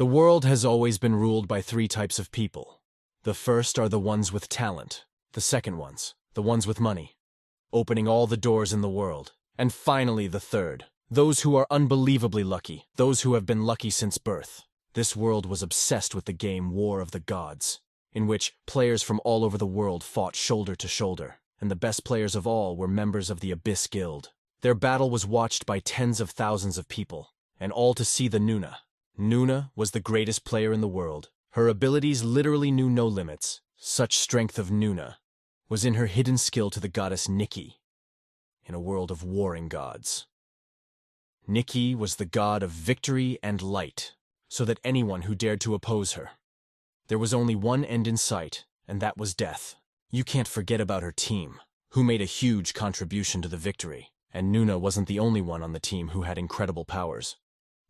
The world has always been ruled by three types of people. The first are the ones with talent. The second ones, the ones with money, opening all the doors in the world. And finally the third, those who are unbelievably lucky, those who have been lucky since birth. This world was obsessed with the game War of the Gods, in which players from all over the world fought shoulder to shoulder, and the best players of all were members of the Abyss Guild. Their battle was watched by tens of thousands of people, and all to see the Nuna. Nuna was the greatest player in the world. Her abilities literally knew no limits. Such strength of Nuna was in her hidden skill to the goddess Nikki, in a world of warring gods. Nikki was the god of victory and light, so that anyone who dared to oppose her. There was only one end in sight, and that was death. You can't forget about her team, who made a huge contribution to the victory, and Nuna wasn't the only one on the team who had incredible powers.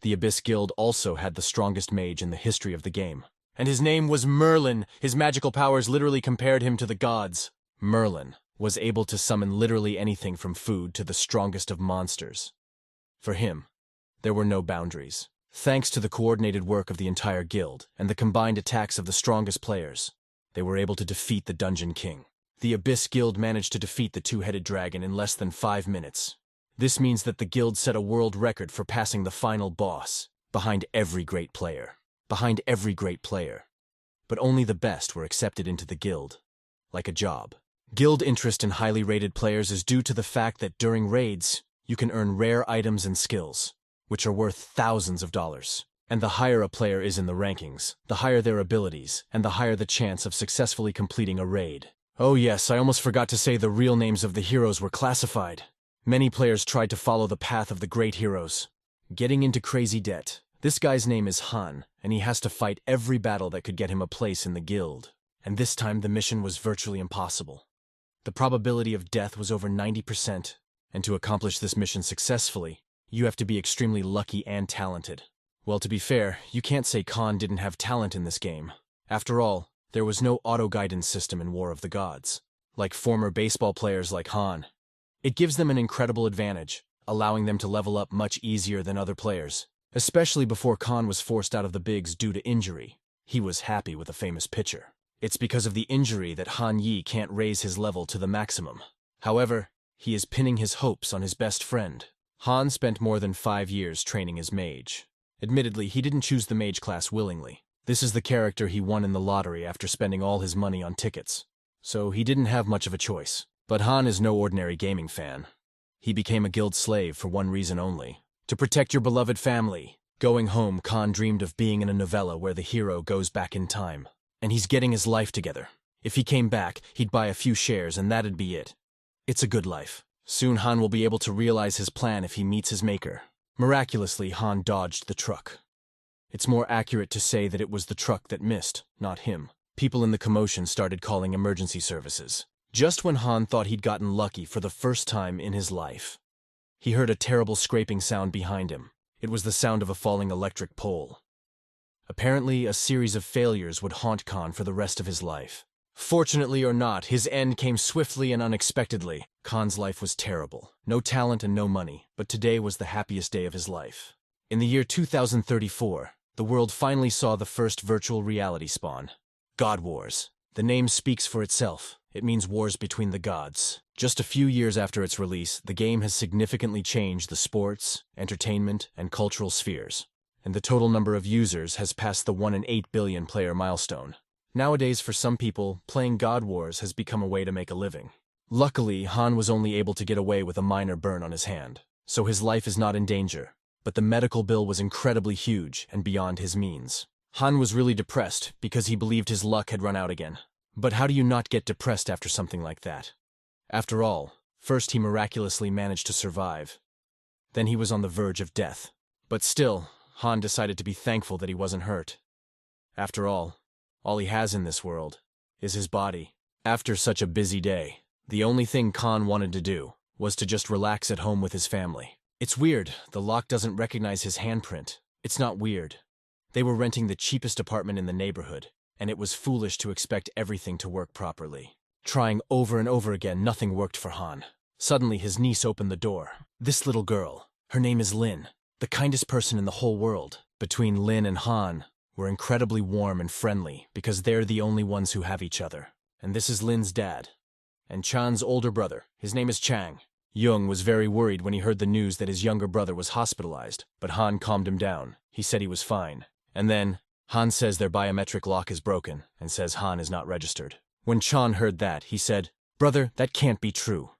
The Abyss Guild also had the strongest mage in the history of the game, and his name was Merlin. His magical powers literally compared him to the gods. Merlin was able to summon literally anything from food to the strongest of monsters. For him, there were no boundaries. Thanks to the coordinated work of the entire guild and the combined attacks of the strongest players, they were able to defeat the Dungeon King. The Abyss Guild managed to defeat the two-headed dragon in less than 5 minutes. This means that the guild set a world record for passing the final boss, behind every great player. Behind every great player. But only the best were accepted into the guild, like a job. Guild interest in highly rated players is due to the fact that during raids, you can earn rare items and skills, which are worth thousands of dollars. And the higher a player is in the rankings, the higher their abilities, and the higher the chance of successfully completing a raid. Oh yes, I almost forgot to say the real names of the heroes were classified. Many players tried to follow the path of the great heroes, getting into crazy debt. This guy's name is Han, and he has to fight every battle that could get him a place in the guild. And this time the mission was virtually impossible. The probability of death was over 90%, and to accomplish this mission successfully, you have to be extremely lucky and talented. Well, to be fair, you can't say Khan didn't have talent in this game. After all, there was no auto-guidance system in War of the Gods, like former baseball players like Han. It gives them an incredible advantage, allowing them to level up much easier than other players. Especially before Khan was forced out of the bigs due to injury. He was happy with a famous pitcher. It's because of the injury that Han Yi can't raise his level to the maximum. However, he is pinning his hopes on his best friend. Han spent more than 5 years training as mage. Admittedly, he didn't choose the mage class willingly. This is the character he won in the lottery after spending all his money on tickets. So he didn't have much of a choice. But Han is no ordinary gaming fan. He became a guild slave for one reason only: to protect your beloved family. Going home, Khan dreamed of being in a novella where the hero goes back in time. And he's getting his life together. If he came back, he'd buy a few shares and that'd be it. It's a good life. Soon Han will be able to realize his plan if he meets his maker. Miraculously, Han dodged the truck. It's more accurate to say that it was the truck that missed, not him. People in the commotion started calling emergency services. Just when Han thought he'd gotten lucky for the first time in his life, he heard a terrible scraping sound behind him. It was the sound of a falling electric pole. Apparently, a series of failures would haunt Khan for the rest of his life. Fortunately or not, his end came swiftly and unexpectedly. Khan's life was terrible. No talent and no money, but today was the happiest day of his life. In the year 2034, the world finally saw the first virtual reality spawn. God Wars. The name speaks for itself. It means wars between the gods. Just a few years after its release, the game has significantly changed the sports, entertainment, and cultural spheres, and the total number of users has passed the 1 in 8 billion player milestone. Nowadays, for some people, playing God Wars has become a way to make a living. Luckily, Han was only able to get away with a minor burn on his hand, so his life is not in danger, but the medical bill was incredibly huge and beyond his means. Han was really depressed because he believed his luck had run out again. But how do you not get depressed after something like that? After all, first he miraculously managed to survive. Then he was on the verge of death. But still, Han decided to be thankful that he wasn't hurt. After all he has in this world is his body. After such a busy day, the only thing Khan wanted to do was to just relax at home with his family. It's weird, the lock doesn't recognize his handprint. It's not weird. They were renting the cheapest apartment in the neighborhood, and it was foolish to expect everything to work properly. Trying over and over again, nothing worked for Han. Suddenly, his niece opened the door. This little girl, her name is Lin, the kindest person in the whole world. Between Lin and Han, were incredibly warm and friendly because they're the only ones who have each other. And this is Lin's dad. And Chan's older brother, his name is Chang. Jung was very worried when he heard the news that his younger brother was hospitalized, but Han calmed him down. He said he was fine. And then, Han says their biometric lock is broken, and says Han is not registered. When Chan heard that, he said, "Brother, that can't be true.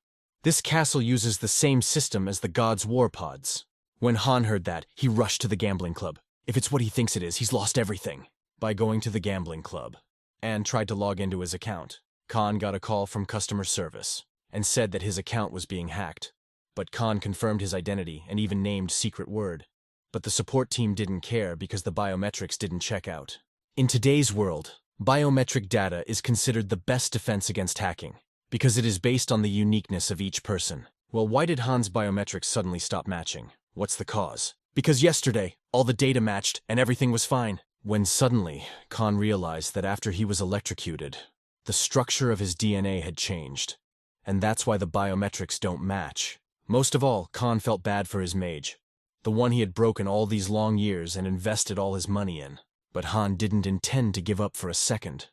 This castle uses the same system as the gods' war pods." When Han heard that, he rushed to the gambling club. If it's what he thinks it is, he's lost everything. By going to the gambling club, and tried to log into his account, Khan got a call from customer service and said that his account was being hacked. But Khan confirmed his identity and even named secret word. But the support team didn't care because the biometrics didn't check out. In today's world, biometric data is considered the best defense against hacking because it is based on the uniqueness of each person. Well, why did Han's biometrics suddenly stop matching? What's the cause? Because yesterday, all the data matched and everything was fine. When suddenly, Khan realized that after he was electrocuted, the structure of his DNA had changed. And that's why the biometrics don't match. Most of all, Khan felt bad for his mage, the one he had broken all these long years and invested all his money in. But Han didn't intend to give up for a second.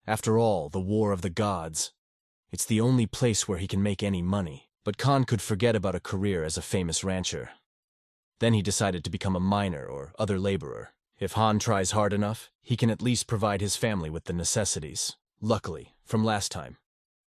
After all, the War of the Gods. It's the only place where he can make any money. But Khan could forget about a career as a famous rancher. Then he decided to become a miner or other laborer. If Han tries hard enough, he can at least provide his family with the necessities. Luckily, from last time,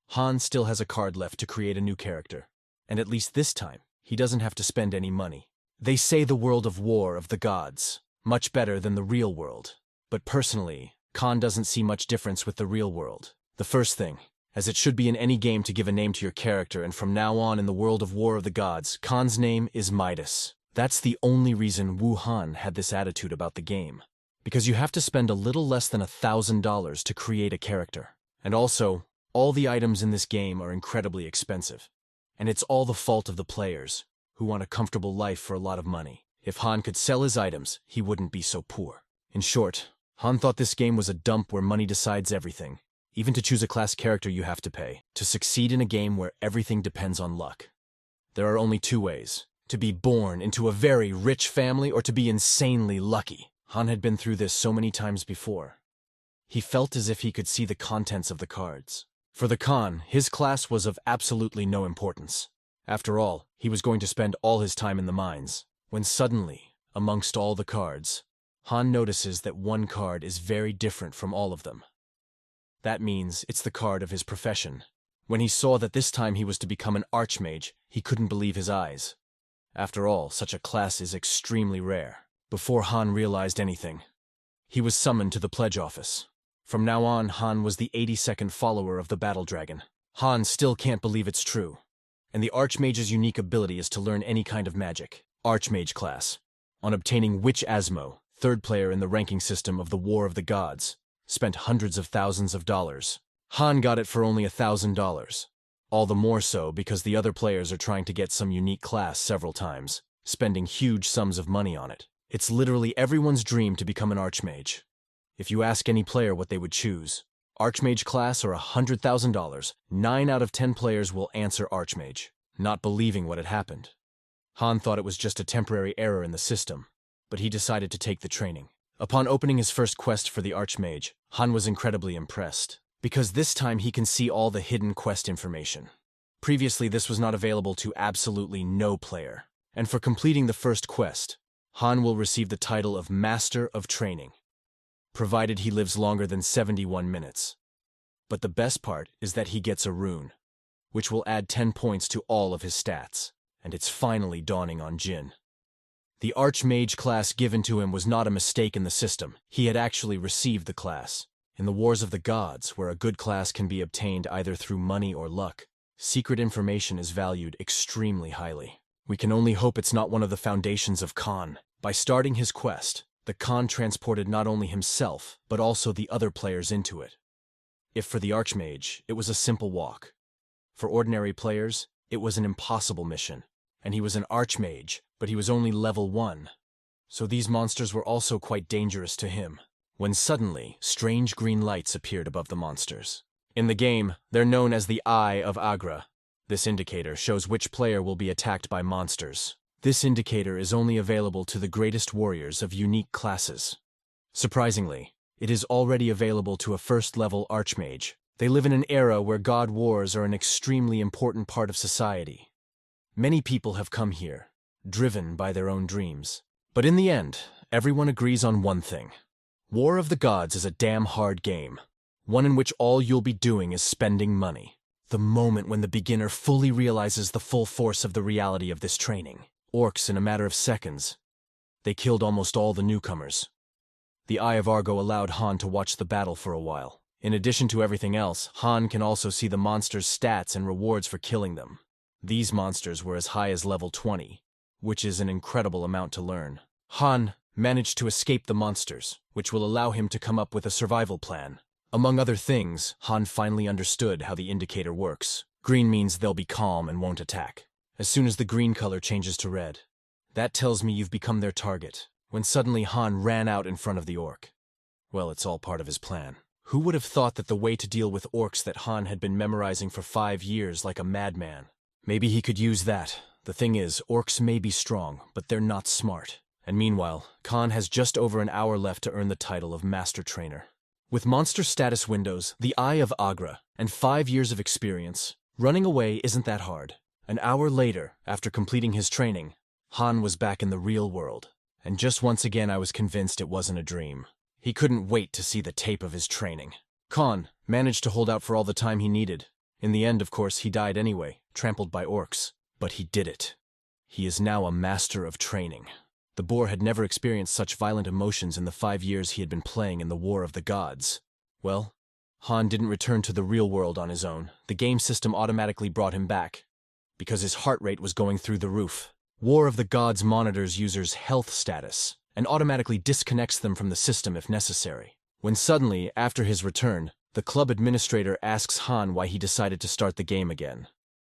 Han still has a card left to create a new character. And at least this time, he doesn't have to spend any money. They say the world of War of the Gods, much better than the real world. But personally, Khan doesn't see much difference with the real world. The first thing, as it should be in any game to give a name to your character, and from now on in the world of War of the Gods, Khan's name is Midas. That's the only reason Wu Han had this attitude about the game. Because you have to spend a little less than $1,000 to create a character. And also, all the items in this game are incredibly expensive. And it's all the fault of the players, who want a comfortable life for a lot of money. If Han could sell his items, he wouldn't be so poor. In short, Han thought this game was a dump where money decides everything. Even to choose a class character you have to pay. To succeed in a game where everything depends on luck. There are only two ways. To be born into a very rich family or to be insanely lucky. Han had been through this so many times before. He felt as if he could see the contents of the cards. For the Khan, his class was of absolutely no importance. After all, he was going to spend all his time in the mines. When suddenly, amongst all the cards, Han notices that one card is very different from all of them. That means it's the card of his profession. When he saw that this time he was to become an archmage, he couldn't believe his eyes. After all, such a class is extremely rare. Before Han realized anything, he was summoned to the pledge office. From now on, Han was the 82nd follower of the Battle Dragon. Han still can't believe it's true. And the Archmage's unique ability is to learn any kind of magic. Archmage class. On obtaining Witch Asmo, third player in the ranking system of the War of the Gods, spent hundreds of thousands of dollars. Han got it for only $1,000. All the more so because the other players are trying to get some unique class several times, spending huge sums of money on it. It's literally everyone's dream to become an Archmage. If you ask any player what they would choose, Archmage class or $100,000, 9 out of 10 players will answer Archmage, not believing what had happened. Han thought it was just a temporary error in the system, but he decided to take the training. Upon opening his first quest for the Archmage, Han was incredibly impressed, because this time he can see all the hidden quest information. Previously, this was not available to absolutely no player. And for completing the first quest, Han will receive the title of Master of Training, provided he lives longer than 71 minutes. But the best part is that he gets a rune, which will add 10 points to all of his stats, and it's finally dawning on Jin. The Archmage class given to him was not a mistake in the system. He had actually received the class. In the Wars of the Gods, where a good class can be obtained either through money or luck, secret information is valued extremely highly. We can only hope it's not one of the foundations of Khan. By starting his quest, the Khan transported not only himself, but also the other players into it. If for the Archmage, it was a simple walk. For ordinary players, it was an impossible mission. And he was an Archmage, but he was only level 1. So these monsters were also quite dangerous to him. When suddenly, strange green lights appeared above the monsters. In the game, they're known as the Eye of Agra. This indicator shows which player will be attacked by monsters. This indicator is only available to the greatest warriors of unique classes. Surprisingly, it is already available to a first-level archmage. They live in an era where god wars are an extremely important part of society. Many people have come here, driven by their own dreams. But in the end, everyone agrees on one thing. War of the Gods is a damn hard game. One in which all you'll be doing is spending money. The moment when the beginner fully realizes the full force of the reality of this training. Orcs, in a matter of seconds, they killed almost all the newcomers. The Eye of Argo allowed Han to watch the battle for a while. In addition to everything else, Han can also see the monsters' stats and rewards for killing them. These monsters were as high as level 20, which is an incredible amount to learn. Han managed to escape the monsters, which will allow him to come up with a survival plan. Among other things, Han finally understood how the indicator works. Green means they'll be calm and won't attack. As soon as the green color changes to red, that tells me you've become their target. When suddenly Han ran out in front of the orc. Well, it's all part of his plan. Who would have thought that the way to deal with orcs that Han had been memorizing for 5 years like a madman? Maybe he could use that. The thing is, orcs may be strong, but they're not smart. And meanwhile, Khan has just over an hour left to earn the title of Master Trainer. With monster status windows, the Eye of Agra, and 5 years of experience, running away isn't that hard. An hour later, after completing his training, Han was back in the real world. And just once again I was convinced it wasn't a dream. He couldn't wait to see the tape of his training. Khan managed to hold out for all the time he needed. In the end, of course, he died anyway, trampled by orcs. But he did it. He is now a master of training. The boar had never experienced such violent emotions in the 5 years he had been playing in the War of the Gods. Well, Han didn't return to the real world on his own. The game system automatically brought him back, because his heart rate was going through the roof. War of the Gods monitors users' health status, and automatically disconnects them from the system if necessary. When suddenly, after his return, the club administrator asks Han why he decided to start the game again.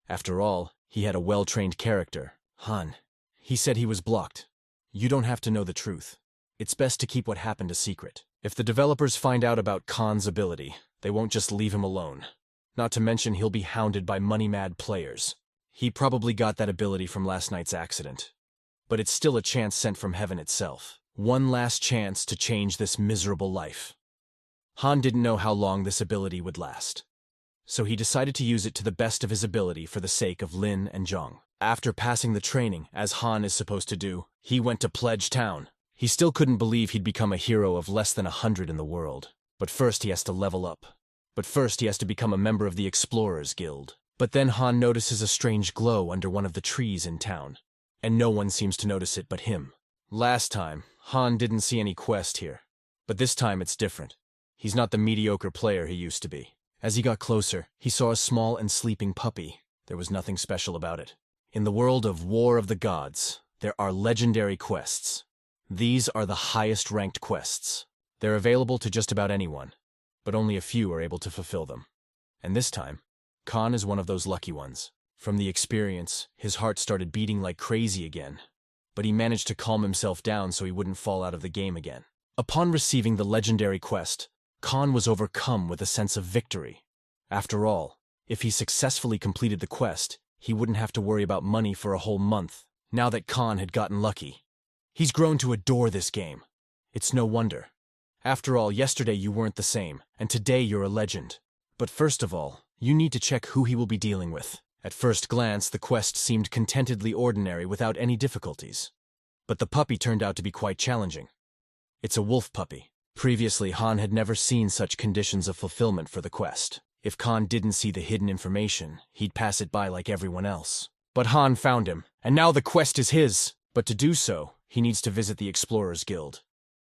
After all, he had a well-trained character. Han, he said he was blocked. You don't have to know the truth. It's best to keep what happened a secret. If the developers find out about Khan's ability, they won't just leave him alone. Not to mention he'll be hounded by money-mad players. He probably got that ability from last night's accident. But it's still a chance sent from heaven itself. One last chance to change this miserable life. Han didn't know how long this ability would last. So he decided to use it to the best of his ability for the sake of Lin and Zhang. After passing the training, as Han is supposed to do, he went to Pledge Town. He still couldn't believe he'd become a hero of less than 100 in the world. But first he has to level up. But first he has to become a member of the Explorers Guild. But then Han notices a strange glow under one of the trees in town. And no one seems to notice it but him. Last time, Han didn't see any quest here. But this time it's different. He's not the mediocre player he used to be. As he got closer, he saw a small and sleeping puppy. There was nothing special about it. In the world of War of the Gods, there are legendary quests. These are the highest ranked quests. They're available to just about anyone, but only a few are able to fulfill them. And this time, Khan is one of those lucky ones. From the experience, his heart started beating like crazy again, but he managed to calm himself down so he wouldn't fall out of the game again. Upon receiving the legendary quest, Khan was overcome with a sense of victory. After all, if he successfully completed the quest, he wouldn't have to worry about money for a whole month, now that Khan had gotten lucky. He's grown to adore this game. It's no wonder. After all, yesterday you weren't the same, and today you're a legend. But first of all, you need to check who he will be dealing with. At first glance, the quest seemed contentedly ordinary without any difficulties. But the puppy turned out to be quite challenging. It's a wolf puppy. Previously, Han had never seen such conditions of fulfillment for the quest. If Khan didn't see the hidden information, he'd pass it by like everyone else. But Han found him, and now the quest is his. But to do so, he needs to visit the Explorers Guild.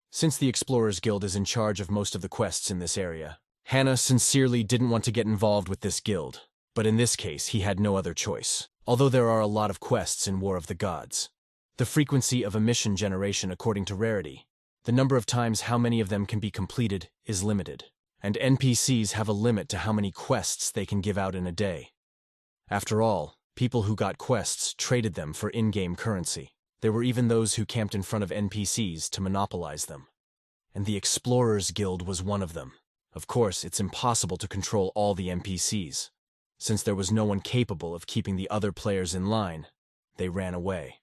Since the Explorers Guild is in charge of most of the quests in this area, Hannah sincerely didn't want to get involved with this guild. But in this case, he had no other choice. Although there are a lot of quests in War of the Gods. The frequency of a mission generation according to rarity, the number of times how many of them can be completed, is limited. And NPCs have a limit to how many quests they can give out in a day. After all, people who got quests traded them for in-game currency. There were even those who camped in front of NPCs to monopolize them. And the Explorers Guild was one of them. Of course, it's impossible to control all the NPCs. Since there was no one capable of keeping the other players in line, they ran away.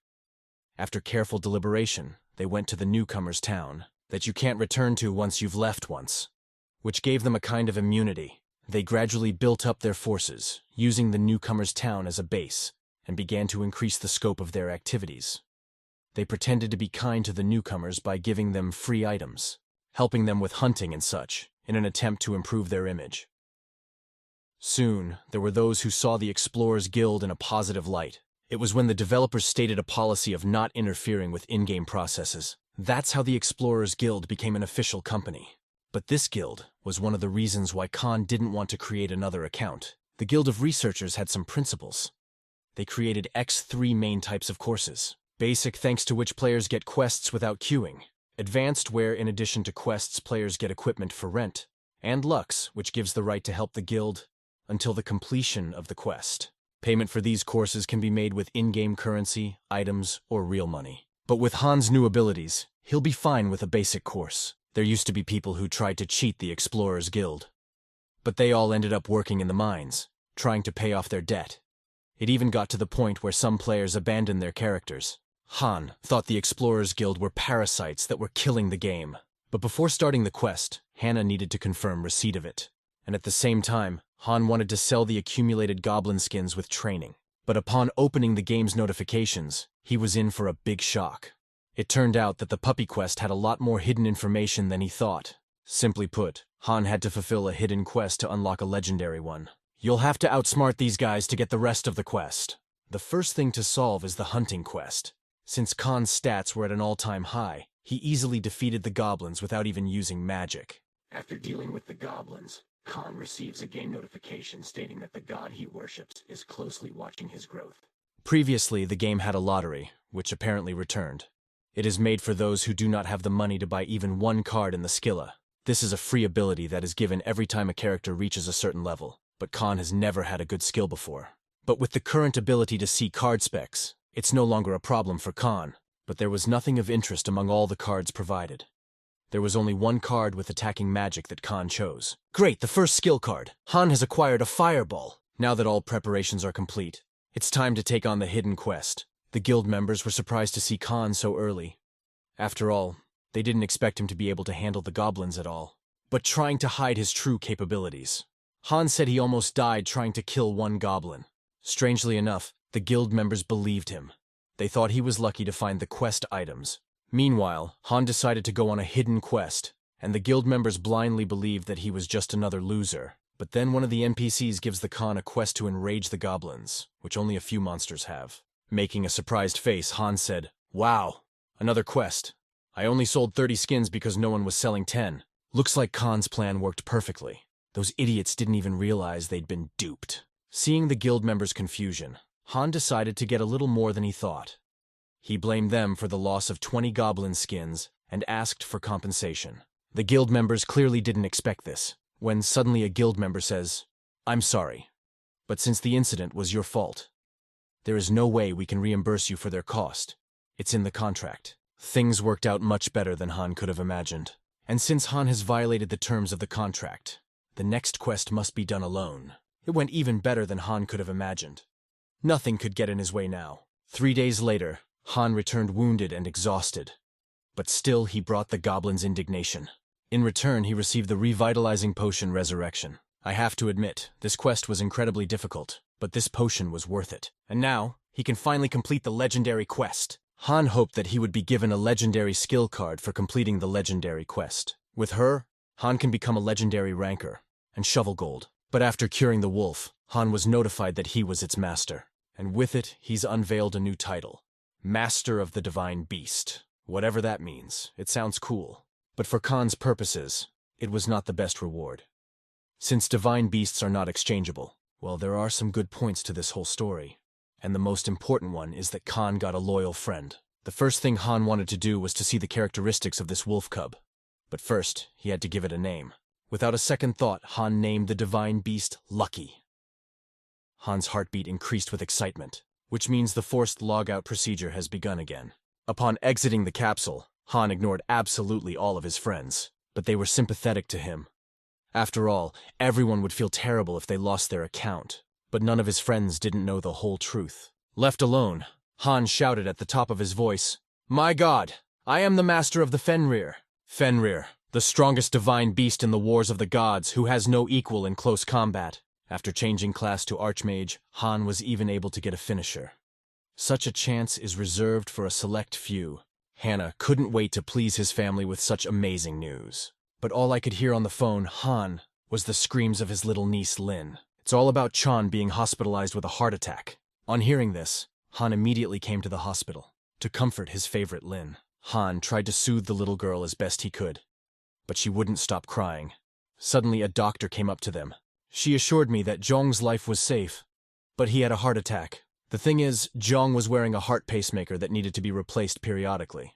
After careful deliberation, they went to the newcomers' town. that you can't return to once you've left once, which gave them a kind of immunity. They gradually built up their forces, using the newcomer's town as a base, and began to increase the scope of their activities. They pretended to be kind to the newcomers by giving them free items, helping them with hunting and such, in an attempt to improve their image. Soon, there were those who saw the Explorers Guild in a positive light. It was when the developers stated a policy of not interfering with in-game processes. That's how the Explorers Guild became an official company. But this guild was one of the reasons why Khan didn't want to create another account. The Guild of Researchers had some principles. They created three main types of courses. Basic, thanks to which players get quests without queuing. Advanced, where in addition to quests players get equipment for rent. And Lux, which gives the right to help the guild until the completion of the quest. Payment for these courses can be made with in-game currency, items, or real money. But with Han's new abilities, he'll be fine with a basic course. There used to be people who tried to cheat the Explorers Guild. But they all ended up working in the mines, trying to pay off their debt. It even got to the point where some players abandoned their characters. Han thought the Explorers Guild were parasites that were killing the game. But before starting the quest, Hannah needed to confirm receipt of it. And at the same time, Han wanted to sell the accumulated goblin skins with training. But upon opening the game's notifications, he was in for a big shock. It turned out that the puppy quest had a lot more hidden information than he thought. Simply put, Han had to fulfill a hidden quest to unlock a legendary one. You'll have to outsmart these guys to get the rest of the quest. The first thing to solve is the hunting quest. Since Khan's stats were at an all-time high, he easily defeated the goblins without even using magic. After dealing with the goblins, Khan receives a game notification stating that the god he worships is closely watching his growth. Previously, the game had a lottery, which apparently returned. It is made for those who do not have the money to buy even one card in the Skilla. This is a free ability that is given every time a character reaches a certain level, but Khan has never had a good skill before. But with the current ability to see card specs, it's no longer a problem for Khan, but there was nothing of interest among all the cards provided. There was only one card with attacking magic that Khan chose. Great, the first skill card. Han has acquired a fireball. Now that all preparations are complete, it's time to take on the hidden quest. The guild members were surprised to see Khan so early. After all, they didn't expect him to be able to handle the goblins at all, but trying to hide his true capabilities. Han said he almost died trying to kill one goblin. Strangely enough, the guild members believed him. They thought he was lucky to find the quest items. Meanwhile, Han decided to go on a hidden quest, and the guild members blindly believed that he was just another loser. But then one of the NPCs gives the Khan a quest to enrage the goblins, which only a few monsters have. Making a surprised face, Han said, "Wow, another quest. I only sold 30 skins because no one was selling 10. Looks like Khan's plan worked perfectly. Those idiots didn't even realize they'd been duped." Seeing the guild members' confusion, Han decided to get a little more than he thought. He blamed them for the loss of 20 goblin skins and asked for compensation. The guild members clearly didn't expect this, when suddenly a guild member says, "I'm sorry, but since the incident was your fault, there is no way we can reimburse you for their cost. It's in the contract." Things worked out much better than Han could have imagined. And since Han has violated the terms of the contract, the next quest must be done alone. It went even better than Han could have imagined. Nothing could get in his way now. 3 days later, Han returned wounded and exhausted. But still he brought the goblins indignation. In return, he received the revitalizing potion Resurrection. I have to admit, this quest was incredibly difficult, but this potion was worth it. And now, he can finally complete the legendary quest. Han hoped that he would be given a legendary skill card for completing the legendary quest. With her, Han can become a legendary ranker and shovel gold. But after curing the wolf, Han was notified that he was its master. And with it, he's unveiled a new title. Master of the Divine Beast. Whatever that means, it sounds cool. But for Khan's purposes, it was not the best reward. Since divine beasts are not exchangeable, well, there are some good points to this whole story. And the most important one is that Khan got a loyal friend. The first thing Han wanted to do was to see the characteristics of this wolf cub. But first, he had to give it a name. Without a second thought, Han named the divine beast Lucky. Han's heartbeat increased with excitement, which means the forced logout procedure has begun again. Upon exiting the capsule, Han ignored absolutely all of his friends, but they were sympathetic to him. After all, everyone would feel terrible if they lost their account, but none of his friends didn't know the whole truth. Left alone, Han shouted at the top of his voice, "My God, I am the master of the Fenrir. Fenrir, the strongest divine beast in the wars of the gods who has no equal in close combat. After changing class to Archmage, Han was even able to get a finisher. Such a chance is reserved for a select few. Hannah couldn't wait to please his family with such amazing news. But all I could hear on the phone, Han, was the screams of his little niece Lin. It's all about Chan being hospitalized with a heart attack. On hearing this, Han immediately came to the hospital to comfort his favorite Lin. Han tried to soothe the little girl as best he could, but she wouldn't stop crying. Suddenly a doctor came up to them. She assured me that Zhong's life was safe, but he had a heart attack. The thing is, Zhong was wearing a heart pacemaker that needed to be replaced periodically.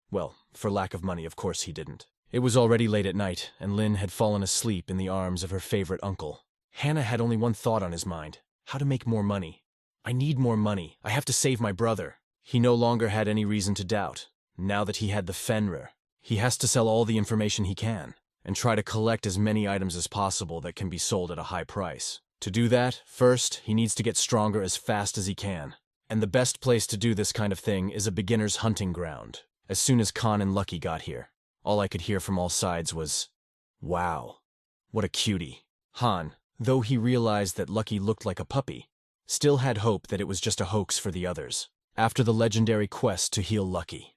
Well, for lack of money, of course he didn't. It was already late at night, and Lin had fallen asleep in the arms of her favorite uncle. Hannah had only one thought on his mind: how to make more money. I need more money. I have to save my brother. He no longer had any reason to doubt. Now that he had the Fenrir, he has to sell all the information he can, and try to collect as many items as possible that can be sold at a high price. To do that, first, he needs to get stronger as fast as he can. And the best place to do this kind of thing is a beginner's hunting ground. As soon as Khan and Lucky got here, all I could hear from all sides was, "Wow, what a cutie." Han, though he realized that Lucky looked like a puppy, still had hope that it was just a hoax for the others. After the legendary quest to heal Lucky,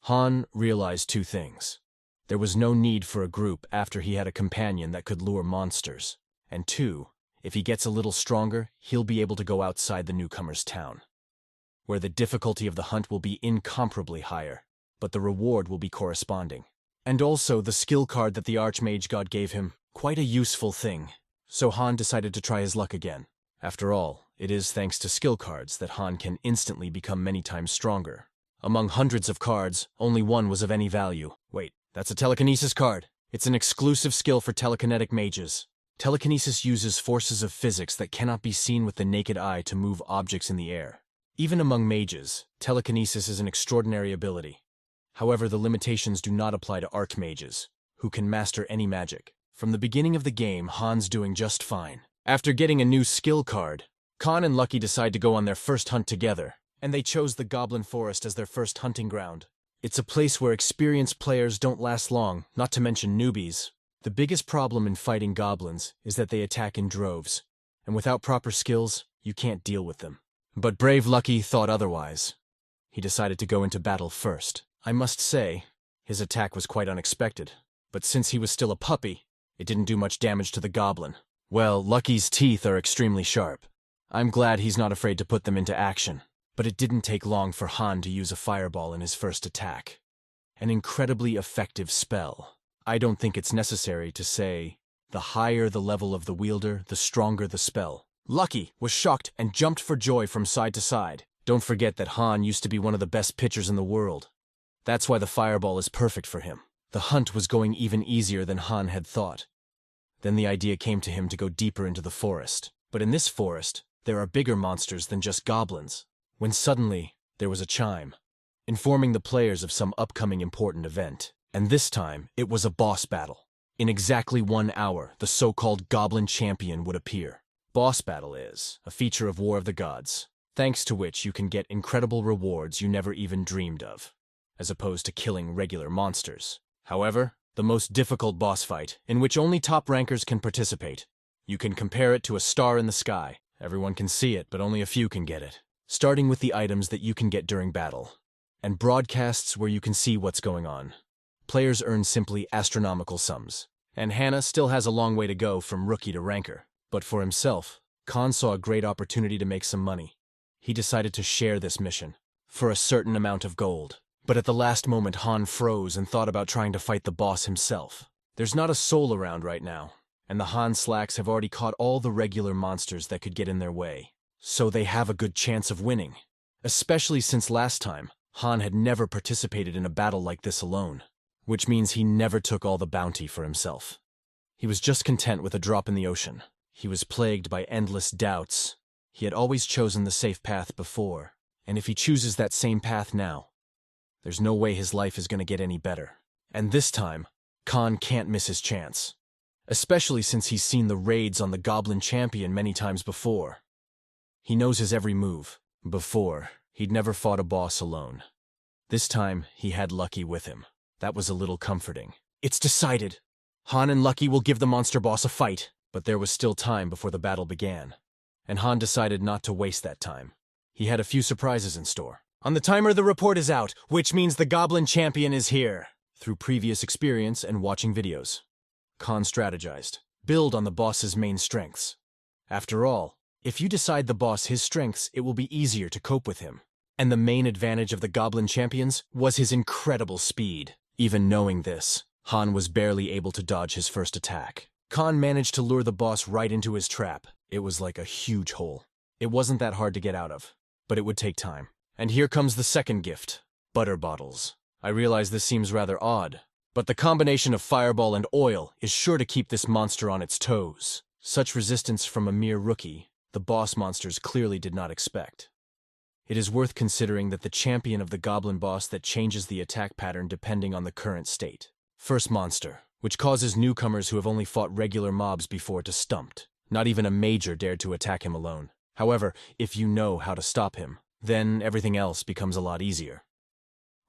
Han realized two things. There was no need for a group after he had a companion that could lure monsters. And two, if he gets a little stronger, he'll be able to go outside the newcomer's town, where the difficulty of the hunt will be incomparably higher, but the reward will be corresponding. And also the skill card that the Archmage God gave him, quite a useful thing. So Han decided to try his luck again. After all, it is thanks to skill cards that Han can instantly become many times stronger. Among hundreds of cards, only one was of any value. Wait, that's a telekinesis card. It's an exclusive skill for telekinetic mages. Telekinesis uses forces of physics that cannot be seen with the naked eye to move objects in the air. Even among mages, telekinesis is an extraordinary ability. However, the limitations do not apply to archmages, who can master any magic. From the beginning of the game, Han's doing just fine. After getting a new skill card, Khan and Lucky decide to go on their first hunt together, and they chose the Goblin Forest as their first hunting ground. It's a place where experienced players don't last long, not to mention newbies. The biggest problem in fighting goblins is that they attack in droves, and without proper skills, you can't deal with them. But brave Lucky thought otherwise. He decided to go into battle first. I must say, his attack was quite unexpected, but since he was still a puppy, it didn't do much damage to the goblin. Well, Lucky's teeth are extremely sharp. I'm glad he's not afraid to put them into action. But it didn't take long for Han to use a fireball in his first attack. An incredibly effective spell. I don't think it's necessary to say, the higher the level of the wielder, the stronger the spell. Lucky was shocked and jumped for joy from side to side. Don't forget that Han used to be one of the best pitchers in the world. That's why the fireball is perfect for him. The hunt was going even easier than Han had thought. Then the idea came to him to go deeper into the forest. But in this forest, there are bigger monsters than just goblins. When suddenly, there was a chime, informing the players of some upcoming important event. And this time, it was a boss battle. In exactly 1 hour, the so-called Goblin Champion would appear. Boss battle is a feature of War of the Gods, thanks to which you can get incredible rewards you never even dreamed of, as opposed to killing regular monsters. However, the most difficult boss fight, in which only top rankers can participate, you can compare it to a star in the sky. Everyone can see it, but only a few can get it. Starting with the items that you can get during battle, and broadcasts where you can see what's going on. Players earn simply astronomical sums, and Hannah still has a long way to go from rookie to ranker. But for himself, Khan saw a great opportunity to make some money. He decided to share this mission, for a certain amount of gold. But at the last moment, Han froze and thought about trying to fight the boss himself. There's not a soul around right now, and the Han slacks have already caught all the regular monsters that could get in their way. So they have a good chance of winning, especially since last time, Han had never participated in a battle like this alone, which means he never took all the bounty for himself. He was just content with a drop in the ocean. He was plagued by endless doubts. He had always chosen the safe path before, and if he chooses that same path now, there's no way his life is going to get any better. And this time, Khan can't miss his chance, especially since he's seen the raids on the Goblin Champion many times before. He knows his every move. Before, he'd never fought a boss alone. This time, he had Lucky with him. That was a little comforting. It's decided. Han and Lucky will give the monster boss a fight. But there was still time before the battle began. And Han decided not to waste that time. He had a few surprises in store. On the timer, the report is out, which means the Goblin Champion is here. Through previous experience and watching videos, Khan strategized. Build on the boss's main strengths. After all, if you decide the boss his strengths, it will be easier to cope with him. And the main advantage of the Goblin Champions was his incredible speed. Even knowing this, Han was barely able to dodge his first attack. Khan managed to lure the boss right into his trap. It was like a huge hole. It wasn't that hard to get out of, but it would take time. And here comes the second gift, butter bottles. I realize this seems rather odd, but the combination of fireball and oil is sure to keep this monster on its toes. Such resistance from a mere rookie, the boss monsters clearly did not expect. It is worth considering that the champion of the goblin boss that changes the attack pattern depending on the current state. First monster, which causes newcomers who have only fought regular mobs before to stumped. Not even a major dared to attack him alone. However, if you know how to stop him, then everything else becomes a lot easier.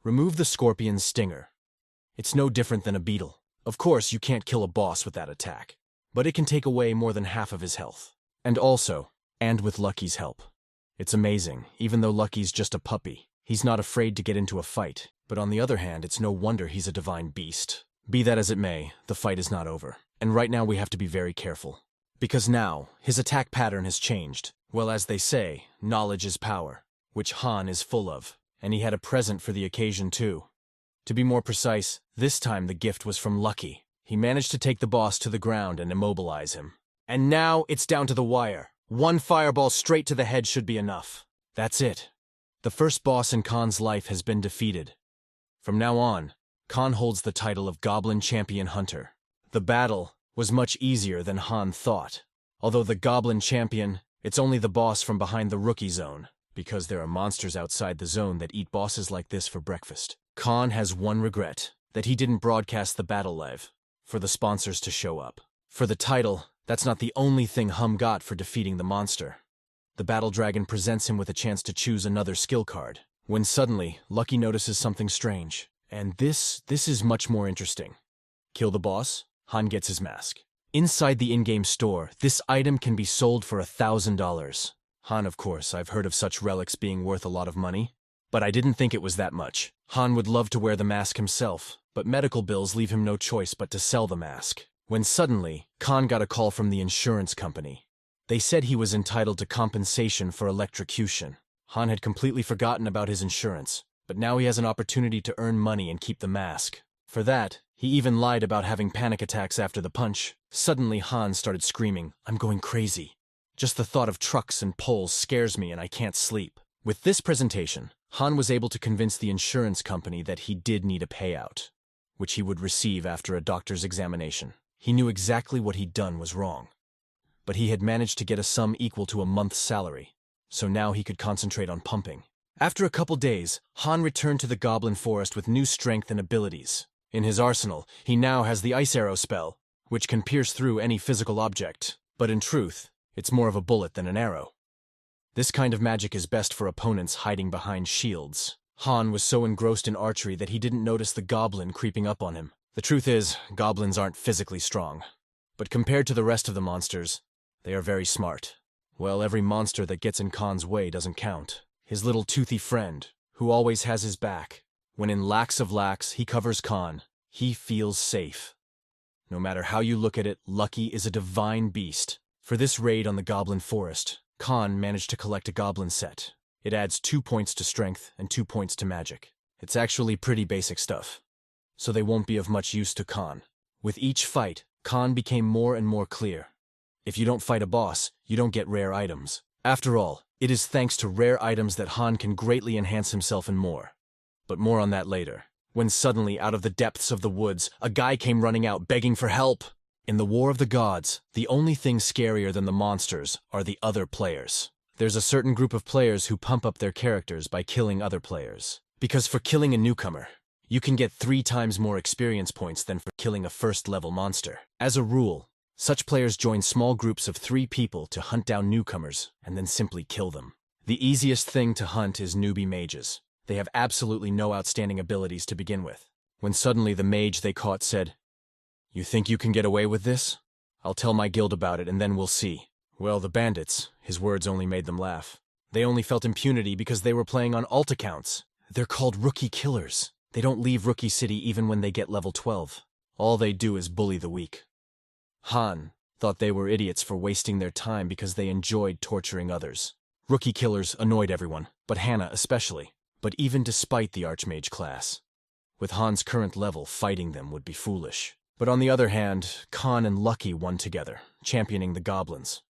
Remove the scorpion's stinger. It's no different than a beetle. Of course, you can't kill a boss with that attack, but it can take away more than half of his health. And with Lucky's help. It's amazing, even though Lucky's just a puppy, he's not afraid to get into a fight. But on the other hand, it's no wonder he's a divine beast. Be that as it may, the fight is not over. And right now we have to be very careful. Because now, his attack pattern has changed. Well, as they say, knowledge is power, which Han is full of. And he had a present for the occasion too. To be more precise, this time the gift was from Lucky. He managed to take the boss to the ground and immobilize him. And now it's down to the wire. One fireball straight to the head should be enough. That's it. The first boss in Khan's life has been defeated. From now on, Khan holds the title of Goblin Champion Hunter. The battle was much easier than Han thought. Although the Goblin Champion, it's only the boss from behind the rookie zone, because there are monsters outside the zone that eat bosses like this for breakfast. Khan has one regret, that he didn't broadcast the battle live, for the sponsors to show up. For the title, that's not the only thing Hum got for defeating the monster. The Battle Dragon presents him with a chance to choose another skill card, when suddenly, Lucky notices something strange. And this is much more interesting. Kill the boss, Han gets his mask. Inside the in-game store, this item can be sold for $1,000. Han, of course, I've heard of such relics being worth a lot of money, but I didn't think it was that much. Han would love to wear the mask himself, but medical bills leave him no choice but to sell the mask. When suddenly, Khan got a call from the insurance company. They said he was entitled to compensation for electrocution. Han had completely forgotten about his insurance, but now he has an opportunity to earn money and keep the mask. For that, he even lied about having panic attacks after the punch. Suddenly, Han started screaming, "I'm going crazy. Just the thought of trucks and poles scares me and I can't sleep." With this presentation, Han was able to convince the insurance company that he did need a payout, which he would receive after a doctor's examination. He knew exactly what he'd done was wrong, but he had managed to get a sum equal to a month's salary, so now he could concentrate on pumping. After a couple days, Han returned to the Goblin Forest with new strength and abilities. In his arsenal, he now has the Ice Arrow spell, which can pierce through any physical object, but in truth, it's more of a bullet than an arrow. This kind of magic is best for opponents hiding behind shields. Han was so engrossed in archery that he didn't notice the goblin creeping up on him. The truth is, goblins aren't physically strong, but compared to the rest of the monsters, they are very smart. Well, every monster that gets in Khan's way doesn't count. His little toothy friend, who always has his back. When in lacks of lacks, he covers Khan. He feels safe. No matter how you look at it, Lucky is a divine beast. For this raid on the Goblin Forest, Khan managed to collect a goblin set. It adds 2 points to strength and 2 points to magic. It's actually pretty basic stuff, so they won't be of much use to Khan. With each fight, Khan became more and more clear. If you don't fight a boss, you don't get rare items. After all, it is thanks to rare items that Han can greatly enhance himself and more. But more on that later. When suddenly, out of the depths of the woods, a guy came running out begging for help. In the War of the Gods, the only thing scarier than the monsters are the other players. There's a certain group of players who pump up their characters by killing other players. Because for killing a newcomer, you can get 3 times more experience points than for killing a first-level monster. As a rule, such players join small groups of 3 people to hunt down newcomers and then simply kill them. The easiest thing to hunt is newbie mages. They have absolutely no outstanding abilities to begin with. when suddenly the mage they caught said, "You think you can get away with this? I'll tell my guild about it and then we'll see." Well, the bandits, his words only made them laugh. They only felt impunity because they were playing on alt accounts. They're called rookie killers. They don't leave Rookie City even when they get level 12. All they do is bully the weak. Han thought they were idiots for wasting their time because they enjoyed torturing others. Rookie killers annoyed everyone, but Hannah especially. But even despite the Archmage class, with Han's current level, fighting them would be foolish. But on the other hand, Khan and Lucky won together, championing the goblins.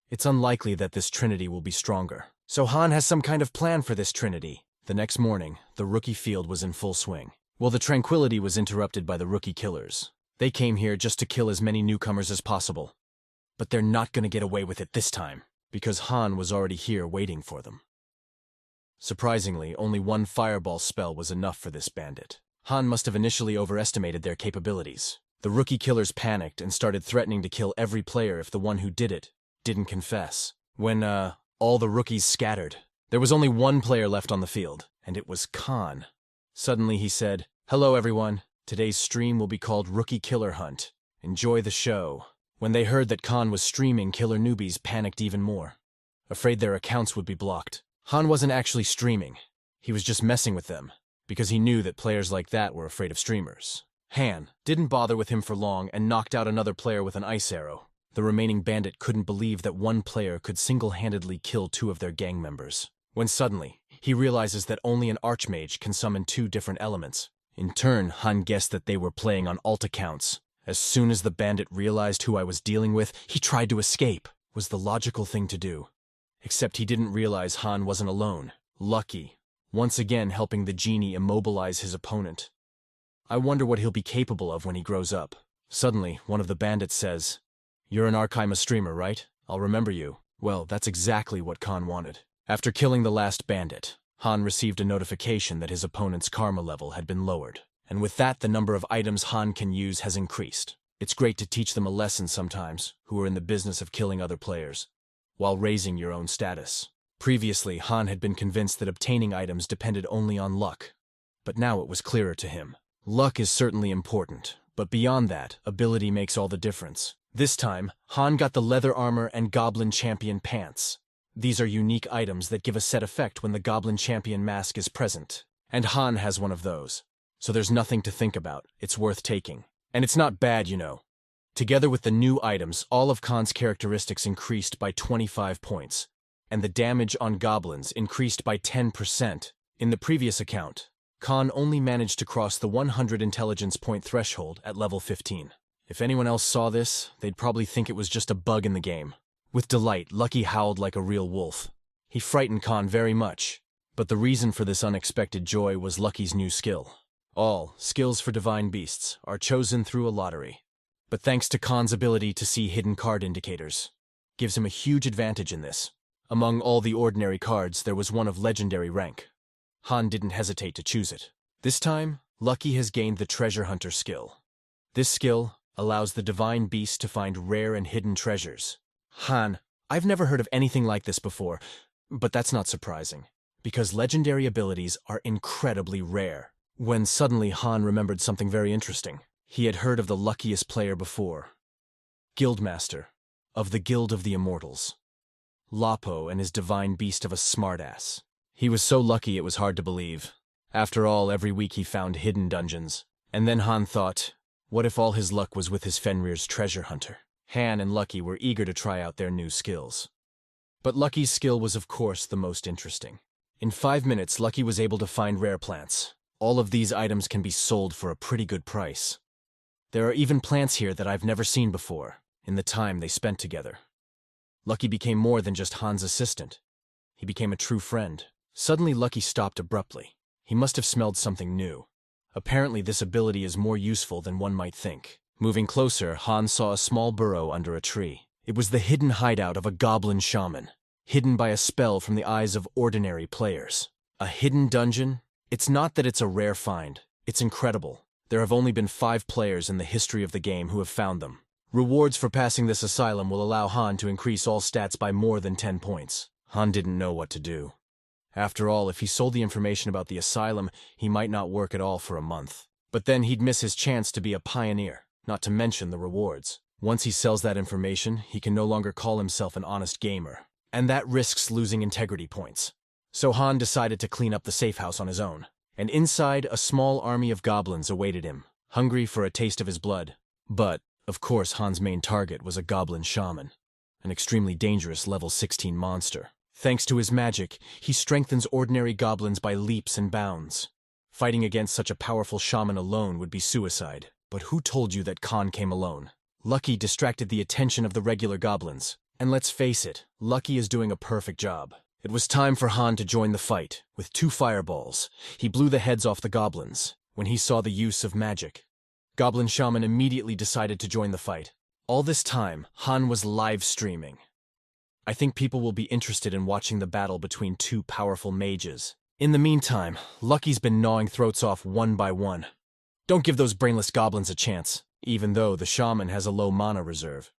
It's unlikely that this trinity will be stronger, so Han has some kind of plan for this trinity. The next morning, the rookie field was in full swing. Well, the tranquility was interrupted by the rookie killers. They came here just to kill as many newcomers as possible. But they're not going to get away with it this time, because Han was already here waiting for them. Surprisingly, only one fireball spell was enough for this bandit. Han must have initially overestimated their capabilities. The rookie killers panicked and started threatening to kill every player if the one who did it didn't confess. When, all the rookies scattered, there was only one player left on the field, and it was Khan. Suddenly he said, "Hello everyone, today's stream will be called Rookie Killer Hunt. Enjoy the show." When they heard that Khan was streaming, killer newbies panicked even more, afraid their accounts would be blocked. Han wasn't actually streaming, he was just messing with them, because he knew that players like that were afraid of streamers. Han didn't bother with him for long and knocked out another player with an ice arrow. The remaining bandit couldn't believe that one player could single-handedly kill two of their gang members. When suddenly, he realizes that only an archmage can summon two different elements. In turn, Han guessed that they were playing on alt accounts. As soon as the bandit realized who I was dealing with, he tried to escape. Was the logical thing to do. Except he didn't realize Han wasn't alone. Lucky, once again helping the genie immobilize his opponent. I wonder what he'll be capable of when he grows up. Suddenly, one of the bandits says, "You're an Archima streamer, right? I'll remember you." Well, that's exactly what Khan wanted. After killing the last bandit, Han received a notification that his opponent's karma level had been lowered. And with that, the number of items Han can use has increased. It's great to teach them a lesson sometimes, who are in the business of killing other players, while raising your own status. Previously, Han had been convinced that obtaining items depended only on luck. But now it was clearer to him. Luck is certainly important, but beyond that, ability makes all the difference. This time, Han got the leather armor and Goblin Champion pants. These are unique items that give a set effect when the Goblin Champion mask is present. And Han has one of those. So there's nothing to think about. It's worth taking. And it's not bad, you know. Together with the new items, all of Khan's characteristics increased by 25 points. And the damage on goblins increased by 10%. In the previous account, Khan only managed to cross the 100 intelligence point threshold at level 15. If anyone else saw this, they'd probably think it was just a bug in the game. With delight, Lucky howled like a real wolf. He frightened Khan very much. But the reason for this unexpected joy was Lucky's new skill. All skills for divine beasts are chosen through a lottery. But thanks to Khan's ability to see hidden card indicators, gives him a huge advantage in this. Among all the ordinary cards, there was one of legendary rank. Han didn't hesitate to choose it. This time, Lucky has gained the Treasure Hunter skill. This skill allows the divine beast to find rare and hidden treasures. Han, I've never heard of anything like this before, but that's not surprising, because legendary abilities are incredibly rare. When suddenly Han remembered something very interesting. He had heard of the luckiest player before. Guildmaster, of the Guild of the Immortals. Lapo and his divine beast of a smartass. He was so lucky it was hard to believe. After all, every week he found hidden dungeons. And then Han thought, what if all his luck was with his Fenrir's treasure hunter? Han and Lucky were eager to try out their new skills. But Lucky's skill was of course the most interesting. In 5 minutes, Lucky was able to find rare plants. All of these items can be sold for a pretty good price. There are even plants here that I've never seen before, in the time they spent together. Lucky became more than just Han's assistant. He became a true friend. Suddenly Lucky stopped abruptly. He must have smelled something new. Apparently this ability is more useful than one might think. Moving closer, Han saw a small burrow under a tree. It was the hidden hideout of a goblin shaman, hidden by a spell from the eyes of ordinary players. A hidden dungeon? It's not that it's a rare find. It's incredible. There have only been 5 players in the history of the game who have found them. Rewards for passing this asylum will allow Han to increase all stats by more than 10 points. Han didn't know what to do. After all, if he sold the information about the asylum, he might not work at all for a month. But then he'd miss his chance to be a pioneer, not to mention the rewards. Once he sells that information, he can no longer call himself an honest gamer. And that risks losing integrity points. So Han decided to clean up the safe house on his own. And inside, a small army of goblins awaited him, hungry for a taste of his blood. But, of course, Han's main target was a goblin shaman, an extremely dangerous level 16 monster. Thanks to his magic, he strengthens ordinary goblins by leaps and bounds. Fighting against such a powerful shaman alone would be suicide. But who told you that Khan came alone? Lucky distracted the attention of the regular goblins. And let's face it, Lucky is doing a perfect job. It was time for Han to join the fight. With 2 fireballs, he blew the heads off the goblins. When he saw the use of magic, Goblin Shaman immediately decided to join the fight. All this time, Han was live streaming. I think people will be interested in watching the battle between 2 powerful mages. In the meantime, Lucky's been gnawing throats off one by one. Don't give those brainless goblins a chance, even though the shaman has a low mana reserve.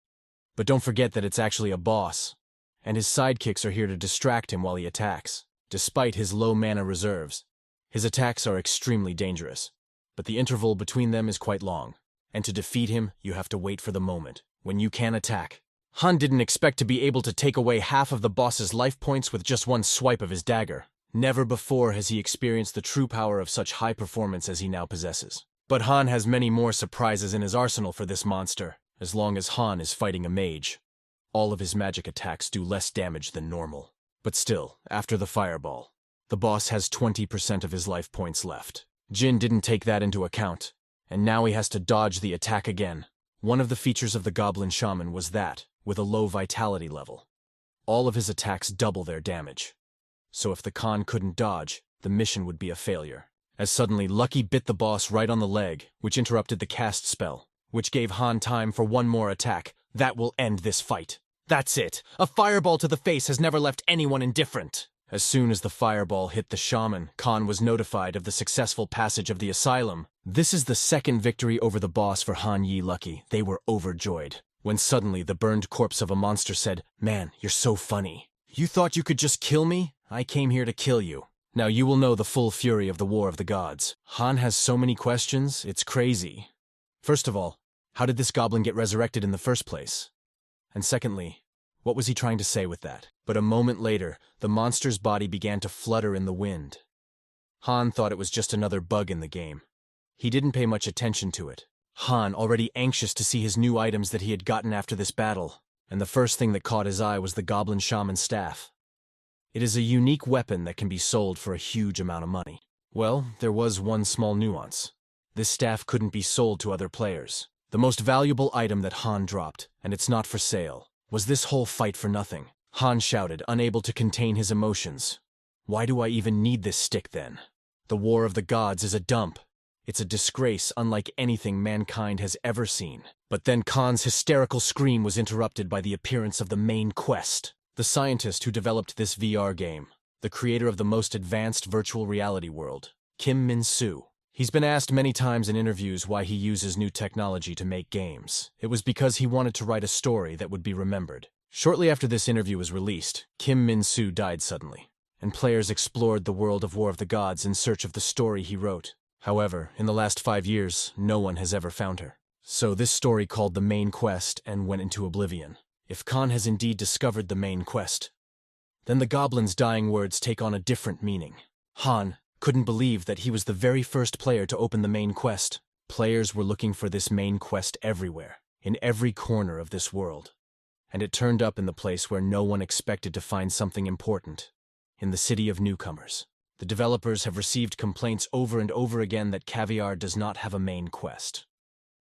But don't forget that it's actually a boss, and his sidekicks are here to distract him while he attacks. Despite his low mana reserves, his attacks are extremely dangerous, but the interval between them is quite long, and to defeat him, you have to wait for the moment when you can attack. Han didn't expect to be able to take away half of the boss's life points with just one swipe of his dagger. Never before has he experienced the true power of such high performance as he now possesses. But Han has many more surprises in his arsenal for this monster. As long as Han is fighting a mage, all of his magic attacks do less damage than normal. But still, after the fireball, the boss has 20% of his life points left. Jin didn't take that into account, and now he has to dodge the attack again. One of the features of the Goblin Shaman was that, with a low vitality level, all of his attacks double their damage. So if the Khan couldn't dodge, the mission would be a failure. As suddenly Lucky bit the boss right on the leg, which interrupted the cast spell, which gave Han time for one more attack. That will end this fight. That's it. A fireball to the face has never left anyone indifferent. As soon as the fireball hit the shaman, Khan was notified of the successful passage of the asylum. This is the second victory over the boss for Han Yi Lucky. They were overjoyed. When suddenly the burned corpse of a monster said, "Man, you're so funny. You thought you could just kill me? I came here to kill you." Now you will know the full fury of the War of the Gods. Han has so many questions, it's crazy. First of all, how did this goblin get resurrected in the first place? And secondly, what was he trying to say with that? But a moment later, the monster's body began to flutter in the wind. Han thought it was just another bug in the game. He didn't pay much attention to it. Han, already anxious to see his new items that he had gotten after this battle, and the first thing that caught his eye was the Goblin Shaman staff. It is a unique weapon that can be sold for a huge amount of money. Well, there was one small nuance. This staff couldn't be sold to other players. The most valuable item that Han dropped, and it's not for sale. Was this whole fight for nothing? Han shouted, unable to contain his emotions. Why do I even need this stick then? The War of the Gods is a dump. It's a disgrace unlike anything mankind has ever seen. But then Khan's hysterical scream was interrupted by the appearance of the main quest. The scientist who developed this VR game, the creator of the most advanced virtual reality world, Kim Min-soo. He's been asked many times in interviews why he uses new technology to make games. It was because he wanted to write a story that would be remembered. Shortly after this interview was released, Kim Min-soo died suddenly, and players explored the world of War of the Gods in search of the story he wrote. However, in the last 5 years, no one has ever found her. So this story called the main quest and went into oblivion. If Khan has indeed discovered the main quest, then the goblin's dying words take on a different meaning. Han couldn't believe that he was the very first player to open the main quest. Players were looking for this main quest everywhere, in every corner of this world. And it turned up in the place where no one expected to find something important, in the city of newcomers. The developers have received complaints over and over again that Caviar does not have a main quest,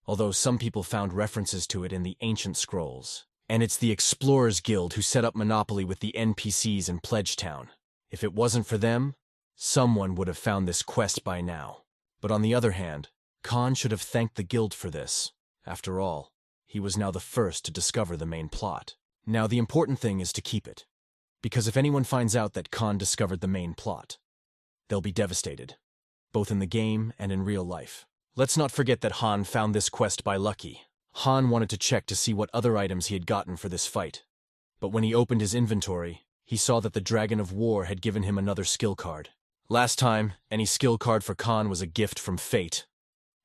although some people found references to it in the ancient scrolls. And it's the Explorers Guild who set up monopoly with the NPCs in Pledgetown. If it wasn't for them, someone would have found this quest by now. But on the other hand, Khan should have thanked the guild for this. After all, he was now the first to discover the main plot. Now the important thing is to keep it, because if anyone finds out that Khan discovered the main plot, they'll be devastated, both in the game and in real life. Let's not forget that Han found this quest by lucky. Han wanted to check to see what other items he had gotten for this fight. But when he opened his inventory, he saw that the Dragon of War had given him another skill card. Last time, any skill card for Khan was a gift from fate.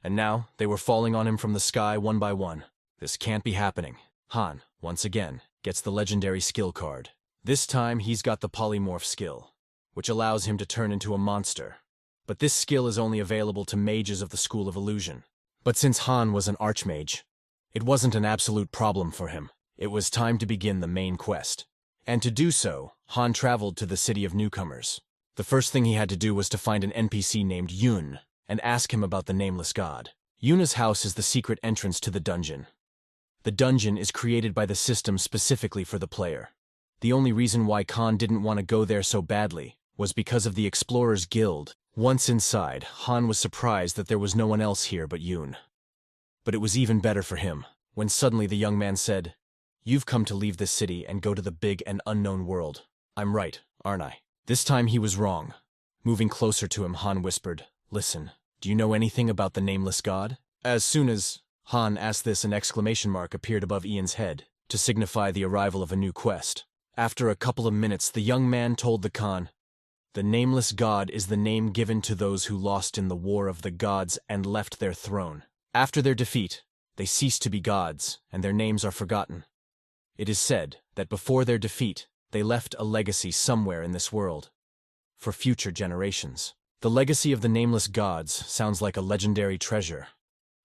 And now, they were falling on him from the sky one by one. This can't be happening. Han, once again, gets the legendary skill card. This time, he's got the polymorph skill, which allows him to turn into a monster. But this skill is only available to mages of the School of Illusion. But since Han was an archmage, it wasn't an absolute problem for him. It was time to begin the main quest. And to do so, Han traveled to the city of newcomers. The first thing he had to do was to find an NPC named Yun and ask him about the nameless god. Yuna's house is the secret entrance to the dungeon. The dungeon is created by the system specifically for the player. The only reason why Khan didn't want to go there so badly was because of the Explorers Guild. Once inside, Han was surprised that there was no one else here but Yun. But it was even better for him, when suddenly the young man said, "You've come to leave this city and go to the big and unknown world. I'm right, aren't I?" This time he was wrong. Moving closer to him, Han whispered, "Listen, do you know anything about the nameless god?" As soon as Han asked this, an exclamation mark appeared above Ian's head, to signify the arrival of a new quest. After a couple of minutes, the young man told the Khan, "The nameless god is the name given to those who lost in the War of the Gods and left their throne. After their defeat, they cease to be gods, and their names are forgotten. It is said that before their defeat, they left a legacy somewhere in this world, for future generations. The legacy of the nameless gods sounds like a legendary treasure."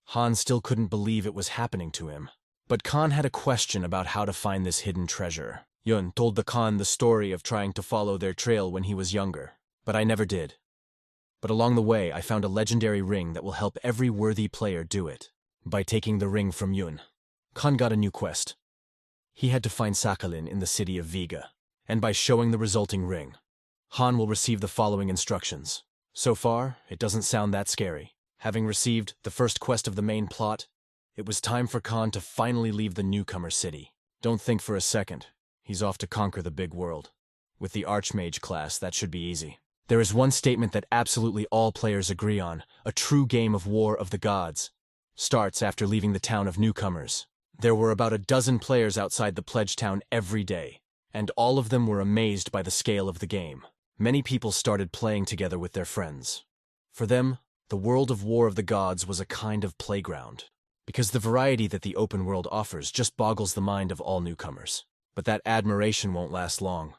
Han still couldn't believe it was happening to him. But Khan had a question about how to find this hidden treasure. Yun told the Khan the story of trying to follow their trail when he was younger, but I never did. But along the way, I found a legendary ring that will help every worthy player do it. By taking the ring from Yun, Khan got a new quest. He had to find Sakhalin in the city of Viga, and by showing the resulting ring, Han will receive the following instructions. So far, it doesn't sound that scary. Having received the first quest of the main plot, it was time for Khan to finally leave the newcomer city. Don't think for a second. He's off to conquer the big world. With the Archmage class, that should be easy. There is one statement that absolutely all players agree on: a true game of War of the Gods starts after leaving the town of newcomers. There were about a dozen players outside the pledge town every day, and all of them were amazed by the scale of the game. Many people started playing together with their friends. For them, the world of War of the Gods was a kind of playground, because the variety that the open world offers just boggles the mind of all newcomers. But that admiration won't last long.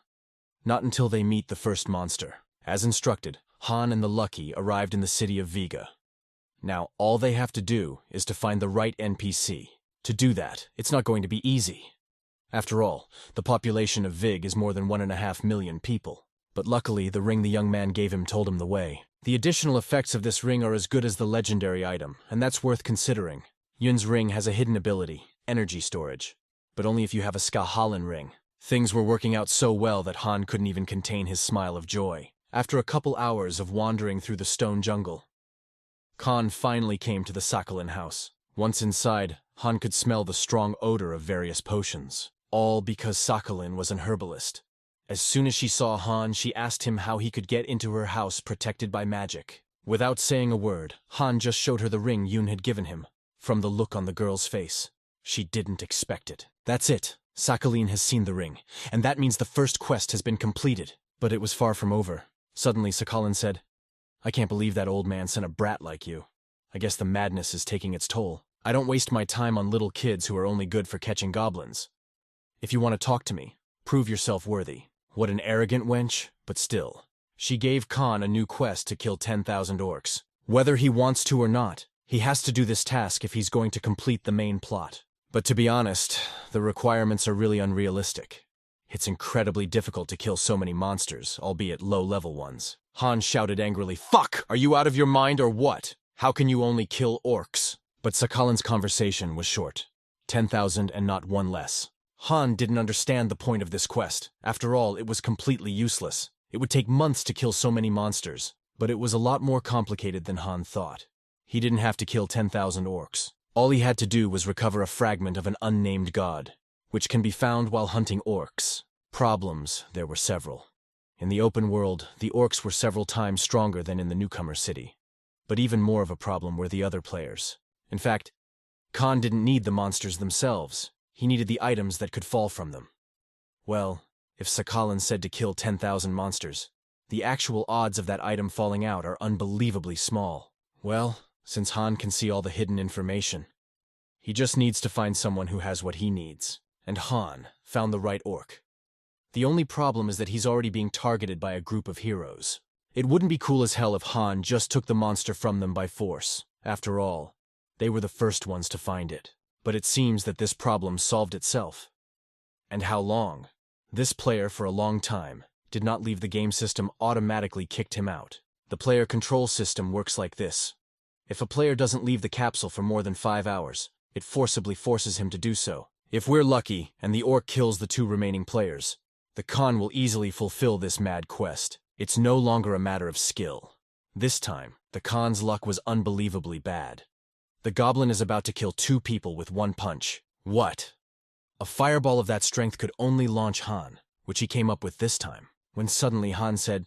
Not until they meet the first monster. As instructed, Han and the Lucky arrived in the city of Viga. Now, all they have to do is to find the right NPC. To do that, it's not going to be easy. After all, the population of Vig is more than 1.5 million people. But luckily, the ring the young man gave him told him the way. The additional effects of this ring are as good as the legendary item, and that's worth considering. Yun's ring has a hidden ability, energy storage, but only if you have a Skahalin ring. Things were working out so well that Han couldn't even contain his smile of joy. After a couple hours of wandering through the stone jungle, Khan finally came to the Sakhalin house. Once inside, Han could smell the strong odor of various potions, all because Sakhalin was an herbalist. As soon as she saw Han, she asked him how he could get into her house protected by magic. Without saying a word, Han just showed her the ring Yun had given him. From the look on the girl's face, she didn't expect it. That's it. Sakhalin has seen the ring, and that means the first quest has been completed. But it was far from over. Suddenly, Sakhalin said, "I can't believe that old man sent a brat like you. I guess the madness is taking its toll. I don't waste my time on little kids who are only good for catching goblins. If you want to talk to me, prove yourself worthy." What an arrogant wench, but still. She gave Khan a new quest to kill 10,000 orcs. Whether he wants to or not, he has to do this task if he's going to complete the main plot. But to be honest, the requirements are really unrealistic. It's incredibly difficult to kill so many monsters, albeit low-level ones. Han shouted angrily, "Fuck! Are you out of your mind or what? How can you only kill orcs?" But Sakhalin's conversation was short. 10,000 and not one less. Han didn't understand the point of this quest. After all, it was completely useless. It would take months to kill so many monsters. But it was a lot more complicated than Han thought. He didn't have to kill 10,000 orcs. All he had to do was recover a fragment of an unnamed god, which can be found while hunting orcs. Problems, there were several. In the open world, the orcs were several times stronger than in the newcomer city. But even more of a problem were the other players. In fact, Khan didn't need the monsters themselves. He needed the items that could fall from them. Well, if Sakhalin said to kill 10,000 monsters, the actual odds of that item falling out are unbelievably small. Well, since Han can see all the hidden information. He just needs to find someone who has what he needs. And Han found the right orc. The only problem is that he's already being targeted by a group of heroes. It wouldn't be cool as hell if Han just took the monster from them by force. After all, they were the first ones to find it. But it seems that this problem solved itself. And how long? This player, for a long time, did not leave the game system automatically kicked him out. The player control system works like this. If a player doesn't leave the capsule for more than 5 hours, it forcibly forces him to do so. If we're lucky and the orc kills the 2 remaining players, the Khan will easily fulfill this mad quest. It's no longer a matter of skill. This time, the Khan's luck was unbelievably bad. The goblin is about to kill 2 people with 1 punch. What? A fireball of that strength could only launch Han, which he came up with this time, when suddenly Han said,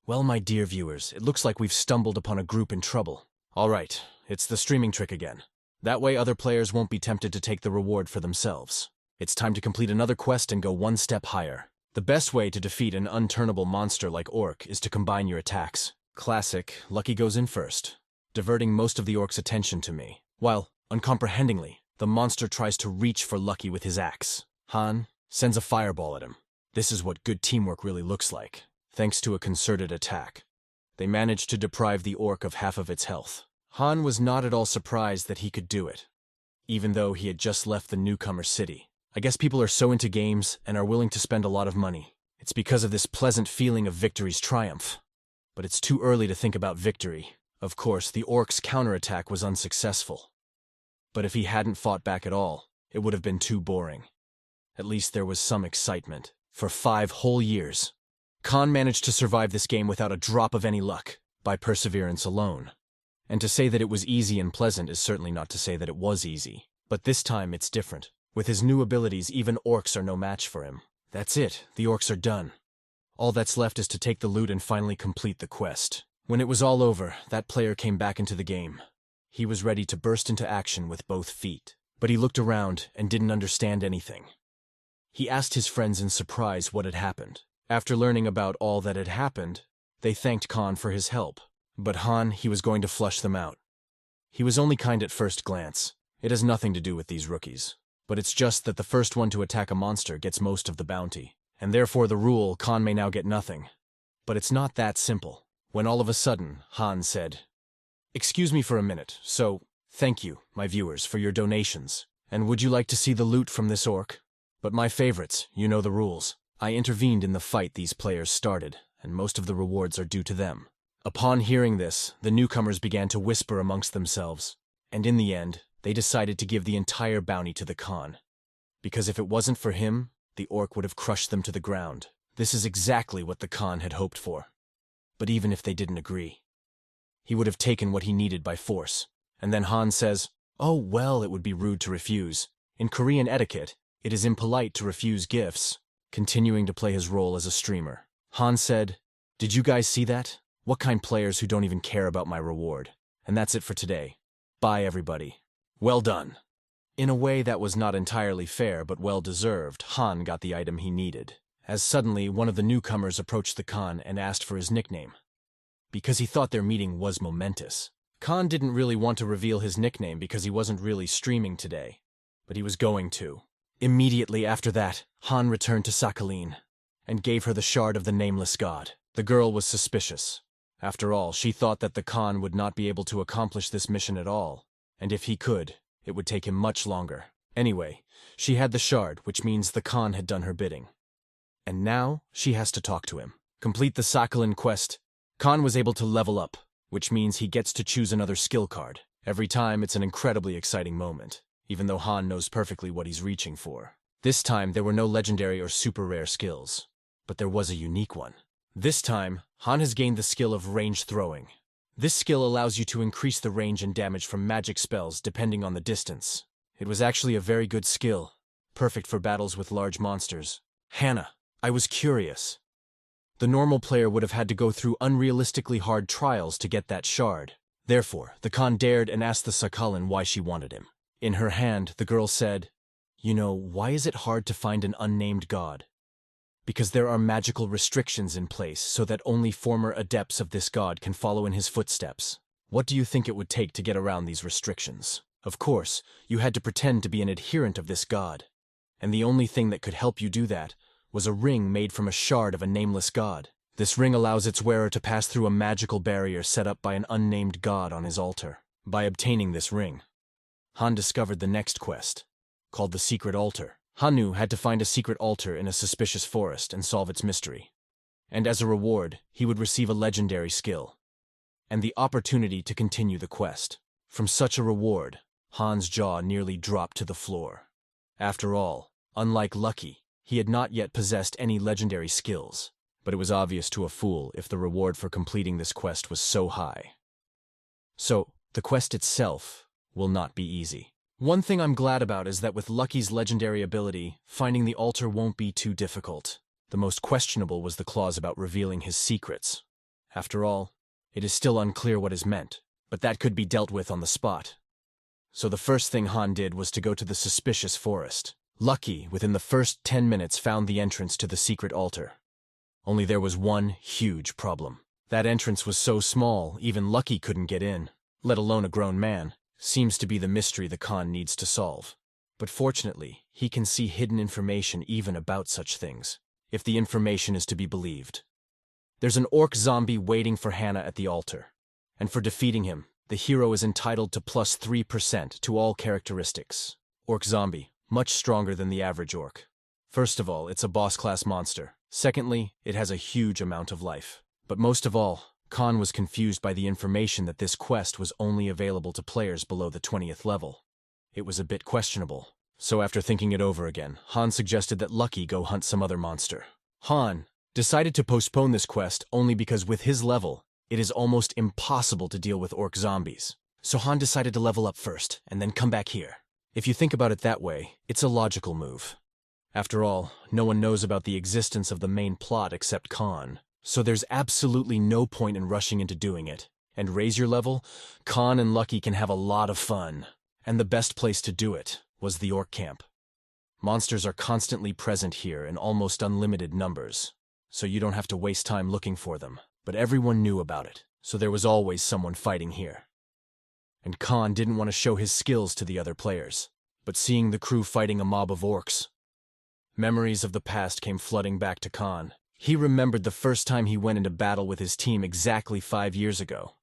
"Well, my dear viewers, it looks like we've stumbled upon a group in trouble. All right, it's the streaming trick again. That way other players won't be tempted to take the reward for themselves. It's time to complete another quest and go 1 step higher. The best way to defeat an unturnable monster like Orc is to combine your attacks. Classic, Lucky goes in first, diverting most of the Orc's attention to me, while, uncomprehendingly, the monster tries to reach for Lucky with his axe. Han sends a fireball at him. This is what good teamwork really looks like. Thanks to a concerted attack, they managed to deprive the Orc of half of its health. Han was not at all surprised that he could do it, even though he had just left the newcomer city. I guess people are so into games and are willing to spend a lot of money. It's because of this pleasant feeling of victory's triumph. But it's too early to think about victory. Of course, the Orc's counterattack was unsuccessful. But if he hadn't fought back at all, it would have been too boring. At least there was some excitement. For 5 whole years, Khan managed to survive this game without a drop of any luck, by perseverance alone. And to say that it was easy and pleasant is certainly not to say that it was easy. But this time it's different. With his new abilities, even orcs are no match for him. That's it, the orcs are done. All that's left is to take the loot and finally complete the quest. When it was all over, that player came back into the game. He was ready to burst into action with both feet. But he looked around and didn't understand anything. He asked his friends in surprise what had happened. After learning about all that had happened, they thanked Khan for his help. But Han, he was going to flush them out. He was only kind at first glance. It has nothing to do with these rookies. But it's just that the first one to attack a monster gets most of the bounty. And therefore the rule, Khan may now get nothing. But it's not that simple. When all of a sudden, Han said, "Excuse me for a minute, so thank you, my viewers, for your donations. And would you like to see the loot from this orc? But my favorites, you know the rules. I intervened in the fight these players started, and most of the rewards are due to them." Upon hearing this, the newcomers began to whisper amongst themselves, and in the end, they decided to give the entire bounty to the Khan. Because if it wasn't for him, the orc would have crushed them to the ground. This is exactly what the Khan had hoped for. But even if they didn't agree, he would have taken what he needed by force. And then Han says, "Oh, well, it would be rude to refuse. In Korean etiquette, it is impolite to refuse gifts." Continuing to play his role as a streamer, Han said, "Did you guys see that? What kind players who don't even care about my reward?" And that's it for today. Bye, everybody. Well done. In a way that was not entirely fair but well-deserved, Han got the item he needed, as suddenly one of the newcomers approached the Khan and asked for his nickname. Because he thought their meeting was momentous. Khan didn't really want to reveal his nickname because he wasn't really streaming today, but he was going to. Immediately after that, Han returned to Sakhalin and gave her the shard of the nameless god. The girl was suspicious. After all, she thought that the Khan would not be able to accomplish this mission at all, and if he could, it would take him much longer. Anyway, she had the shard, which means the Khan had done her bidding. And now, she has to talk to him. Complete the Sakhalin quest. Khan was able to level up, which means he gets to choose another skill card. Every time, it's an incredibly exciting moment, even though Han knows perfectly what he's reaching for. This time, there were no legendary or super rare skills, but there was a unique one. This time, Han has gained the skill of range throwing. This skill allows you to increase the range and damage from magic spells depending on the distance. It was actually a very good skill, perfect for battles with large monsters. Hannah, I was curious. The normal player would have had to go through unrealistically hard trials to get that shard. Therefore, the Khan dared and asked the Sakhalin why she wanted him. In her hand, the girl said, "You know, why is it hard to find an unnamed god? Because there are magical restrictions in place so that only former adepts of this god can follow in his footsteps. What do you think it would take to get around these restrictions? Of course, you had to pretend to be an adherent of this god. And the only thing that could help you do that was a ring made from a shard of a nameless god. This ring allows its wearer to pass through a magical barrier set up by an unnamed god on his altar. By obtaining this ring, Han discovered the next quest, called the Secret Altar. Hanu had to find a secret altar in a suspicious forest and solve its mystery. And as a reward, he would receive a legendary skill, and the opportunity to continue the quest. From such a reward, Han's jaw nearly dropped to the floor. After all, unlike Lucky, he had not yet possessed any legendary skills, but it was obvious to a fool if the reward for completing this quest was so high. So, the quest itself will not be easy. One thing I'm glad about is that with Lucky's legendary ability, finding the altar won't be too difficult. The most questionable was the clause about revealing his secrets. After all, it is still unclear what is meant, but that could be dealt with on the spot. So the first thing Han did was to go to the suspicious forest. Lucky, within the first 10 minutes, found the entrance to the secret altar. Only there was one huge problem. That entrance was so small, even Lucky couldn't get in, let alone a grown man. Seems to be the mystery the Khan needs to solve. But fortunately, he can see hidden information even about such things, if the information is to be believed. There's an orc zombie waiting for Hannah at the altar, and for defeating him, the hero is entitled to plus 3% to all characteristics. Orc zombie, much stronger than the average orc. First of all, it's a boss-class monster. Secondly, it has a huge amount of life. But most of all, Khan was confused by the information that this quest was only available to players below the 20th level. It was a bit questionable. So after thinking it over again, Han suggested that Lucky go hunt some other monster. Han decided to postpone this quest only because with his level, it is almost impossible to deal with orc zombies. So Han decided to level up first, and then come back here. If you think about it that way, it's a logical move. After all, no one knows about the existence of the main plot except Khan. So there's absolutely no point in rushing into doing it. And raise your level, Khan and Lucky can have a lot of fun. And the best place to do it was the orc camp. Monsters are constantly present here in almost unlimited numbers, so you don't have to waste time looking for them. But everyone knew about it, so there was always someone fighting here. And Khan didn't want to show his skills to the other players, but seeing the crew fighting a mob of orcs, memories of the past came flooding back to Khan. He remembered the first time he went into battle with his team exactly 5 years ago.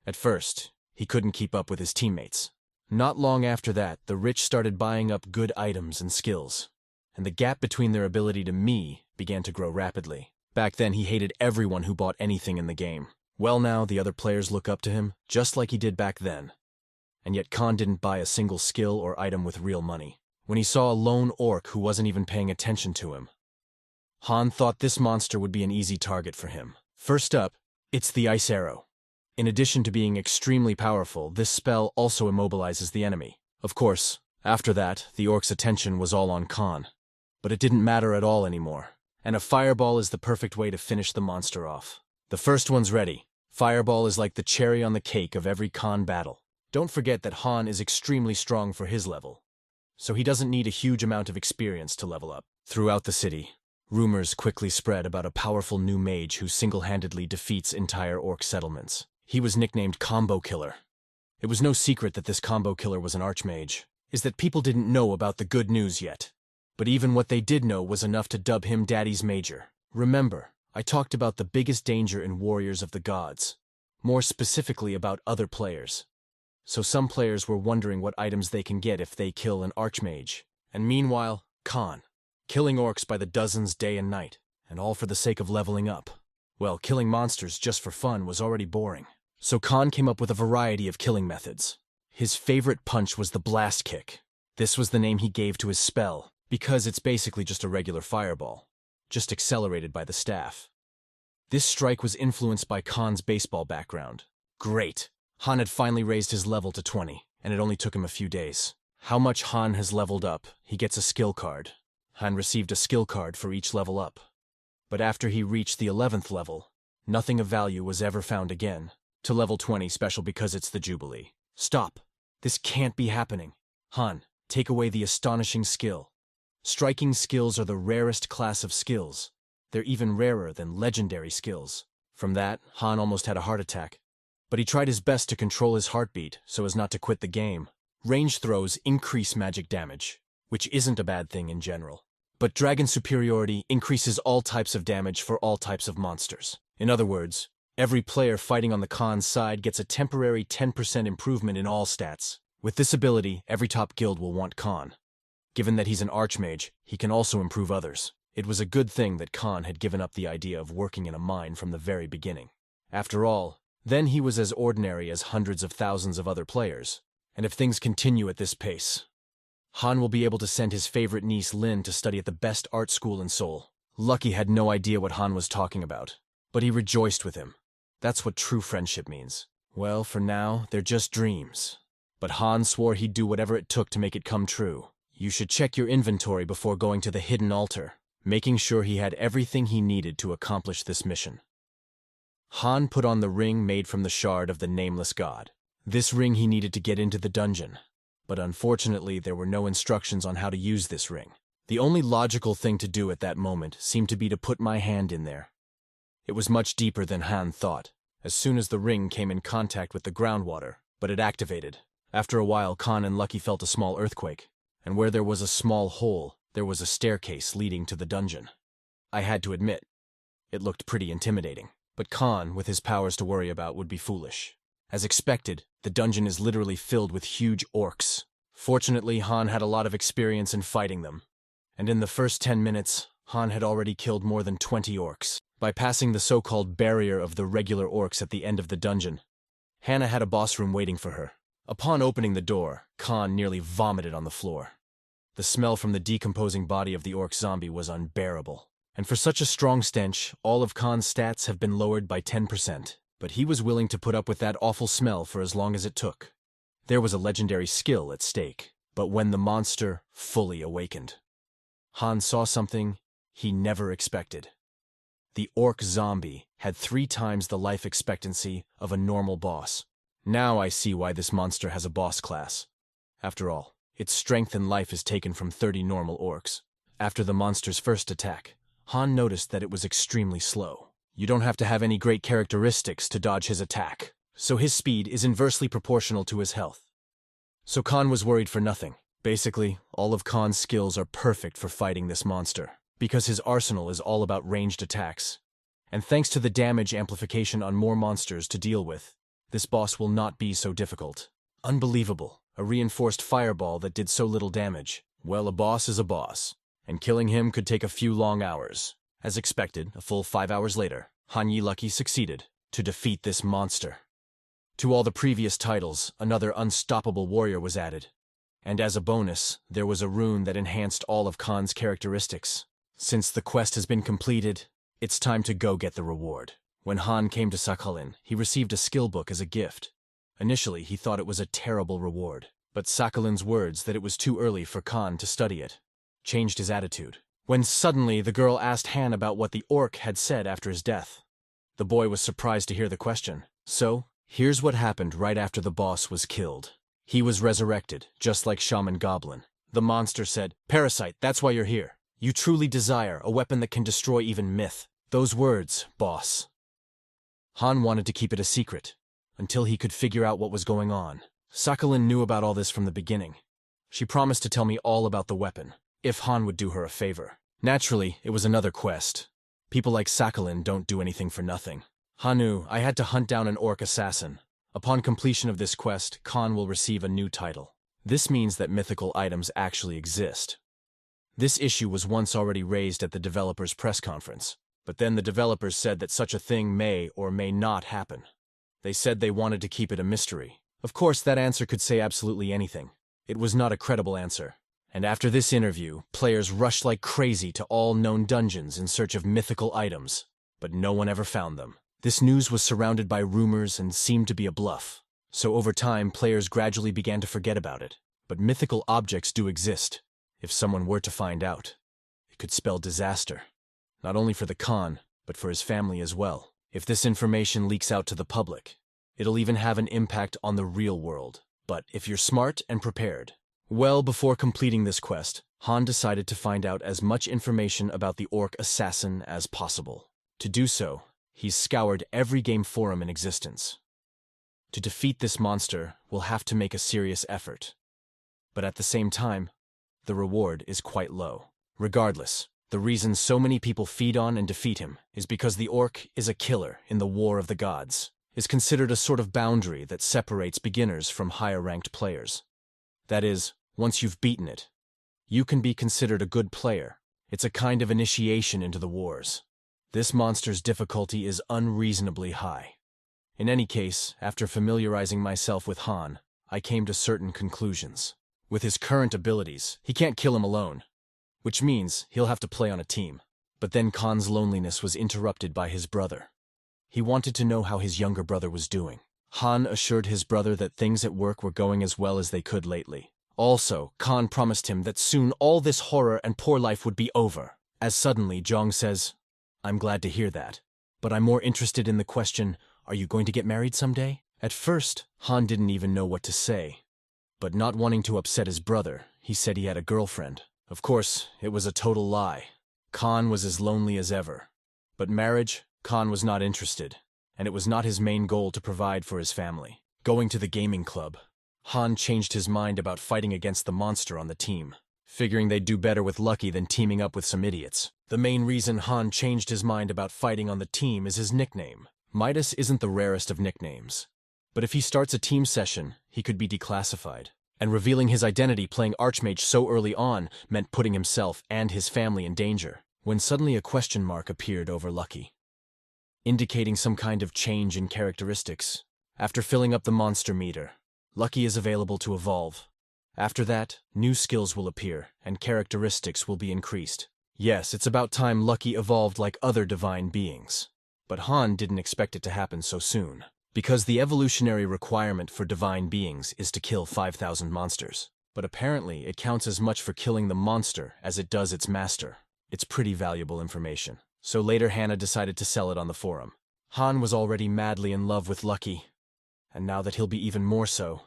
At first, he couldn't keep up with his teammates. Not long after that, the rich started buying up good items and skills, and the gap between their ability to me began to grow rapidly. Back then, he hated everyone who bought anything in the game. Well, now, the other players look up to him, just like he did back then. And yet Khan didn't buy a single skill or item with real money. When he saw a lone orc who wasn't even paying attention to him, Han thought this monster would be an easy target for him. First up, it's the Ice Arrow. In addition to being extremely powerful, this spell also immobilizes the enemy. Of course, after that, the orc's attention was all on Khan. But it didn't matter at all anymore, and a fireball is the perfect way to finish the monster off. The first one's ready. Fireball is like the cherry on the cake of every Khan battle. Don't forget that Han is extremely strong for his level, so he doesn't need a huge amount of experience to level up. Throughout the city, rumors quickly spread about a powerful new mage who single-handedly defeats entire orc settlements. He was nicknamed Combo Killer. It was no secret that this Combo Killer was an archmage. Is that people didn't know about the good news yet. But even what they did know was enough to dub him Daddy's Major. Remember, I talked about the biggest danger in Warriors of the Gods. More specifically about other players. So some players were wondering what items they can get if they kill an archmage. And meanwhile, Khan. Killing orcs by the dozens day and night, and all for the sake of leveling up. Well, killing monsters just for fun was already boring. So Khan came up with a variety of killing methods. His favorite punch was the blast kick. This was the name he gave to his spell, because it's basically just a regular fireball, just accelerated by the staff. This strike was influenced by Khan's baseball background. Great! Han had finally raised his level to 20, and it only took him a few days. How much Han has leveled up, he gets a skill card. Han received a skill card for each level up. But after he reached the 11th level, nothing of value was ever found again. To level 20 special because it's the Jubilee. Stop! This can't be happening. Han, take away the astonishing skill. Striking skills are the rarest class of skills. They're even rarer than legendary skills. From that, Han almost had a heart attack. But he tried his best to control his heartbeat so as not to quit the game. Range throws increase magic damage, which isn't a bad thing in general. But Dragon Superiority increases all types of damage for all types of monsters. In other words, every player fighting on the Khan's side gets a temporary 10% improvement in all stats. With this ability, every top guild will want Khan. Given that he's an archmage, he can also improve others. It was a good thing that Khan had given up the idea of working in a mine from the very beginning. After all, then he was as ordinary as hundreds of thousands of other players. And if things continue at this pace, Han will be able to send his favorite niece Lin to study at the best art school in Seoul. Lucky had no idea what Han was talking about, but he rejoiced with him. That's what true friendship means. Well, for now, they're just dreams. But Han swore he'd do whatever it took to make it come true. You should check your inventory before going to the hidden altar, making sure he had everything he needed to accomplish this mission. Han put on the ring made from the shard of the nameless god. This ring he needed to get into the dungeon. But unfortunately, there were no instructions on how to use this ring. The only logical thing to do at that moment seemed to be to put my hand in there. It was much deeper than Han thought, as soon as the ring came in contact with the groundwater, but it activated. After a while, Khan and Lucky felt a small earthquake, and where there was a small hole, there was a staircase leading to the dungeon. I had to admit, it looked pretty intimidating, but Khan, with his powers to worry about, would be foolish. As expected, the dungeon is literally filled with huge orcs. Fortunately, Han had a lot of experience in fighting them, and in the first 10 minutes, Han had already killed more than 20 orcs. By passing the so-called barrier of the regular orcs at the end of the dungeon, Hannah had a boss room waiting for her. Upon opening the door, Khan nearly vomited on the floor. The smell from the decomposing body of the orc zombie was unbearable. And for such a strong stench, all of Khan's stats have been lowered by 10%. But he was willing to put up with that awful smell for as long as it took. There was a legendary skill at stake. But when the monster fully awakened, Han saw something he never expected. The orc zombie had 3 times the life expectancy of a normal boss. Now I see why this monster has a boss class. After all, its strength and life is taken from 30 normal orcs. After the monster's first attack, Han noticed that it was extremely slow. You don't have to have any great characteristics to dodge his attack, so his speed is inversely proportional to his health. So Khan was worried for nothing. Basically, all of Khan's skills are perfect for fighting this monster, because his arsenal is all about ranged attacks. And thanks to the damage amplification on more monsters to deal with, this boss will not be so difficult. Unbelievable, a reinforced fireball that did so little damage. Well, a boss is a boss, and killing him could take a few long hours. As expected, a full 5 hours later, Han Yi Lucky succeeded to defeat this monster. To all the previous titles, another unstoppable warrior was added. And as a bonus, there was a rune that enhanced all of Khan's characteristics. Since the quest has been completed, it's time to go get the reward. When Han came to Sakhalin, he received a skill book as a gift. Initially, he thought it was a terrible reward, but Sakhalin's words that it was too early for Khan to study it changed his attitude. When suddenly the girl asked Han about what the orc had said after his death. The boy was surprised to hear the question. So, here's what happened right after the boss was killed. He was resurrected, just like Shaman Goblin. The monster said, "Parasite, that's why you're here. You truly desire a weapon that can destroy even myth." Those words, boss. Han wanted to keep it a secret, until he could figure out what was going on. Sakhalin knew about all this from the beginning. She promised to tell me all about the weapon, if Han would do her a favor. Naturally, it was another quest. People like Sakhalin don't do anything for nothing. Han knew I had to hunt down an orc assassin. Upon completion of this quest, Khan will receive a new title. This means that mythical items actually exist. This issue was once already raised at the developers' press conference, but then the developers said that such a thing may or may not happen. They said they wanted to keep it a mystery. Of course, that answer could say absolutely anything. It was not a credible answer. And after this interview, players rushed like crazy to all known dungeons in search of mythical items, but no one ever found them. This news was surrounded by rumors and seemed to be a bluff. So over time, players gradually began to forget about it. But mythical objects do exist. If someone were to find out, it could spell disaster. Not only for the Khan, but for his family as well. If this information leaks out to the public, it'll even have an impact on the real world. But if you're smart and prepared, well, before completing this quest, Han decided to find out as much information about the orc assassin as possible. To do so, he scoured every game forum in existence. To defeat this monster, we'll have to make a serious effort. But at the same time, the reward is quite low. Regardless, the reason so many people feed on and defeat him is because the orc is a killer in the War of the Gods, is considered a sort of boundary that separates beginners from higher-ranked players. That is, once you've beaten it, you can be considered a good player. It's a kind of initiation into the wars. This monster's difficulty is unreasonably high. In any case, after familiarizing myself with Han, I came to certain conclusions. With his current abilities, he can't kill him alone, which means he'll have to play on a team. But then Khan's loneliness was interrupted by his brother. He wanted to know how his younger brother was doing. Han assured his brother that things at work were going as well as they could lately. Also, Khan promised him that soon all this horror and poor life would be over. As suddenly, Zhang says, "I'm glad to hear that, but I'm more interested in the question, are you going to get married someday?" At first, Han didn't even know what to say. But not wanting to upset his brother, he said he had a girlfriend. Of course, it was a total lie. Khan was as lonely as ever. But marriage, Khan was not interested, and it was not his main goal to provide for his family. Going to the gaming club, Han changed his mind about fighting against the monster on the team, figuring they'd do better with Lucky than teaming up with some idiots. The main reason Han changed his mind about fighting on the team is his nickname. Midas isn't the rarest of nicknames. But if he starts a team session, he could be declassified. And revealing his identity playing Archmage so early on meant putting himself and his family in danger. When suddenly a question mark appeared over Lucky, indicating some kind of change in characteristics. After filling up the monster meter, Lucky is available to evolve. After that, new skills will appear, and characteristics will be increased. Yes, it's about time Lucky evolved like other divine beings. But Han didn't expect it to happen so soon, because the evolutionary requirement for divine beings is to kill 5,000 monsters. But apparently, it counts as much for killing the monster as it does its master. It's pretty valuable information. So later Hannah decided to sell it on the forum. Han was already madly in love with Lucky, and now that he'll be even more so,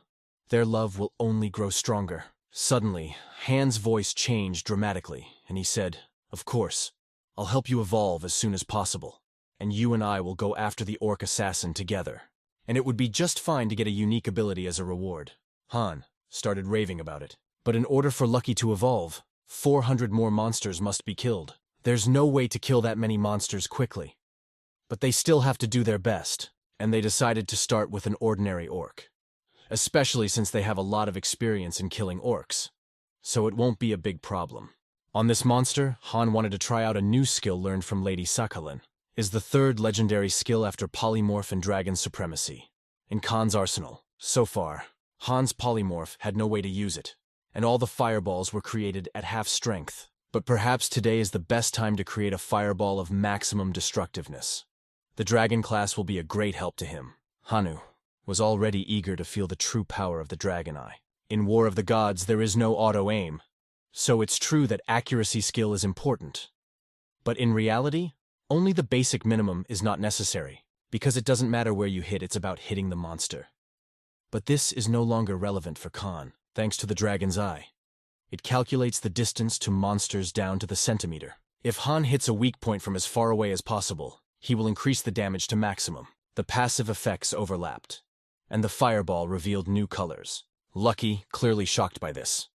their love will only grow stronger. Suddenly, Han's voice changed dramatically, and he said, "Of course, I'll help you evolve as soon as possible, and you and I will go after the orc assassin together. And it would be just fine to get a unique ability as a reward." Han started raving about it. But in order for Lucky to evolve, 400 more monsters must be killed. There's no way to kill that many monsters quickly. But they still have to do their best, and they decided to start with an ordinary orc, especially since they have a lot of experience in killing orcs, so it won't be a big problem. On this monster, Han wanted to try out a new skill learned from Lady Sakhalin. Is the third legendary skill after Polymorph and Dragon Supremacy. In Khan's arsenal, so far, Han's Polymorph had no way to use it, and all the fireballs were created at half strength. But perhaps today is the best time to create a fireball of maximum destructiveness. The dragon class will be a great help to him. Hanu was already eager to feel the true power of the Dragon Eye. In War of the Gods, there is no auto-aim, so it's true that accuracy skill is important. But in reality, only the basic minimum is not necessary, because it doesn't matter where you hit, it's about hitting the monster. But this is no longer relevant for Khan, thanks to the Dragon's Eye. It calculates the distance to monsters down to the centimeter. If Han hits a weak point from as far away as possible, he will increase the damage to maximum. The passive effects overlapped, and the fireball revealed new colors. Lucky, clearly shocked by this.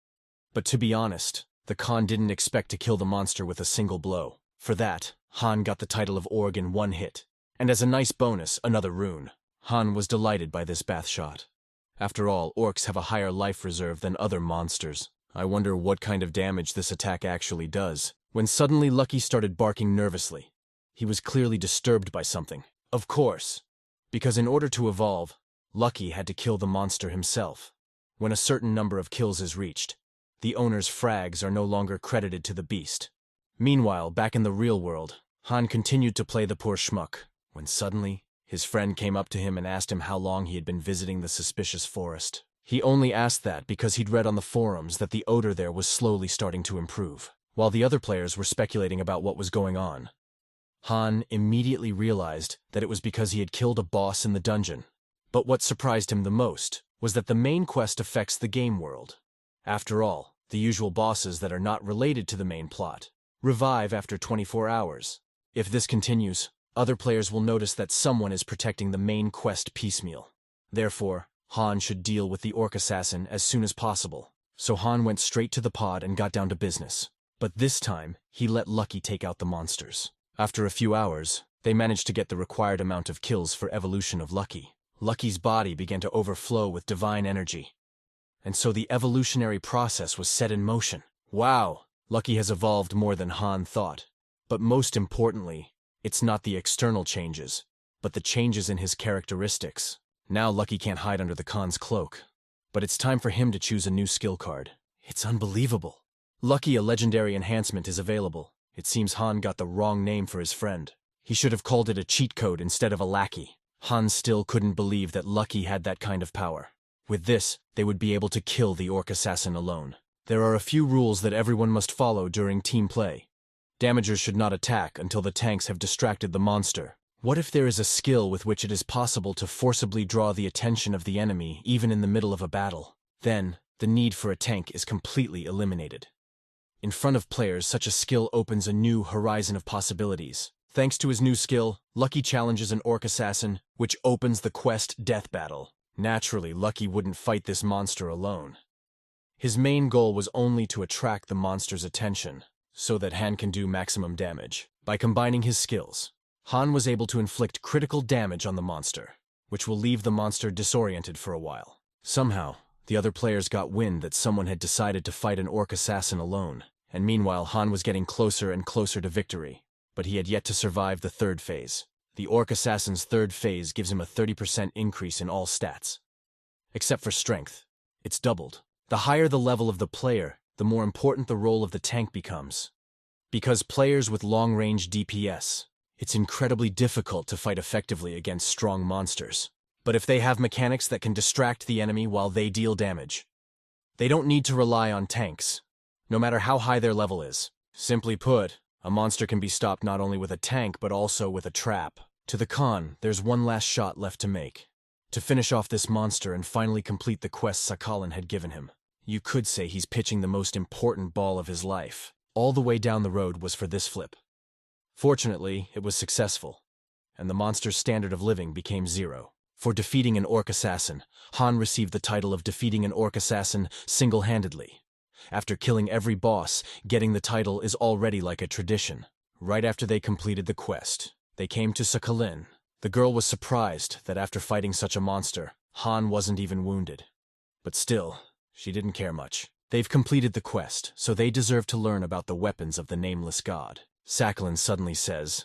But to be honest, the Khan didn't expect to kill the monster with a single blow. For that, Han got the title of Org in one hit, and as a nice bonus, another rune. Han was delighted by this bath shot. After all, orcs have a higher life reserve than other monsters. I wonder what kind of damage this attack actually does. When suddenly Lucky started barking nervously. He was clearly disturbed by something. Of course, because in order to evolve, Lucky had to kill the monster himself. When a certain number of kills is reached, the owner's frags are no longer credited to the beast. Meanwhile, back in the real world, Han continued to play the poor schmuck, when suddenly, his friend came up to him and asked him how long he had been visiting the suspicious forest. He only asked that because he'd read on the forums that the odor there was slowly starting to improve, while the other players were speculating about what was going on. Han immediately realized that it was because he had killed a boss in the dungeon. But what surprised him the most was that the main quest affects the game world. After all, the usual bosses that are not related to the main plot revive after 24 hours. If this continues, other players will notice that someone is protecting the main quest piecemeal. Therefore, Han should deal with the orc assassin as soon as possible. So Han went straight to the pod and got down to business. But this time, he let Lucky take out the monsters. After a few hours, they managed to get the required amount of kills for evolution of Lucky. Lucky's body began to overflow with divine energy. And so the evolutionary process was set in motion. Wow! Lucky has evolved more than Han thought. But most importantly, it's not the external changes, but the changes in his characteristics. Now Lucky can't hide under the Khan's cloak. But it's time for him to choose a new skill card. It's unbelievable. Lucky, a legendary enhancement, is available. It seems Han got the wrong name for his friend. He should have called it a cheat code instead of a lackey. Han still couldn't believe that Lucky had that kind of power. With this, they would be able to kill the orc assassin alone. There are a few rules that everyone must follow during team play. Damagers should not attack until the tanks have distracted the monster. What if there is a skill with which it is possible to forcibly draw the attention of the enemy even in the middle of a battle? Then, the need for a tank is completely eliminated. In front of players, such a skill opens a new horizon of possibilities. Thanks to his new skill, Lucky challenges an orc assassin, which opens the quest Death Battle. Naturally, Lucky wouldn't fight this monster alone. His main goal was only to attract the monster's attention, so that Han can do maximum damage. By combining his skills, Han was able to inflict critical damage on the monster, which will leave the monster disoriented for a while. Somehow, the other players got wind that someone had decided to fight an orc assassin alone, and meanwhile Han was getting closer and closer to victory. But he had yet to survive the third phase. The orc assassin's third phase gives him a 30% increase in all stats. Except for strength. It's doubled. The higher the level of the player, the more important the role of the tank becomes. Because players with long-range DPS, it's incredibly difficult to fight effectively against strong monsters. But if they have mechanics that can distract the enemy while they deal damage, they don't need to rely on tanks, no matter how high their level is. Simply put, a monster can be stopped not only with a tank but also with a trap. To the Khan, there's one last shot left to make. To finish off this monster and finally complete the quest Sakhalin had given him. You could say he's pitching the most important ball of his life. All the way down the road was for this flip. Fortunately, it was successful, and the monster's standard of living became 0. For defeating an orc assassin, Han received the title of defeating an orc assassin single-handedly. After killing every boss, getting the title is already like a tradition. Right after they completed the quest, they came to Sakhalin. The girl was surprised that after fighting such a monster, Han wasn't even wounded. But still, she didn't care much. They've completed the quest, so they deserve to learn about the weapons of the nameless god. Sakhalin suddenly says,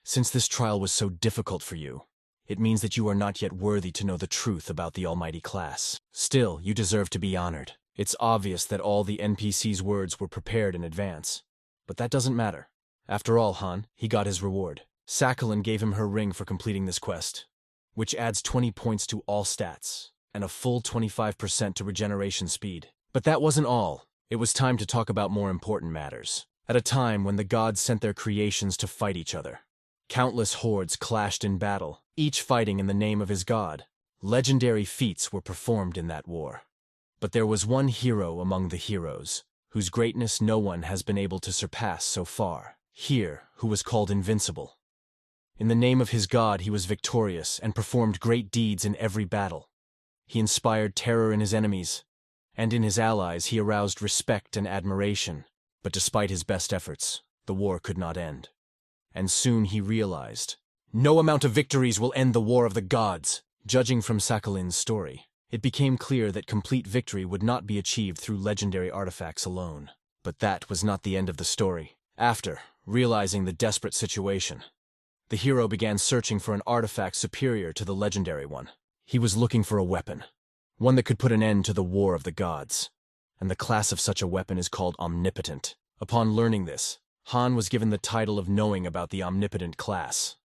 "Since this trial was so difficult for you, it means that you are not yet worthy to know the truth about the almighty class. Still, you deserve to be honored. It's obvious that all the NPC's words were prepared in advance. But that doesn't matter. After all, Han, he got his reward." Sakhalin gave him her ring for completing this quest, which adds 20 points to all stats, and a full 25% to regeneration speed. But that wasn't all. It was time to talk about more important matters. At a time when the gods sent their creations to fight each other, countless hordes clashed in battle, each fighting in the name of his god. Legendary feats were performed in that war. But there was one hero among the heroes, whose greatness no one has been able to surpass so far. Here, who was called invincible. In the name of his god, he was victorious and performed great deeds in every battle. He inspired terror in his enemies, and in his allies he aroused respect and admiration. But despite his best efforts, the war could not end. And soon he realized, no amount of victories will end the war of the gods. Judging from Sakhalin's story, it became clear that complete victory would not be achieved through legendary artifacts alone. But that was not the end of the story. After realizing the desperate situation, the hero began searching for an artifact superior to the legendary one. He was looking for a weapon, one that could put an end to the war of the gods. And the class of such a weapon is called Omnipotent. Upon learning this, Han was given the title of knowing about the Omnipotent class.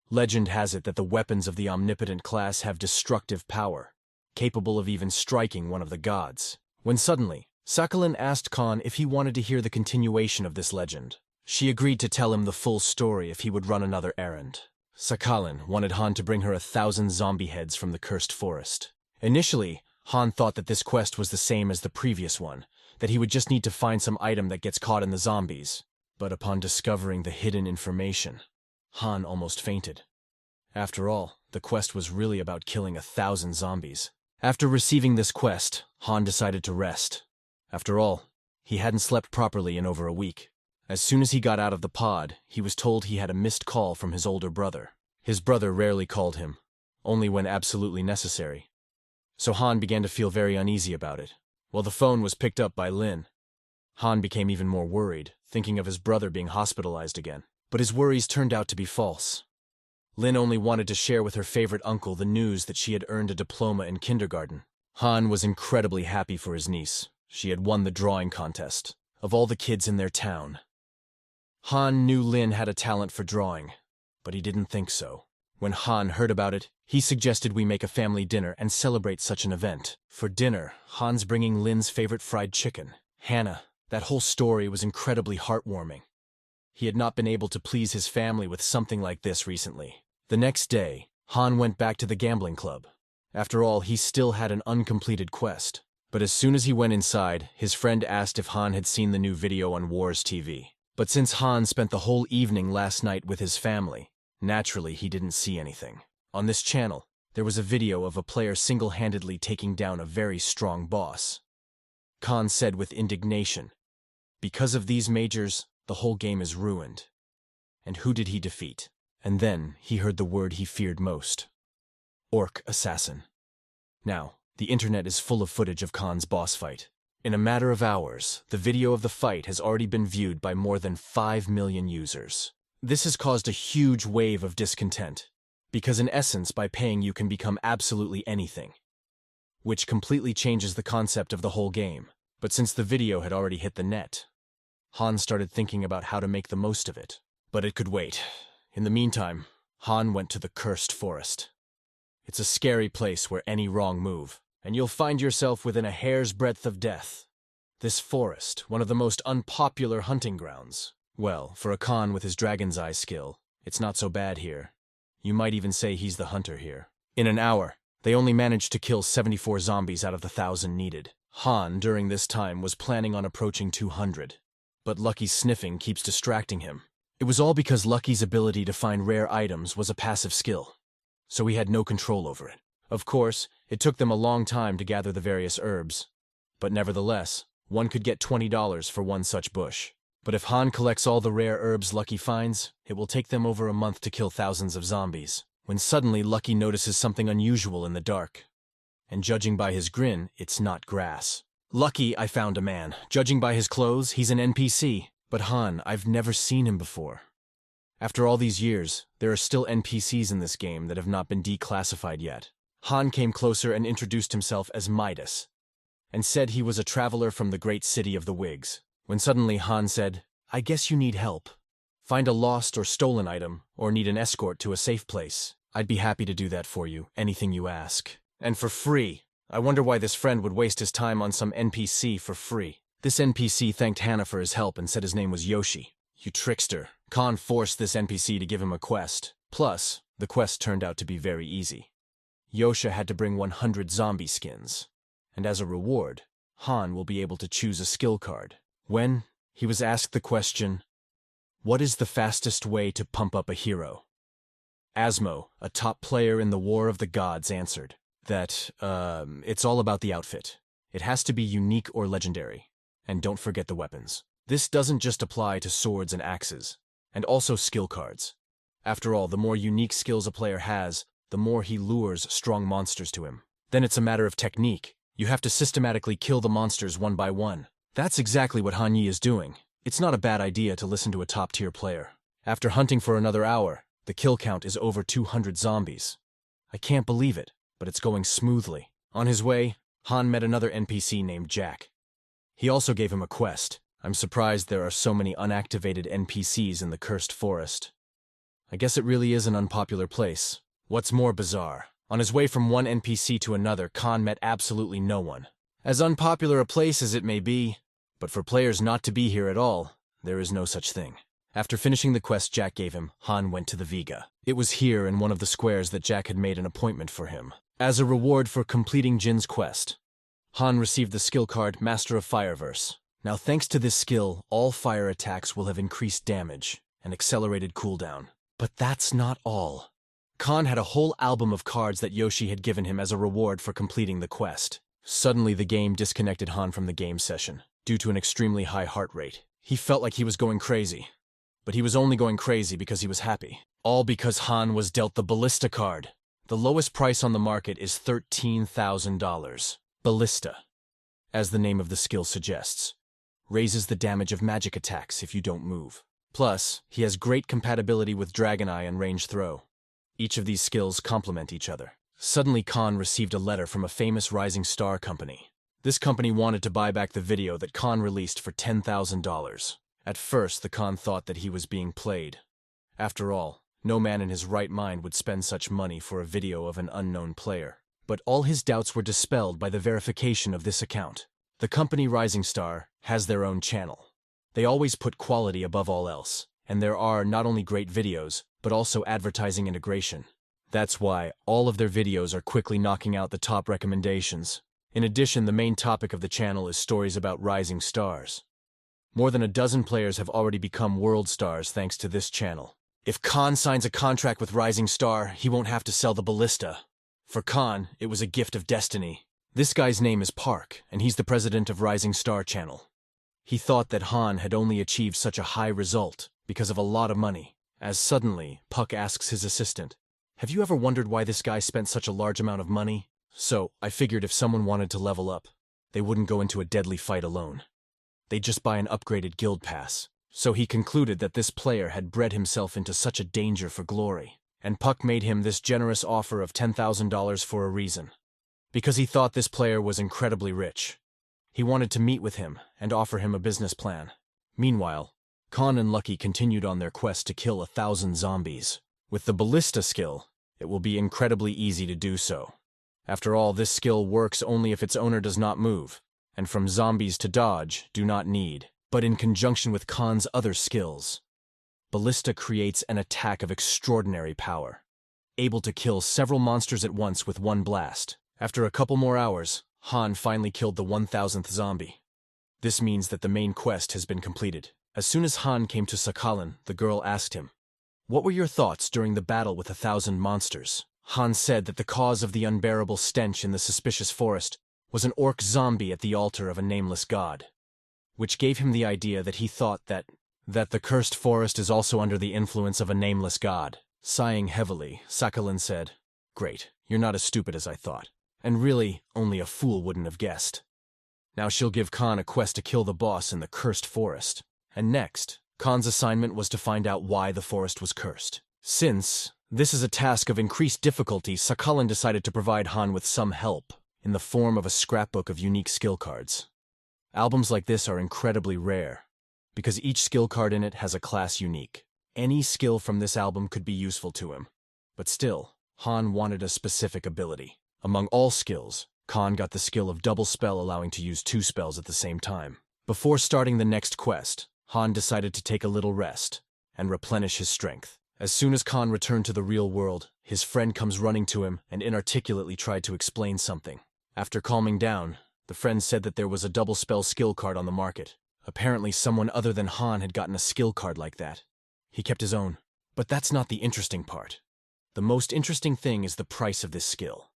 Legend has it that the weapons of the Omnipotent class have destructive power, capable of even striking one of the gods. When suddenly, Sakhalin asked Khan if he wanted to hear the continuation of this legend. She agreed to tell him the full story if he would run another errand. Sakhalin wanted Han to bring her 1,000 zombie heads from the cursed forest. Initially, Han thought that this quest was the same as the previous one, that he would just need to find some item that gets caught in the zombies. But upon discovering the hidden information, Han almost fainted. After all, The quest was really about killing 1,000 zombies. After receiving this quest, Han decided to rest. After all, he hadn't slept properly in over a week. As soon as he got out of the pod, he was told he had a missed call from his older brother. His brother rarely called him, only when absolutely necessary. So Han began to feel very uneasy about it. While the phone was picked up by Lin, Han became even more worried, thinking of his brother being hospitalized again. But his worries turned out to be false. Lin only wanted to share with her favorite uncle the news that she had earned a diploma in kindergarten. Han was incredibly happy for his niece. She had won the drawing contest, of all the kids in their town. Han knew Lin had a talent for drawing, but he didn't think so. When Han heard about it, he suggested we make a family dinner and celebrate such an event. For dinner, Han's bringing Lin's favorite fried chicken. Hannah, that whole story was incredibly heartwarming. He had not been able to please his family with something like this recently. The next day, Han went back to the gambling club. After all, he still had an uncompleted quest. But as soon as he went inside, his friend asked if Han had seen the new video on Wars TV. But since Han spent the whole evening last night with his family, naturally he didn't see anything. On this channel, there was a video of a player single-handedly taking down a very strong boss. Khan said with indignation, "Because of these majors, the whole game is ruined." And who did he defeat? And then he heard the word he feared most. Orc assassin. Now, the internet is full of footage of Khan's boss fight. In a matter of hours, the video of the fight has already been viewed by more than 5 million users. This has caused a huge wave of discontent, because in essence, by paying you can become absolutely anything, which completely changes the concept of the whole game. But since the video had already hit the net, Han started thinking about how to make the most of it. But it could wait. In the meantime, Han went to the Cursed Forest. It's a scary place where any wrong move, and you'll find yourself within a hair's breadth of death. This forest, one of the most unpopular hunting grounds. Well, for a Khan with his dragon's eye skill, it's not so bad here. You might even say he's the hunter here. In an hour, they only managed to kill 74 zombies out of the 1,000 needed. Han, during this time, was planning on approaching 200. But Lucky's sniffing keeps distracting him. It was all because Lucky's ability to find rare items was a passive skill, so he had no control over it. Of course, it took them a long time to gather the various herbs, but nevertheless, one could get $20 for one such bush. But if Han collects all the rare herbs Lucky finds, it will take them over a month to kill thousands of zombies. When suddenly Lucky notices something unusual in the dark. And judging by his grin, it's not grass. "Lucky, I found a man. Judging by his clothes, he's an NPC. But Han, I've never seen him before." After all these years, there are still NPCs in this game that have not been declassified yet. Han came closer and introduced himself as Midas, and said he was a traveler from the great city of the Whigs. When suddenly Han said, "I guess you need help. Find a lost or stolen item, or need an escort to a safe place. I'd be happy to do that for you, anything you ask. And for free." I wonder why this friend would waste his time on some NPC for free. This NPC thanked Hannah for his help and said his name was Yoshi. You trickster. Khan forced this NPC to give him a quest. Plus, the quest turned out to be very easy. Yoshi had to bring 100 zombie skins. And as a reward, Han will be able to choose a skill card. When he was asked the question, "What is the fastest way to pump up a hero?" Asmo, a top player in the War of the Gods, answered that, it's all about the outfit. It has to be unique or legendary. And don't forget the weapons. This doesn't just apply to swords and axes, and also skill cards. After all, the more unique skills a player has, the more he lures strong monsters to him. Then it's a matter of technique. You have to systematically kill the monsters one by one. That's exactly what Han Yi is doing. It's not a bad idea to listen to a top-tier player. After hunting for another hour, the kill count is over 200 zombies. I can't believe it, but it's going smoothly. On his way, Han met another NPC named Jack. He also gave him a quest. I'm surprised there are so many unactivated NPCs in the Cursed Forest. I guess it really is an unpopular place. What's more bizarre, on his way from one NPC to another, Khan met absolutely no one. As unpopular a place as it may be, but for players not to be here at all, there is no such thing. After finishing the quest Jack gave him, Han went to the Vega. It was here in one of the squares that Jack had made an appointment for him. As a reward for completing Jin's quest, Han received the skill card Master of Fireverse. Now thanks to this skill, all fire attacks will have increased damage and accelerated cooldown. But that's not all. Khan had a whole album of cards that Yoshi had given him as a reward for completing the quest. Suddenly, the game disconnected Han from the game session, due to an extremely high heart rate. He felt like he was going crazy. But he was only going crazy because he was happy. All because Han was dealt the Ballista card. The lowest price on the market is $13,000. Ballista, as the name of the skill suggests, raises the damage of magic attacks if you don't move. Plus, he has great compatibility with Dragon Eye and Range Throw. Each of these skills complement each other. Suddenly, Khan received a letter from a famous rising star company. This company wanted to buy back the video that Khan released for $10,000. At first, the Khan thought that he was being played. After all, no man in his right mind would spend such money for a video of an unknown player. But all his doubts were dispelled by the verification of this account. The company Rising Star has their own channel. They always put quality above all else, and there are not only great videos, but also advertising integration. That's why all of their videos are quickly knocking out the top recommendations. In addition, the main topic of the channel is stories about rising stars. More than a dozen players have already become world stars thanks to this channel. If Khan signs a contract with Rising Star, he won't have to sell the Ballista. For Khan, it was a gift of destiny. This guy's name is Park, and he's the president of Rising Star Channel. He thought that Han had only achieved such a high result because of a lot of money, as suddenly Puck asks his assistant, "Have you ever wondered why this guy spent such a large amount of money?" So, I figured if someone wanted to level up, they wouldn't go into a deadly fight alone. They'd just buy an upgraded guild pass. So he concluded that this player had bred himself into such a danger for glory, and Puck made him this generous offer of $10,000 for a reason. Because he thought this player was incredibly rich. He wanted to meet with him and offer him a business plan. Meanwhile, Khan and Lucky continued on their quest to kill 1,000 zombies. With the Ballista skill, it will be incredibly easy to do so. After all, this skill works only if its owner does not move, and from zombies to dodge do not need. But in conjunction with Khan's other skills, Ballista creates an attack of extraordinary power, able to kill several monsters at once with one blast. After a couple more hours, Han finally killed the 1,000th zombie. This means that the main quest has been completed. As soon as Han came to Sakhalin, the girl asked him, "What were your thoughts during the battle with 1,000 monsters?" Han said that the cause of the unbearable stench in the suspicious forest was an orc zombie at the altar of a nameless god, which gave him the idea that he thought that the cursed forest is also under the influence of a nameless god. Sighing heavily, Sakhalin said, "Great, you're not as stupid as I thought. And really, only a fool wouldn't have guessed." Now she'll give Khan a quest to kill the boss in the cursed forest. And next, Khan's assignment was to find out why the forest was cursed. Since this is a task of increased difficulty, Sakhalin decided to provide Han with some help in the form of a scrapbook of unique skill cards. Albums like this are incredibly rare, because each skill card in it has a class unique. Any skill from this album could be useful to him. But still, Han wanted a specific ability. Among all skills, Khan got the skill of double spell, allowing to use 2 spells at the same time. Before starting the next quest, Han decided to take a little rest and replenish his strength. As soon as Khan returned to the real world, his friend comes running to him and inarticulately tried to explain something. After calming down, the friend said that there was a double spell skill card on the market. Apparently someone other than Han had gotten a skill card like that. He kept his own. But that's not the interesting part. The most interesting thing is the price of this skill.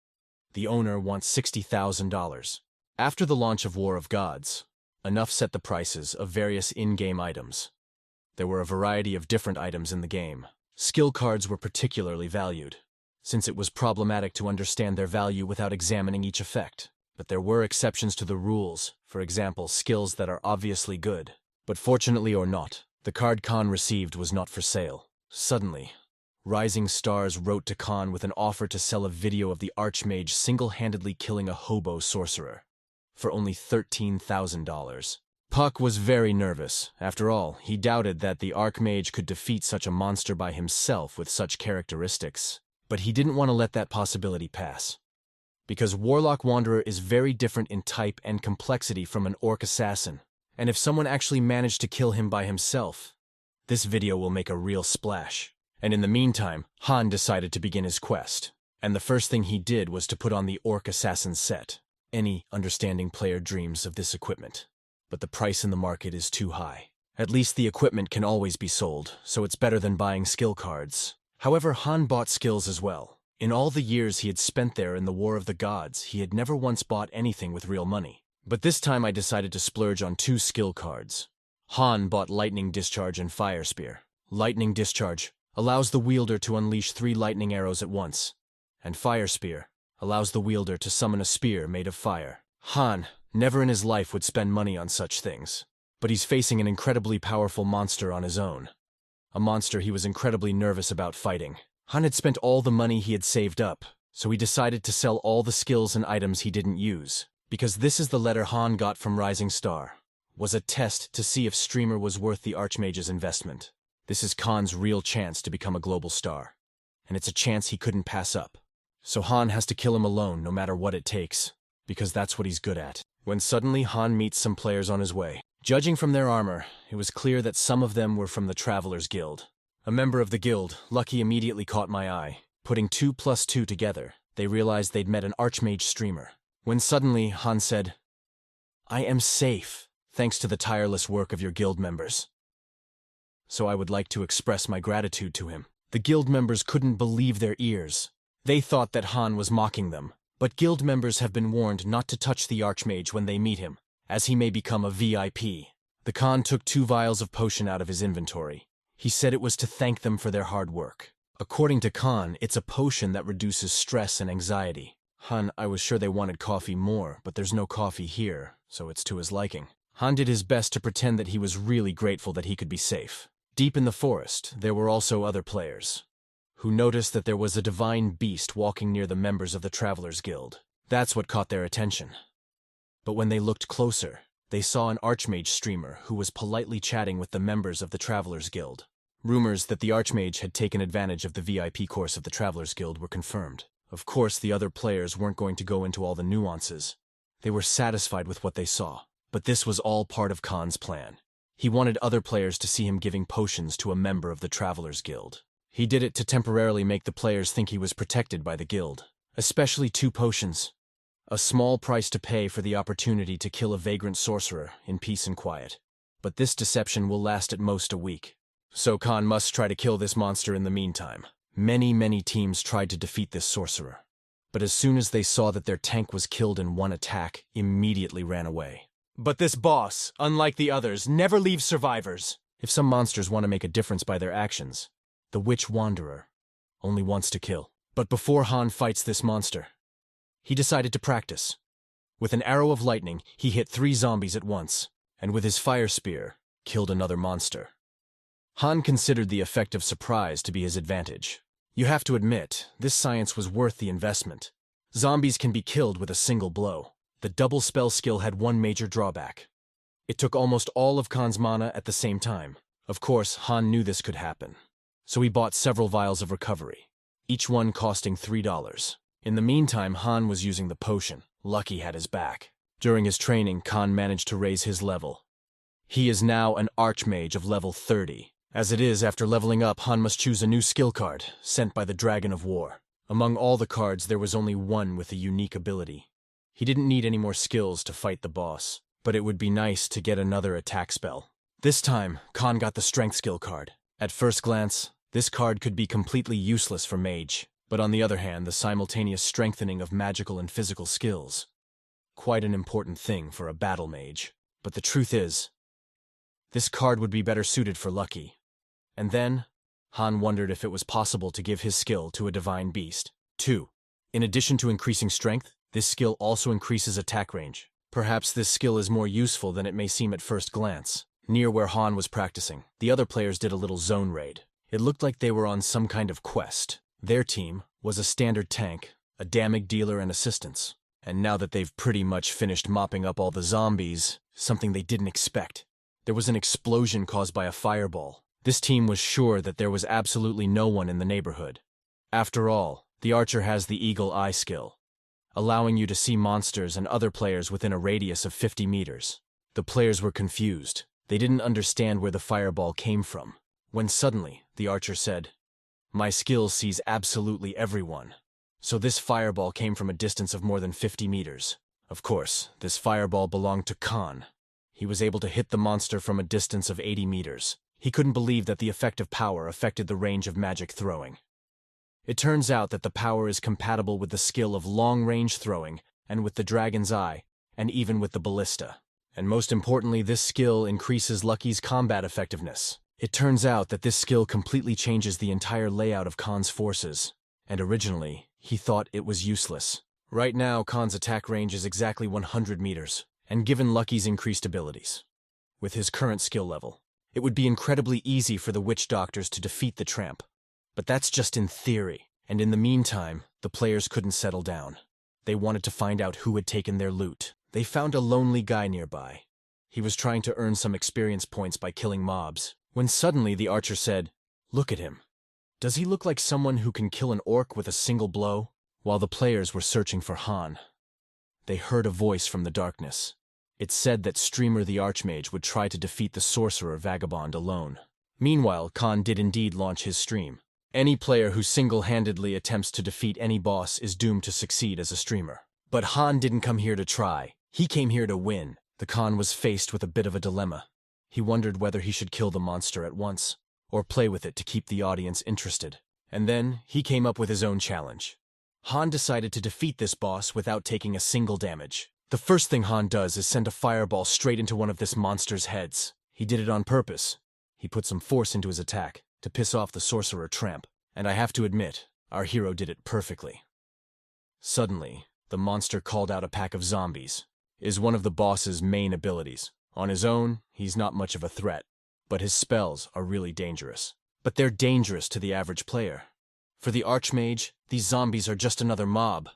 The owner wants $60,000. After the launch of War of Gods, enough set the prices of various in-game items. There were a variety of different items in the game. Skill cards were particularly valued, since it was problematic to understand their value without examining each effect. But there were exceptions to the rules, for example, skills that are obviously good. But fortunately or not, the card Khan received was not for sale. Suddenly, Rising Stars wrote to Khan with an offer to sell a video of the Archmage single-handedly killing a hobo sorcerer for only $13,000. Puck was very nervous. After all, he doubted that the Archmage could defeat such a monster by himself with such characteristics. But he didn't want to let that possibility pass. Because Warlock Wanderer is very different in type and complexity from an orc assassin. And if someone actually managed to kill him by himself, this video will make a real splash. And in the meantime, Han decided to begin his quest. And the first thing he did was to put on the Orc Assassin set. Any understanding player dreams of this equipment. But the price in the market is too high. At least the equipment can always be sold, so it's better than buying skill cards. However, Han bought skills as well. In all the years he had spent there in the War of the Gods, he had never once bought anything with real money. But this time I decided to splurge on 2 skill cards. Han bought Lightning Discharge and Fire Spear. Lightning Discharge allows the wielder to unleash 3 lightning arrows at once, and Fire Spear allows the wielder to summon a spear made of fire. Han never in his life would spend money on such things, but he's facing an incredibly powerful monster on his own. A monster he was incredibly nervous about fighting. Han had spent all the money he had saved up, so he decided to sell all the skills and items he didn't use. Because this is the letter Han got from Rising Star. Was a test to see if Streamer was worth the Archmage's investment. This is Khan's real chance to become a global star. And it's a chance he couldn't pass up. So Han has to kill him alone no matter what it takes, because that's what he's good at. When suddenly Han meets some players on his way. Judging from their armor, it was clear that some of them were from the Travelers Guild. A member of the guild, Lucky, immediately caught my eye. Putting 2 plus 2 together, they realized they'd met an Archmage Streamer. When suddenly Han said, "I am safe, thanks to the tireless work of your guild members. So I would like to express my gratitude to him." The guild members couldn't believe their ears. They thought that Han was mocking them, but guild members have been warned not to touch the Archmage when they meet him, as he may become a VIP. The Khan took 2 vials of potion out of his inventory. He said it was to thank them for their hard work. According to Khan, it's a potion that reduces stress and anxiety. Han, I was sure they wanted coffee more, but there's no coffee here, so it's to his liking. Han did his best to pretend that he was really grateful that he could be safe. Deep in the forest, there were also other players, who noticed that there was a divine beast walking near the members of the Travelers Guild. That's what caught their attention. But when they looked closer, they saw an Archmage Streamer who was politely chatting with the members of the Travelers Guild. Rumors that the Archmage had taken advantage of the VIP course of the Travelers Guild were confirmed. Of course, the other players weren't going to go into all the nuances. They were satisfied with what they saw. But this was all part of Khan's plan. He wanted other players to see him giving potions to a member of the Travelers Guild. He did it to temporarily make the players think he was protected by the guild. Especially 2 potions. A small price to pay for the opportunity to kill a vagrant sorcerer in peace and quiet. But this deception will last at most a week. So Khan must try to kill this monster in the meantime. Many teams tried to defeat this sorcerer. But as soon as they saw that their tank was killed in one attack, immediately ran away. But this boss, unlike the others, never leaves survivors. If some monsters want to make a difference by their actions, the Witch Wanderer only wants to kill. But before Han fights this monster, he decided to practice. With an arrow of lightning, he hit 3 zombies at once, and with his fire spear, killed another monster. Han considered the effect of surprise to be his advantage. You have to admit, this science was worth the investment. Zombies can be killed with a single blow. The double spell skill had one major drawback. It took almost all of Khan's mana at the same time. Of course, Han knew this could happen. So he bought several vials of recovery, each one costing $3. In the meantime, Han was using the potion. Lucky had his back. During his training, Khan managed to raise his level. He is now an Archmage of level 30. As it is, after leveling up, Han must choose a new skill card, sent by the Dragon of War. Among all the cards, there was only one with a unique ability. He didn't need any more skills to fight the boss, but it would be nice to get another attack spell. This time, Khan got the Strength skill card. At first glance, this card could be completely useless for Mage, but on the other hand, the simultaneous strengthening of magical and physical skills. Quite an important thing for a battle mage. But the truth is, this card would be better suited for Lucky. And then, Han wondered if it was possible to give his skill to a divine beast. 2. In addition to increasing strength, this skill also increases attack range. Perhaps this skill is more useful than it may seem at first glance. Near where Han was practicing, the other players did a little zone raid. It looked like they were on some kind of quest. Their team was a standard tank, a damage dealer and assistants. And now that they've pretty much finished mopping up all the zombies, something they didn't expect. There was an explosion caused by a fireball. This team was sure that there was absolutely no one in the neighborhood. After all, the archer has the eagle eye skill, allowing you to see monsters and other players within a radius of 50 meters. The players were confused. They didn't understand where the fireball came from. When suddenly, the archer said, "My skill sees absolutely everyone." So this fireball came from a distance of more than 50 meters. Of course, this fireball belonged to Khan. He was able to hit the monster from a distance of 80 meters. He couldn't believe that the effect of power affected the range of magic throwing. It turns out that the power is compatible with the skill of long-range throwing, and with the Dragon's Eye, and even with the Ballista. And most importantly, this skill increases Lucky's combat effectiveness. It turns out that this skill completely changes the entire layout of Khan's forces, and originally, he thought it was useless. Right now, Khan's attack range is exactly 100 meters, and given Lucky's increased abilities, with his current skill level, it would be incredibly easy for the witch doctors to defeat the tramp. But that's just in theory, and in the meantime, the players couldn't settle down. They wanted to find out who had taken their loot. They found a lonely guy nearby. He was trying to earn some experience points by killing mobs, when suddenly the archer said, "Look at him. Does he look like someone who can kill an orc with a single blow?" While the players were searching for Han, they heard a voice from the darkness. It said that Streamer the Archmage would try to defeat the sorcerer vagabond alone. Meanwhile, Khan did indeed launch his stream. Any player who single-handedly attempts to defeat any boss is doomed to succeed as a streamer. But Han didn't come here to try. He came here to win. The Khan was faced with a bit of a dilemma. He wondered whether he should kill the monster at once, or play with it to keep the audience interested. And then, he came up with his own challenge. Han decided to defeat this boss without taking a single damage. The first thing Han does is send a fireball straight into one of this monster's heads. He did it on purpose. He put some force into his attack to piss off the sorcerer tramp, and I have to admit, our hero did it perfectly. Suddenly, the monster called out a pack of zombies. Is one of the boss's main abilities. On his own, he's not much of a threat, but his spells are really dangerous. But they're dangerous to the average player. For the Archmage, these zombies are just another mob.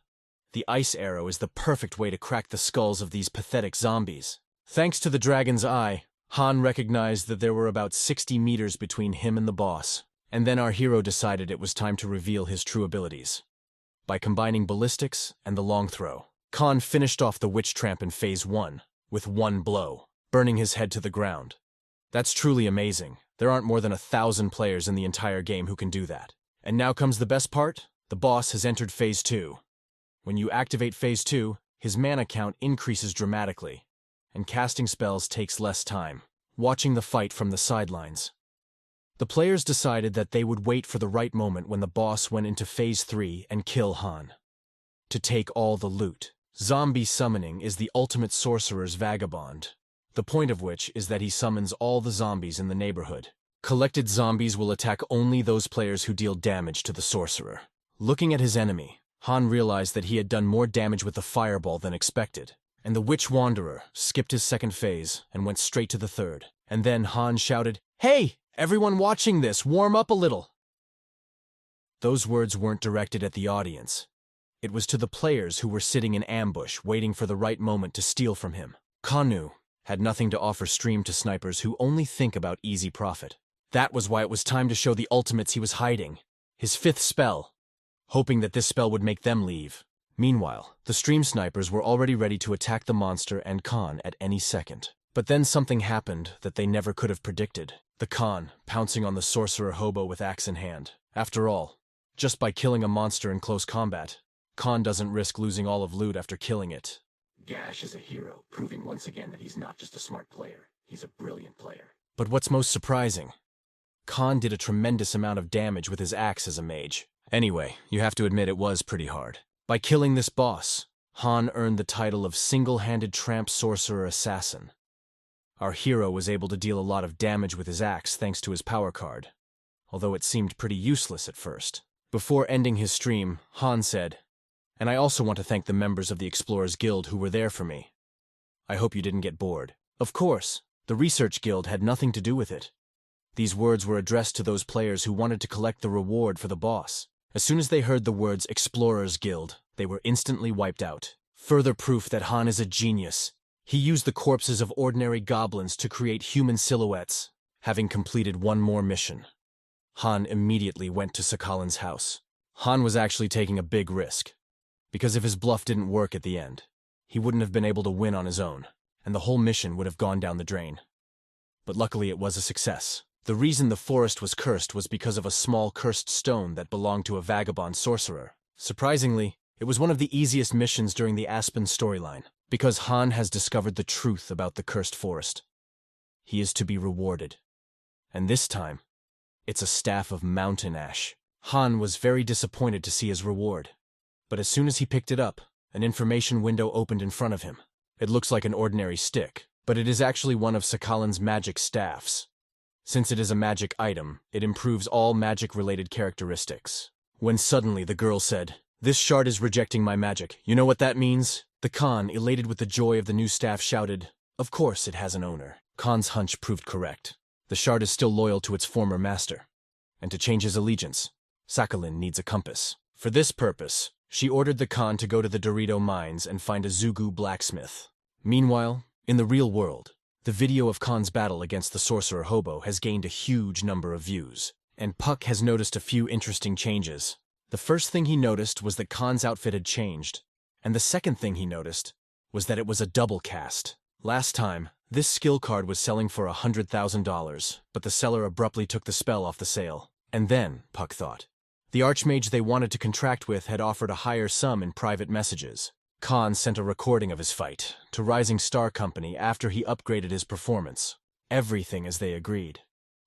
The ice arrow is the perfect way to crack the skulls of these pathetic zombies. Thanks to the Dragon's Eye, Han recognized that there were about 60 meters between him and the boss, and then our hero decided it was time to reveal his true abilities. By combining ballistics and the long throw, Khan finished off the witch tramp in Phase 1 with one blow, burning his head to the ground. That's truly amazing. There aren't more than 1,000 players in the entire game who can do that. And now comes the best part. The boss has entered Phase 2. When you activate Phase 2, his mana count increases dramatically, and casting spells takes less time. Watching the fight from the sidelines, the players decided that they would wait for the right moment when the boss went into Phase 3 and kill Han. To take all the loot. Zombie summoning is the ultimate sorcerer's vagabond, the point of which is that he summons all the zombies in the neighborhood. Collected zombies will attack only those players who deal damage to the sorcerer. Looking at his enemy, Han realized that he had done more damage with the fireball than expected, and the Witch Wanderer skipped his second phase and went straight to the third. And then Han shouted, "Hey, everyone watching this, warm up a little!" Those words weren't directed at the audience. It was to the players who were sitting in ambush, waiting for the right moment to steal from him. Kanu had nothing to offer Stream to snipers who only think about easy profit. That was why it was time to show the ultimates he was hiding. His fifth spell, hoping that this spell would make them leave. Meanwhile, the Stream snipers were already ready to attack the monster and Khan at any second. But then something happened that they never could have predicted. The Khan pouncing on the sorcerer hobo with axe in hand. After all, just by killing a monster in close combat, Khan doesn't risk losing all of loot after killing it. Gash is a hero, proving once again that he's not just a smart player, he's a brilliant player. But what's most surprising? Khan did a tremendous amount of damage with his axe as a mage. Anyway, you have to admit it was pretty hard. By killing this boss, Han earned the title of Single-Handed Tramp Sorcerer Assassin. Our hero was able to deal a lot of damage with his axe thanks to his power card, although it seemed pretty useless at first. Before ending his stream, Han said, "And I also want to thank the members of the Explorers Guild who were there for me. I hope you didn't get bored." Of course, the Research Guild had nothing to do with it. These words were addressed to those players who wanted to collect the reward for the boss. As soon as they heard the words Explorers Guild, they were instantly wiped out. Further proof that Han is a genius. He used the corpses of ordinary goblins to create human silhouettes. Having completed one more mission, Han immediately went to Sakalin's house. Han was actually taking a big risk, because if his bluff didn't work at the end, he wouldn't have been able to win on his own, and the whole mission would have gone down the drain. But luckily it was a success. The reason the forest was cursed was because of a small cursed stone that belonged to a vagabond sorcerer. Surprisingly, it was one of the easiest missions during the Aspen storyline, because Han has discovered the truth about the cursed forest. He is to be rewarded. And this time, it's a staff of mountain ash. Han was very disappointed to see his reward. But as soon as he picked it up, an information window opened in front of him. It looks like an ordinary stick, but it is actually one of Sakalin's magic staffs. Since it is a magic item, it improves all magic-related characteristics. When suddenly the girl said, "This shard is rejecting my magic. You know what that means?" The Khan, elated with the joy of the new staff, shouted, "Of course it has an owner." Khan's hunch proved correct. The shard is still loyal to its former master. And to change his allegiance, Sakalin needs a compass. For this purpose, she ordered the Khan to go to the Dorito mines and find a Zugu blacksmith. Meanwhile, in the real world, the video of Khan's battle against the sorcerer Hobo has gained a huge number of views, and Puck has noticed a few interesting changes. The first thing he noticed was that Khan's outfit had changed, and the second thing he noticed was that it was a double cast. Last time, this skill card was selling for $100,000, but the seller abruptly took the spell off the sale. And then, Puck thought, the archmage they wanted to contract with had offered a higher sum in private messages. Khan sent a recording of his fight to Rising Star Company after he upgraded his performance. Everything as they agreed.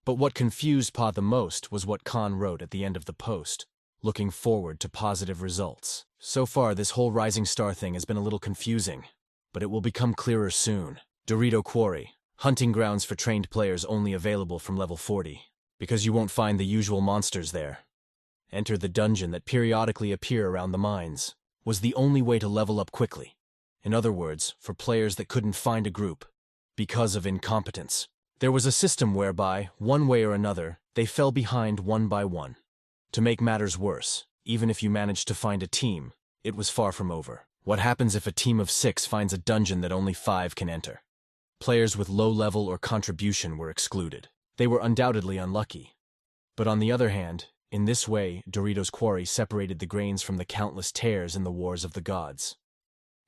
But what confused Pa the most was what Khan wrote at the end of the post, looking forward to positive results. So far, this whole Rising Star thing has been a little confusing, but it will become clearer soon. Dorito Quarry, hunting grounds for trained players only available from level 40, because you won't find the usual monsters there. Enter the dungeon that periodically appear around the mines, was the only way to level up quickly. In other words, for players that couldn't find a group, because of incompetence. There was a system whereby, one way or another, they fell behind one by one. To make matters worse, even if you managed to find a team, it was far from over. What happens if a team of 6 finds a dungeon that only 5 can enter? Players with low level or contribution were excluded. They were undoubtedly unlucky. But on the other hand, in this way, Dorito's Quarry separated the grains from the countless tares in the Wars of the Gods.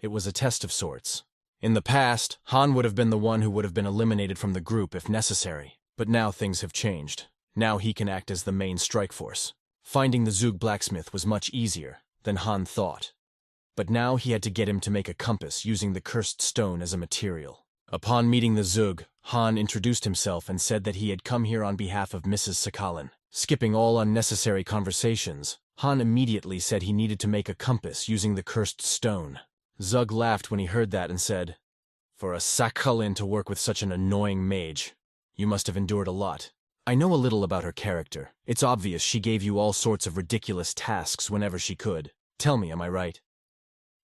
It was a test of sorts. In the past, Han would have been the one who would have been eliminated from the group if necessary. But now things have changed. Now he can act as the main strike force. Finding the Zug blacksmith was much easier than Han thought. But now he had to get him to make a compass using the cursed stone as a material. Upon meeting the Zug, Han introduced himself and said that he had come here on behalf of Mrs. Sakalin. Skipping all unnecessary conversations, Han immediately said he needed to make a compass using the cursed stone. Zug laughed when he heard that and said, "For a Sakalin to work with such an annoying mage, you must have endured a lot. I know a little about her character. It's obvious she gave you all sorts of ridiculous tasks whenever she could. Tell me, am I right?"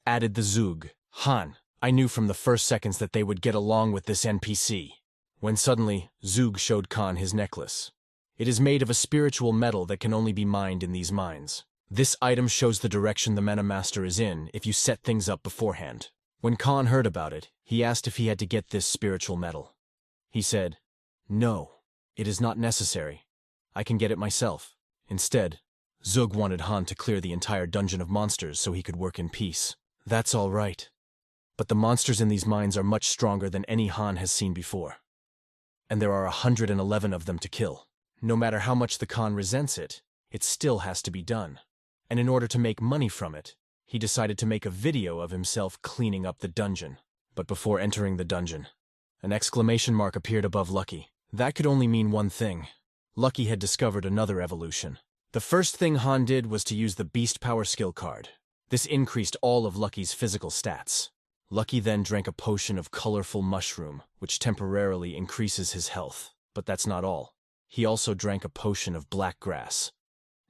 Added the Zug. Han, I knew from the first seconds that they would get along with this NPC. When suddenly, Zug showed Khan his necklace. It is made of a spiritual metal that can only be mined in these mines. This item shows the direction the Mana Master is in if you set things up beforehand. When Khan heard about it, he asked if he had to get this spiritual metal. He said, "No, it is not necessary. I can get it myself." Instead, Zug wanted Han to clear the entire dungeon of monsters so he could work in peace. That's all right. But the monsters in these mines are much stronger than any Han has seen before. And there are 111 of them to kill. No matter how much the Khan resents it, it still has to be done. And in order to make money from it, he decided to make a video of himself cleaning up the dungeon. But before entering the dungeon, an exclamation mark appeared above Lucky. That could only mean one thing. Lucky had discovered another evolution. The first thing Han did was to use the Beast Power skill card. This increased all of Lucky's physical stats. Lucky then drank a potion of colorful mushroom, which temporarily increases his health. But that's not all. He also drank a potion of black grass.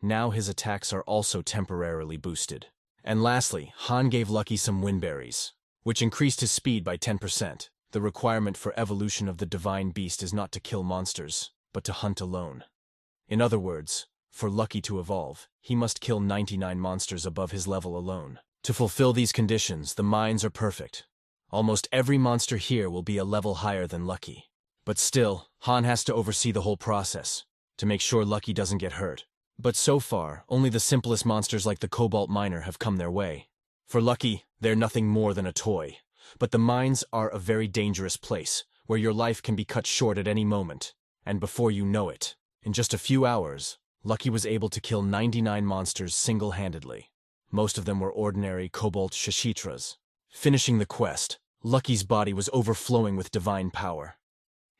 Now his attacks are also temporarily boosted. And lastly, Han gave Lucky some windberries, which increased his speed by 10%. The requirement for evolution of the divine beast is not to kill monsters, but to hunt alone. In other words, for Lucky to evolve, he must kill 99 monsters above his level alone. To fulfill these conditions, the mines are perfect. Almost every monster here will be a level higher than Lucky. But still, Han has to oversee the whole process, to make sure Lucky doesn't get hurt. But so far, only the simplest monsters like the Cobalt Miner have come their way. For Lucky, they're nothing more than a toy. But the mines are a very dangerous place, where your life can be cut short at any moment. And before you know it, in just a few hours, Lucky was able to kill 99 monsters single-handedly. Most of them were ordinary Cobalt Shashitras. Finishing the quest, Lucky's body was overflowing with divine power.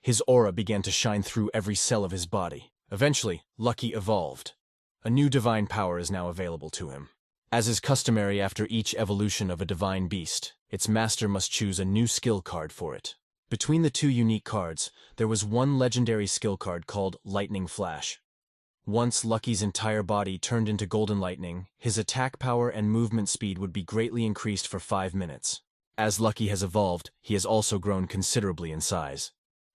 His aura began to shine through every cell of his body. Eventually, Lucky evolved. A new divine power is now available to him. As is customary after each evolution of a divine beast, its master must choose a new skill card for it. Between the two unique cards, there was one legendary skill card called Lightning Flash. Once Lucky's entire body turned into golden lightning, his attack power and movement speed would be greatly increased for 5 minutes. As Lucky has evolved, he has also grown considerably in size.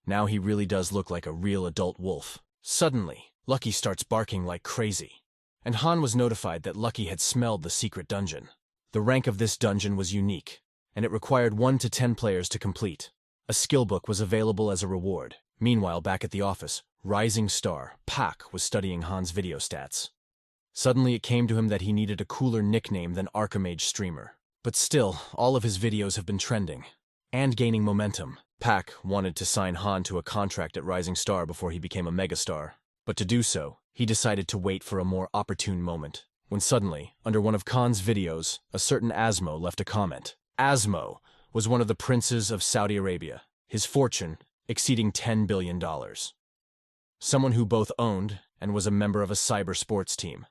Now he really does look like a real adult wolf. Suddenly, Lucky starts barking like crazy, and Han was notified that Lucky had smelled the secret dungeon. The rank of this dungeon was unique, and it required 1 to 10 players to complete. A skill book was available as a reward. Meanwhile, back at the office, Rising Star, Pak, was studying Han's video stats. Suddenly it came to him that he needed a cooler nickname than Archimage Streamer. But still, all of his videos have been trending and gaining momentum. Pak wanted to sign Han to a contract at Rising Star before he became a megastar. But to do so, he decided to wait for a more opportune moment. When suddenly, under one of Khan's videos, a certain Asmo left a comment. Asmo was one of the princes of Saudi Arabia, his fortune exceeding $10 billion. Someone who both owned and was a member of a cyber sports team.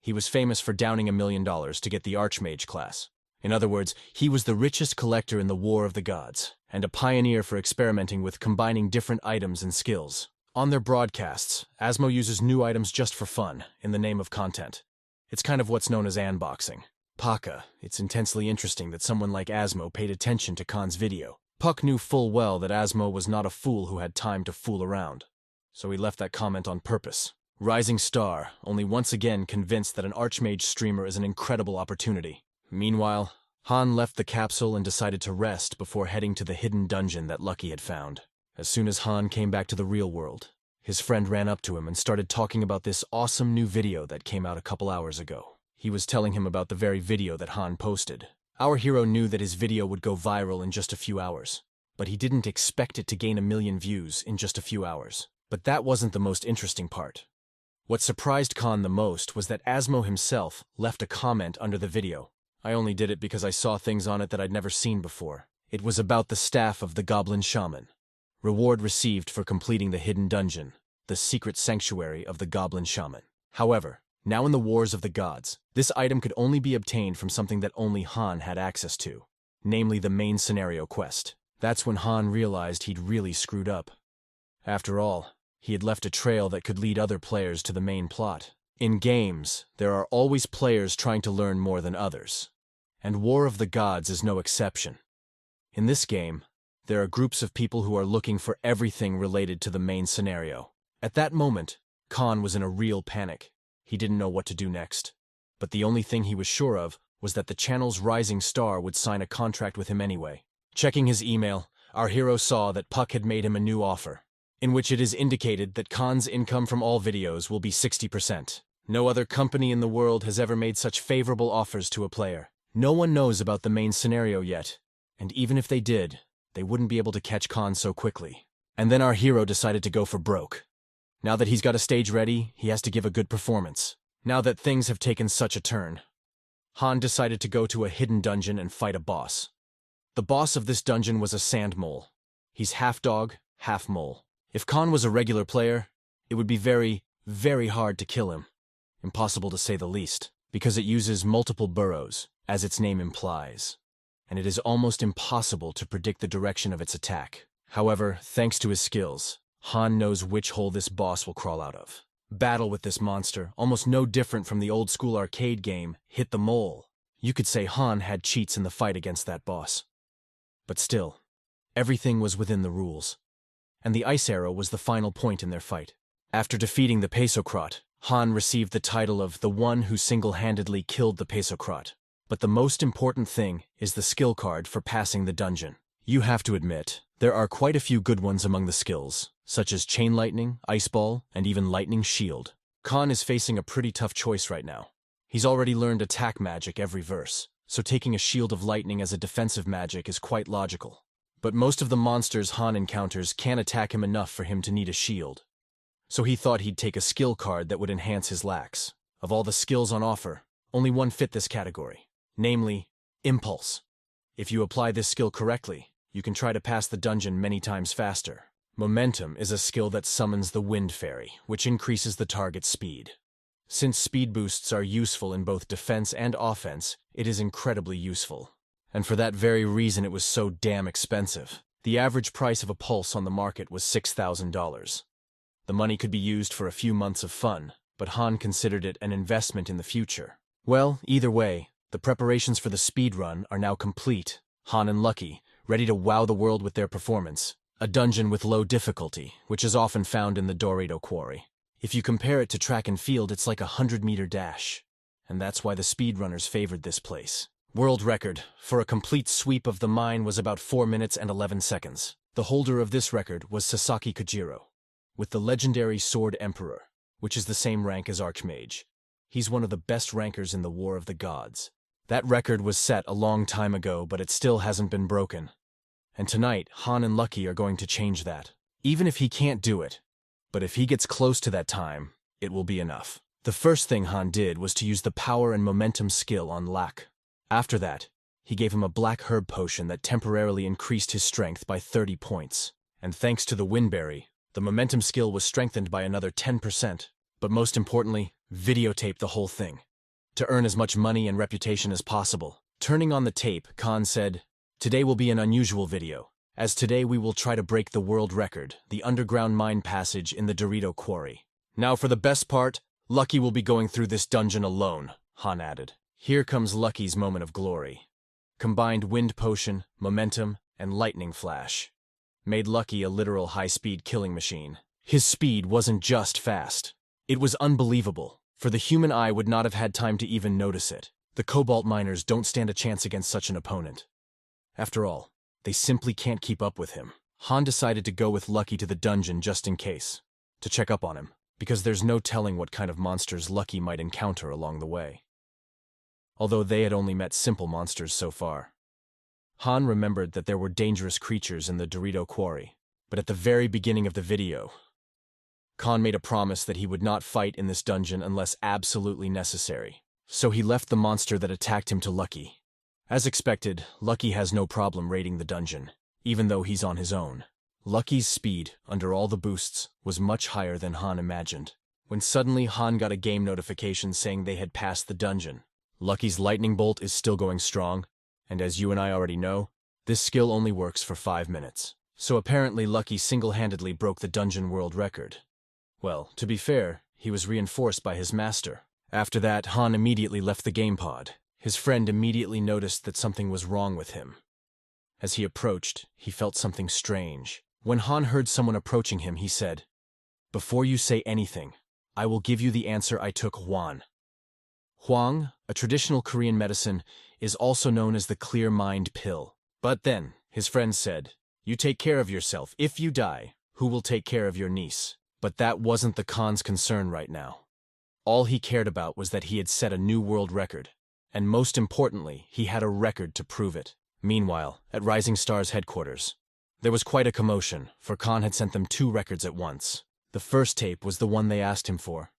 He was famous for downing $1 million to get the Archmage class. In other words, he was the richest collector in the War of the Gods, and a pioneer for experimenting with combining different items and skills. On their broadcasts, Asmo uses new items just for fun, in the name of content. It's kind of what's known as unboxing. Paka, it's intensely interesting that someone like Asmo paid attention to Khan's video. Puck knew full well that Asmo was not a fool who had time to fool around, so he left that comment on purpose. Rising Star, only once again convinced that an Archmage streamer is an incredible opportunity. Meanwhile, Han left the capsule and decided to rest before heading to the hidden dungeon that Lucky had found. As soon as Han came back to the real world, his friend ran up to him and started talking about this awesome new video that came out a couple hours ago. He was telling him about the very video that Han posted. Our hero knew that his video would go viral in just a few hours, but he didn't expect it to gain 1 million views in just a few hours. But that wasn't the most interesting part. What surprised Khan the most was that Asmo himself left a comment under the video. I only did it because I saw things on it that I'd never seen before. It was about the staff of the Goblin Shaman. Reward received for completing the hidden dungeon, the secret sanctuary of the Goblin Shaman. However, now in the Wars of the Gods, this item could only be obtained from something that only Han had access to, namely the main scenario quest. That's when Han realized he'd really screwed up. After all, he had left a trail that could lead other players to the main plot. In games, there are always players trying to learn more than others, and War of the Gods is no exception. In this game, there are groups of people who are looking for everything related to the main scenario. At that moment, Khan was in a real panic. He didn't know what to do next. But the only thing he was sure of was that the channel's Rising Star would sign a contract with him anyway. Checking his email, our hero saw that Puck had made him a new offer, in which it is indicated that Khan's income from all videos will be 60%. No other company in the world has ever made such favorable offers to a player. No one knows about the main scenario yet, and even if they did, they wouldn't be able to catch Khan so quickly. And then our hero decided to go for broke. Now that he's got a stage ready, he has to give a good performance. Now that things have taken such a turn, Han decided to go to a hidden dungeon and fight a boss. The boss of this dungeon was a sand mole. He's half dog, half mole. If Khan was a regular player, it would be very, very hard to kill him. Impossible to say the least, because it uses multiple burrows, as its name implies, and it is almost impossible to predict the direction of its attack. However, thanks to his skills, Han knows which hole this boss will crawl out of. Battle with this monster, almost no different from the old-school arcade game, Hit the Mole. You could say Han had cheats in the fight against that boss. But still, everything was within the rules, and the ice arrow was the final point in their fight. After defeating the Pesocrot, Han received the title of the one who single-handedly killed the Pesocrot. But the most important thing is the skill card for passing the dungeon. You have to admit, there are quite a few good ones among the skills, such as Chain Lightning, Ice Ball, and even Lightning Shield. Khan is facing a pretty tough choice right now. He's already learned attack magic every verse, so taking a Shield of Lightning as a defensive magic is quite logical. But most of the monsters Han encounters can't attack him enough for him to need a shield. So he thought he'd take a skill card that would enhance his lacks. Of all the skills on offer, only one fit this category, namely, Impulse. If you apply this skill correctly, you can try to pass the dungeon many times faster. Momentum is a skill that summons the Wind Fairy, which increases the target's speed. Since speed boosts are useful in both defense and offense, it is incredibly useful. And for that very reason it was so damn expensive. The average price of a pulse on the market was $6,000. The money could be used for a few months of fun, but Han considered it an investment in the future. Well, either way, the preparations for the speed run are now complete. Han and Lucky, ready to wow the world with their performance. A dungeon with low difficulty, which is often found in the Dorito Quarry. If you compare it to track and field, it's like a 100-meter dash. And that's why the speedrunners favored this place. World record for a complete sweep of the mine was about 4 minutes and 11 seconds. The holder of this record was Sasaki Kojiro, with the legendary Sword Emperor, which is the same rank as Archmage. He's one of the best rankers in the War of the Gods. That record was set a long time ago, but it still hasn't been broken. And tonight, Han and Lucky are going to change that. Even if he can't do it. But if he gets close to that time, it will be enough. The first thing Han did was to use the power and momentum skill on Lak. After that, he gave him a black herb potion that temporarily increased his strength by 30 points. And thanks to the Windberry, the momentum skill was strengthened by another 10%. But most importantly, videotape the whole thing, to earn as much money and reputation as possible. Turning on the tape, Khan said, "Today will be an unusual video, as today we will try to break the world record, the underground mine passage in the Dorito Quarry. Now for the best part, Lucky will be going through this dungeon alone," Han added. Here comes Lucky's moment of glory. Combined wind potion, momentum, and lightning flash made Lucky a literal high-speed killing machine. His speed wasn't just fast. It was unbelievable, for the human eye would not have had time to even notice it. The Cobalt miners don't stand a chance against such an opponent. After all, they simply can't keep up with him. Han decided to go with Lucky to the dungeon just in case, to check up on him, because there's no telling what kind of monsters Lucky might encounter along the way. Although they had only met simple monsters so far. Han remembered that there were dangerous creatures in the Dorito Quarry, but at the very beginning of the video, Khan made a promise that he would not fight in this dungeon unless absolutely necessary. So he left the monster that attacked him to Lucky. As expected, Lucky has no problem raiding the dungeon, even though he's on his own. Lucky's speed, under all the boosts, was much higher than Han imagined. When suddenly Han got a game notification saying they had passed the dungeon. Lucky's lightning bolt is still going strong, and as you and I already know, this skill only works for 5 minutes. So apparently Lucky single-handedly broke the dungeon world record. Well, to be fair, he was reinforced by his master. After that, Han immediately left the game pod. His friend immediately noticed that something was wrong with him. As he approached, he felt something strange. When Han heard someone approaching him, he said, "Before you say anything, I will give you the answer I took Hwan." Hwang, a traditional Korean medicine, is also known as the clear mind pill. But then, his friend said, "You take care of yourself. If you die, who will take care of your niece?" But that wasn't the Khan's concern right now. All he cared about was that he had set a new world record, and most importantly, he had a record to prove it. Meanwhile, at Rising Star's headquarters, there was quite a commotion, for Khan had sent them 2 records at once. The first tape was the one they asked him for,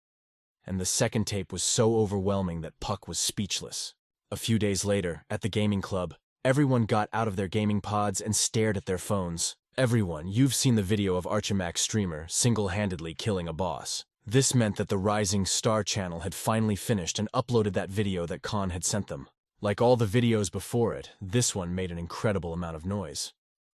and the second tape was so overwhelming that Puck was speechless. A few days later, at the gaming club, everyone got out of their gaming pods and stared at their phones. Everyone, you've seen the video of Archimax streamer single-handedly killing a boss. This meant that the Rising Star channel had finally finished and uploaded that video that Khan had sent them. Like all the videos before it, this one made an incredible amount of noise.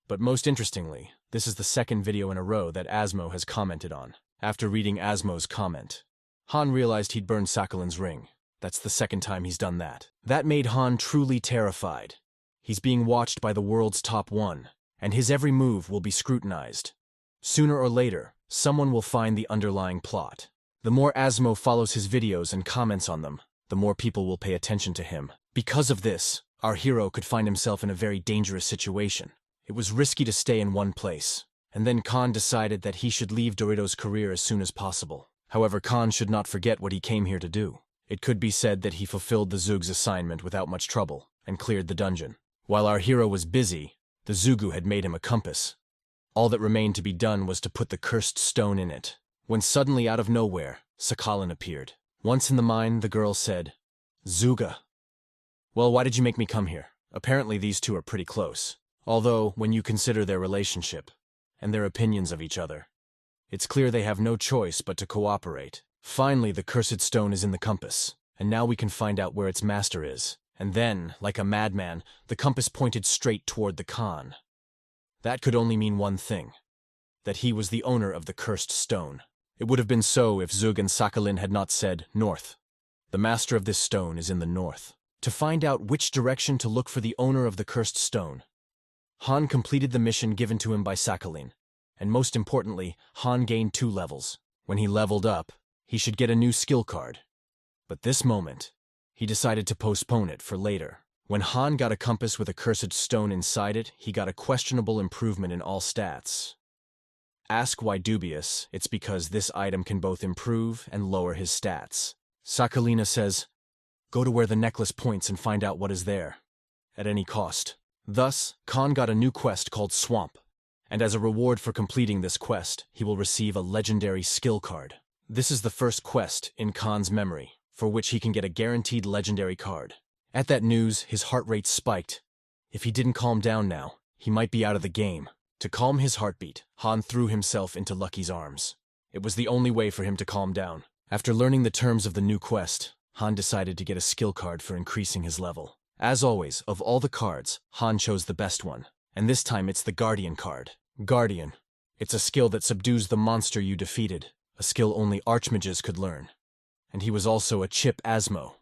But most interestingly, this is the second video in a row that Asmo has commented on. After reading Asmo's comment, Han realized he'd burned Sakhalin's ring. That's the second time he's done that. That made Han truly terrified. He's being watched by the world's top 1, and his every move will be scrutinized. Sooner or later, someone will find the underlying plot. The more Asmo follows his videos and comments on them, the more people will pay attention to him. Because of this, our hero could find himself in a very dangerous situation. It was risky to stay in one place, and then Khan decided that he should leave Dorito's career as soon as possible. However, Khan should not forget what he came here to do. It could be said that he fulfilled the Zug's assignment without much trouble, and cleared the dungeon. While our hero was busy, the Zugu had made him a compass. All that remained to be done was to put the cursed stone in it. When suddenly out of nowhere, Sakhalin appeared. Once in the mine, the girl said, "Zuga. Well, why did you make me come here?" Apparently these two are pretty close. Although, when you consider their relationship, and their opinions of each other. It's clear they have no choice but to cooperate. Finally, the cursed stone is in the compass, and now we can find out where its master is. And then, like a madman, the compass pointed straight toward the Khan. That could only mean one thing: that he was the owner of the cursed stone. It would have been so if Zug and Sakhalin had not said north. The master of this stone is in the north. To find out which direction to look for the owner of the cursed stone, Han completed the mission given to him by Sakhalin, and most importantly, Han gained 2 levels. When he leveled up, he should get a new skill card. But this moment, he decided to postpone it for later. When Han got a compass with a cursed stone inside it, he got a questionable improvement in all stats. Ask why dubious, it's because this item can both improve and lower his stats. Sakhalina says, "Go to where the necklace points and find out what is there, at any cost." Thus, Khan got a new quest called Swamp, and as a reward for completing this quest, he will receive a legendary skill card. This is the first quest in Khan's memory, for which he can get a guaranteed legendary card. At that news, his heart rate spiked. If he didn't calm down now, he might be out of the game. To calm his heartbeat, Han threw himself into Lucky's arms. It was the only way for him to calm down. After learning the terms of the new quest, Han decided to get a skill card for increasing his level. As always, of all the cards, Han chose the best one, and this time it's the Guardian card. Guardian. It's a skill that subdues the monster you defeated, a skill only archmages could learn. And he was also a Chip Asmo,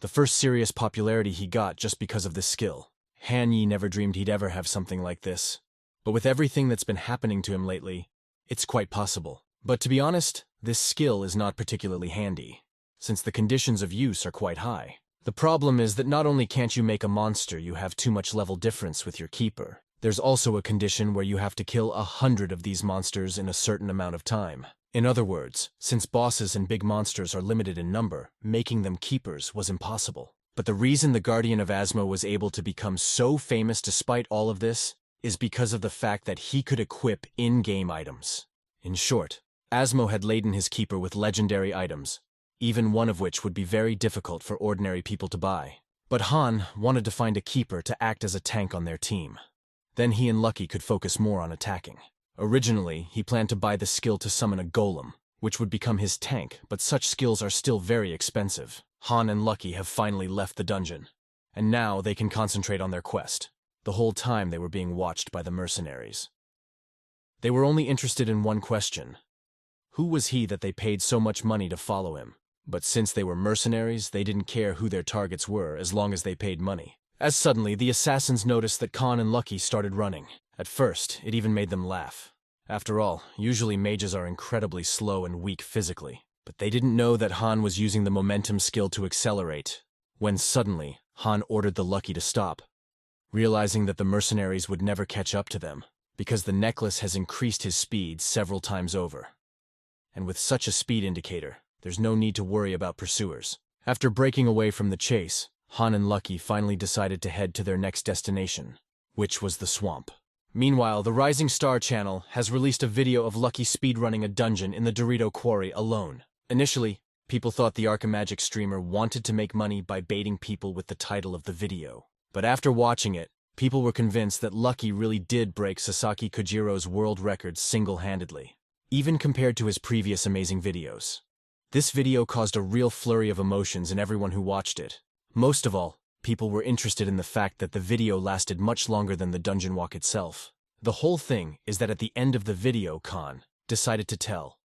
the first serious popularity he got just because of this skill. Han Yi never dreamed he'd ever have something like this. But with everything that's been happening to him lately, it's quite possible. But to be honest, this skill is not particularly handy, since the conditions of use are quite high. The problem is that not only can't you make a monster you have too much level difference with your keeper, there's also a condition where you have to kill 100 of these monsters in a certain amount of time. In other words, since bosses and big monsters are limited in number, making them keepers was impossible. But the reason the Guardian of Asmo was able to become so famous despite all of this is because of the fact that he could equip in-game items. In short, Asmo had laden his keeper with legendary items, even one of which would be very difficult for ordinary people to buy. But Han wanted to find a keeper to act as a tank on their team. Then he and Lucky could focus more on attacking. Originally, he planned to buy the skill to summon a golem, which would become his tank, but such skills are still very expensive. Han and Lucky have finally left the dungeon, and now they can concentrate on their quest. The whole time they were being watched by the mercenaries. They were only interested in one question: who was he that they paid so much money to follow him? But since they were mercenaries, they didn't care who their targets were as long as they paid money. As suddenly, the assassins noticed that Khan and Lucky started running. At first, it even made them laugh. After all, usually mages are incredibly slow and weak physically. But they didn't know that Han was using the momentum skill to accelerate, when suddenly, Han ordered the Lucky to stop, realizing that the mercenaries would never catch up to them, because the necklace has increased his speed several times over. And with such a speed indicator, there's no need to worry about pursuers. After breaking away from the chase, Han and Lucky finally decided to head to their next destination, which was the swamp. Meanwhile, the Rising Star channel has released a video of Lucky speedrunning a dungeon in the Dorito Quarry alone. Initially, people thought the Archimagic streamer wanted to make money by baiting people with the title of the video. But after watching it, people were convinced that Lucky really did break Sasaki Kojiro's world record single-handedly, even compared to his previous amazing videos. This video caused a real flurry of emotions in everyone who watched it. Most of all, people were interested in the fact that the video lasted much longer than the dungeon walk itself. The whole thing is that at the end of the video, Khan decided to tell.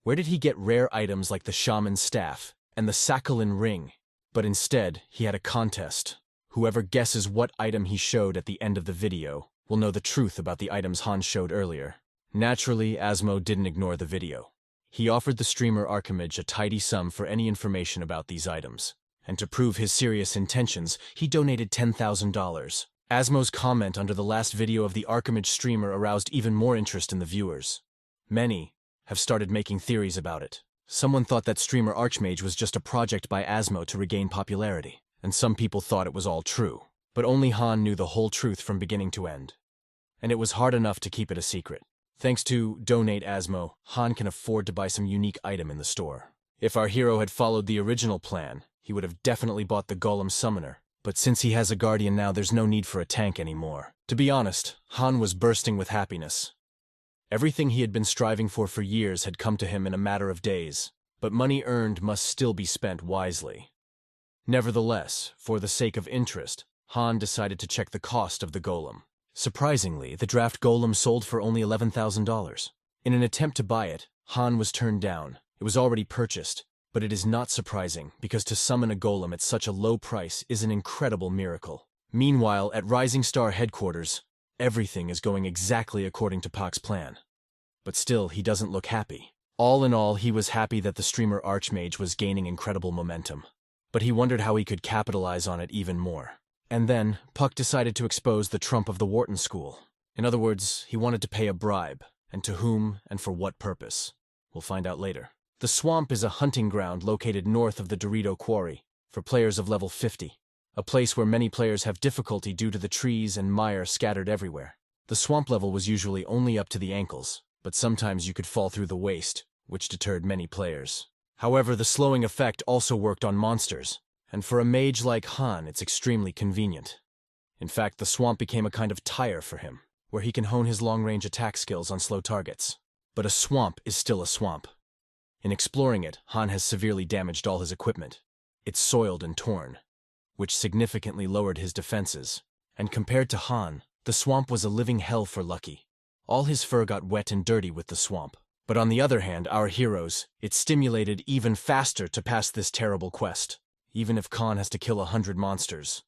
Where did he get rare items like the shaman's staff and the Sakhalin ring? But instead, he had a contest. Whoever guesses what item he showed at the end of the video will know the truth about the items Han showed earlier. Naturally, Asmo didn't ignore the video. He offered the streamer Archimage a tidy sum for any information about these items. And to prove his serious intentions, he donated $10,000. Asmo's comment under the last video of the Archimage streamer aroused even more interest in the viewers. Many have started making theories about it. Someone thought that streamer Archmage was just a project by Asmo to regain popularity, and some people thought it was all true. But only Han knew the whole truth from beginning to end. And it was hard enough to keep it a secret. Thanks to Donate Asmo, Han can afford to buy some unique item in the store. If our hero had followed the original plan, he would have definitely bought the Golem Summoner. But since he has a Guardian now, there's no need for a tank anymore. To be honest, Han was bursting with happiness. Everything he had been striving for years had come to him in a matter of days, but money earned must still be spent wisely. Nevertheless, for the sake of interest, Han decided to check the cost of the golem. Surprisingly, the draft golem sold for only $11,000. In an attempt to buy it, Han was turned down. It was already purchased, but it is not surprising because to summon a golem at such a low price is an incredible miracle. Meanwhile, at Rising Star headquarters, everything is going exactly according to Pak's plan. But still, he doesn't look happy. All in all, he was happy that the streamer Archmage was gaining incredible momentum. But he wondered how he could capitalize on it even more. And then, Puck decided to expose the trump of the Wharton School. In other words, he wanted to pay a bribe, and to whom and for what purpose. We'll find out later. The swamp is a hunting ground located north of the Dorito Quarry, for players of level 50, a place where many players have difficulty due to the trees and mire scattered everywhere. The swamp level was usually only up to the ankles, but sometimes you could fall through the waist, which deterred many players. However, the slowing effect also worked on monsters, and for a mage like Han, it's extremely convenient. In fact, the swamp became a kind of tire for him, where he can hone his long-range attack skills on slow targets. But a swamp is still a swamp. In exploring it, Han has severely damaged all his equipment. It's soiled and torn, which significantly lowered his defenses. And compared to Han, the swamp was a living hell for Lucky. All his fur got wet and dirty with the swamp. But on the other hand, our heroes, it stimulated even faster to pass this terrible quest. Even if Khan has to kill 100 monsters,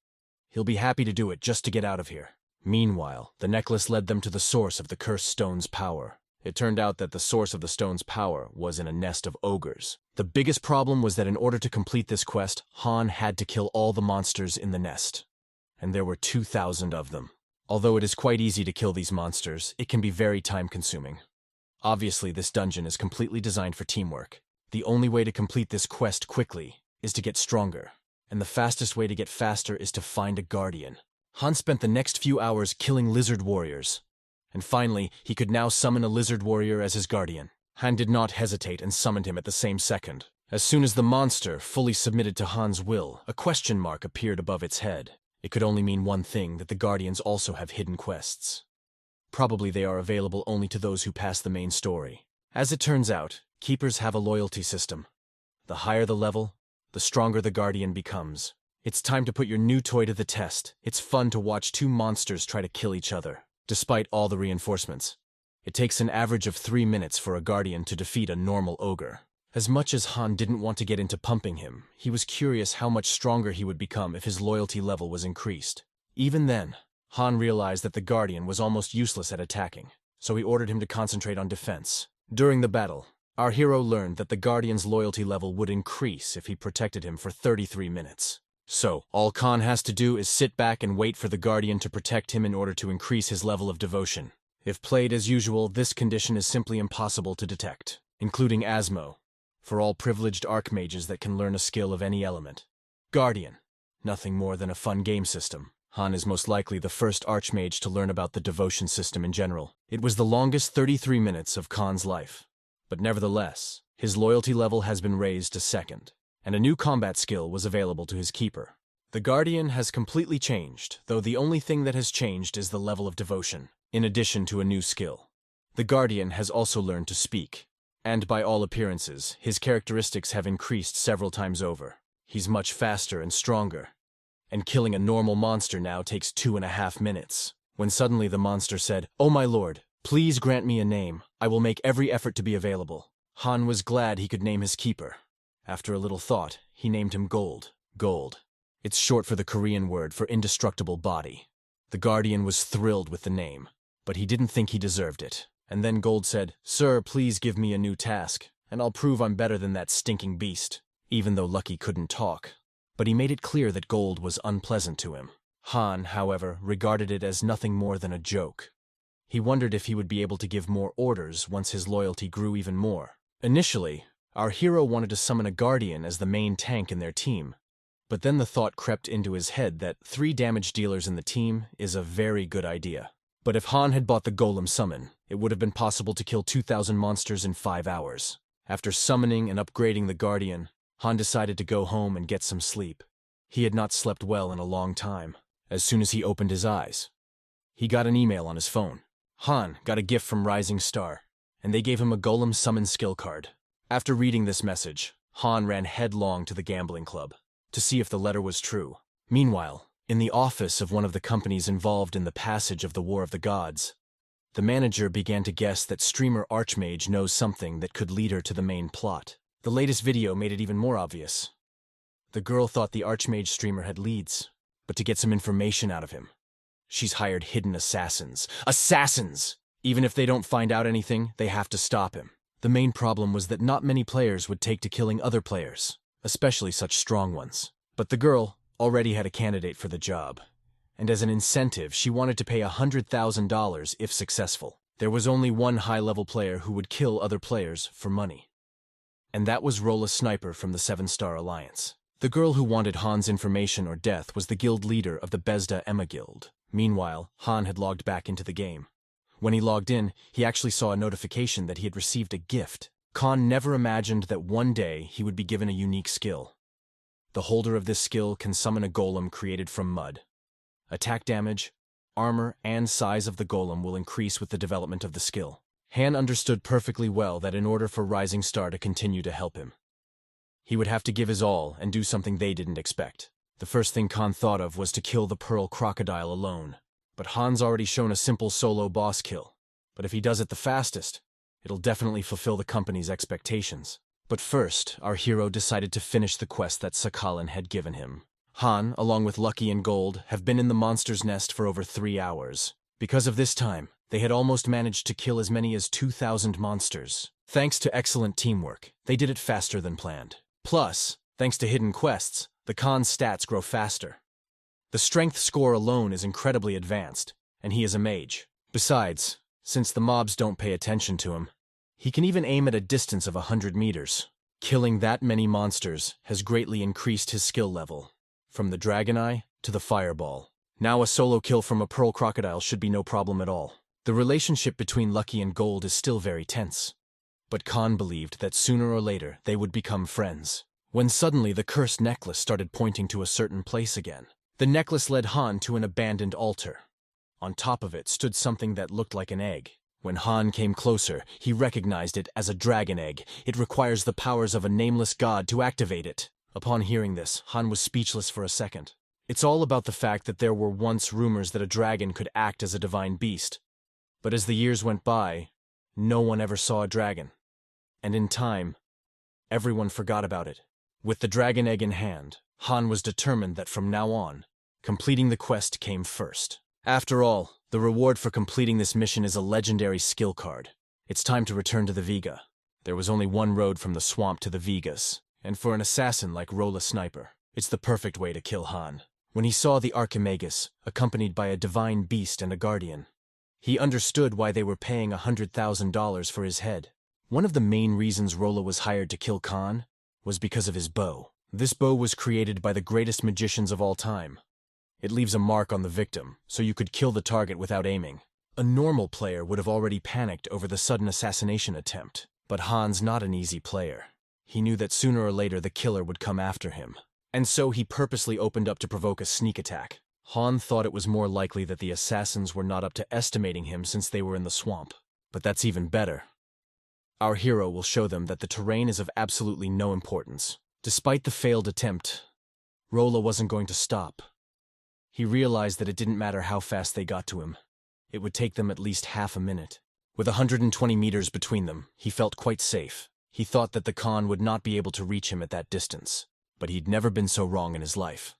he'll be happy to do it just to get out of here. Meanwhile, the necklace led them to the source of the cursed stone's power. It turned out that the source of the stone's power was in a nest of ogres. The biggest problem was that in order to complete this quest, Han had to kill all the monsters in the nest. And there were 2,000 of them. Although it is quite easy to kill these monsters, it can be very time-consuming. Obviously, this dungeon is completely designed for teamwork. The only way to complete this quest quickly is to get stronger, and the fastest way to get faster is to find a guardian. Han spent the next few hours killing lizard warriors, and finally, he could now summon a lizard warrior as his guardian. Han did not hesitate and summoned him at the same second. As soon as the monster fully submitted to Han's will, a question mark appeared above its head. It could only mean one thing, that the guardians also have hidden quests. Probably they are available only to those who pass the main story. As it turns out, keepers have a loyalty system. The higher the level, the stronger the guardian becomes. It's time to put your new toy to the test. It's fun to watch two monsters try to kill each other, despite all the reinforcements. It takes an average of 3 minutes for a guardian to defeat a normal ogre. As much as Han didn't want to get into pumping him, he was curious how much stronger he would become if his loyalty level was increased. Even then, Han realized that the guardian was almost useless at attacking, so he ordered him to concentrate on defense. During the battle, our hero learned that the guardian's loyalty level would increase if he protected him for 33 minutes. So, all Khan has to do is sit back and wait for the guardian to protect him in order to increase his level of devotion. If played as usual, this condition is simply impossible to detect, including Asmo, for all privileged archmages that can learn a skill of any element. Guardian, nothing more than a fun game system. Han is most likely the first archmage to learn about the devotion system in general. It was the longest 33 minutes of Khan's life. But nevertheless, his loyalty level has been raised to second, and a new combat skill was available to his keeper. The Guardian has completely changed, though the only thing that has changed is the level of devotion, in addition to a new skill. The Guardian has also learned to speak, and by all appearances, his characteristics have increased several times over. He's much faster and stronger, and killing a normal monster now takes 2.5 minutes. When suddenly the monster said, "Oh my lord, please grant me a name. I will make every effort to be available." Han was glad he could name his keeper. After a little thought, he named him Gold. Gold. It's short for the Korean word for indestructible body. The Guardian was thrilled with the name, but he didn't think he deserved it. And then Gold said, "Sir, please give me a new task, and I'll prove I'm better than that stinking beast," even though Lucky couldn't talk. But he made it clear that Gold was unpleasant to him. Han, however, regarded it as nothing more than a joke. He wondered if he would be able to give more orders once his loyalty grew even more. Initially, our hero wanted to summon a Guardian as the main tank in their team, but then the thought crept into his head that 3 damage dealers in the team is a very good idea. But if Han had bought the Golem summon, it would have been possible to kill 2,000 monsters in 5 hours. After summoning and upgrading the Guardian, Han decided to go home and get some sleep. He had not slept well in a long time. As soon as he opened his eyes, he got an email on his phone. Han got a gift from Rising Star, and they gave him a golem summon skill card. After reading this message, Han ran headlong to the gambling club to see if the letter was true. Meanwhile, in the office of one of the companies involved in the passage of the War of the Gods, the manager began to guess that streamer Archmage knows something that could lead her to the main plot. The latest video made it even more obvious. The girl thought the Archmage streamer had leads, but to get some information out of him, she's hired hidden assassins. Assassins! Even if they don't find out anything, they have to stop him. The main problem was that not many players would take to killing other players, especially such strong ones. But the girl already had a candidate for the job, and as an incentive, she wanted to pay $100,000 if successful. There was only one high-level player who would kill other players for money, and that was Rolla Sniper from the 7-Star Alliance. The girl who wanted Han's information or death was the guild leader of the Bezda Emma Guild. Meanwhile, Han had logged back into the game. When he logged in, he actually saw a notification that he had received a gift. Khan never imagined that one day he would be given a unique skill. The holder of this skill can summon a golem created from mud. Attack damage, armor, and size of the golem will increase with the development of the skill. Han understood perfectly well that in order for Rising Star to continue to help him, he would have to give his all and do something they didn't expect. The first thing Khan thought of was to kill the Pearl Crocodile alone. But Han's already shown a simple solo boss kill. But if he does it the fastest, it'll definitely fulfill the company's expectations. But first, our hero decided to finish the quest that Sakhalin had given him. Han, along with Lucky and Gold, have been in the monster's nest for over 3 hours. Because of this time, they had almost managed to kill as many as 2,000 monsters. Thanks to excellent teamwork, they did it faster than planned. Plus, thanks to hidden quests, the Khan's stats grow faster. The strength score alone is incredibly advanced, and he is a mage. Besides, since the mobs don't pay attention to him, he can even aim at a distance of 100 meters. Killing that many monsters has greatly increased his skill level, from the Dragon Eye to the Fireball. Now a solo kill from a Pearl Crocodile should be no problem at all. The relationship between Lucky and Gold is still very tense, but Khan believed that sooner or later they would become friends. When suddenly the cursed necklace started pointing to a certain place again. The necklace led Han to an abandoned altar. On top of it stood something that looked like an egg. When Han came closer, he recognized it as a dragon egg. It requires the powers of a nameless god to activate it. Upon hearing this, Han was speechless for a second. It's all about the fact that there were once rumors that a dragon could act as a divine beast. But as the years went by, no one ever saw a dragon. And in time, everyone forgot about it. With the dragon egg in hand, Han was determined that from now on, completing the quest came first. After all, the reward for completing this mission is a legendary skill card. It's time to return to the Vega. There was only one road from the swamp to the Vegas, and for an assassin like Rolla Sniper, it's the perfect way to kill Han. When he saw the Archimagus, accompanied by a divine beast and a guardian, he understood why they were paying $100,000 for his head. One of the main reasons Rolla was hired to kill Khan was because of his bow. This bow was created by the greatest magicians of all time. It leaves a mark on the victim, so you could kill the target without aiming. A normal player would have already panicked over the sudden assassination attempt, but Han's not an easy player. He knew that sooner or later the killer would come after him, and so he purposely opened up to provoke a sneak attack. Han thought it was more likely that the assassins were not up to estimating him since they were in the swamp. But that's even better. Our hero will show them that the terrain is of absolutely no importance. Despite the failed attempt, Rolla wasn't going to stop. He realized that it didn't matter how fast they got to him. It would take them at least half a minute. With 120 meters between them, he felt quite safe. He thought that the Khan would not be able to reach him at that distance, but he'd never been so wrong in his life.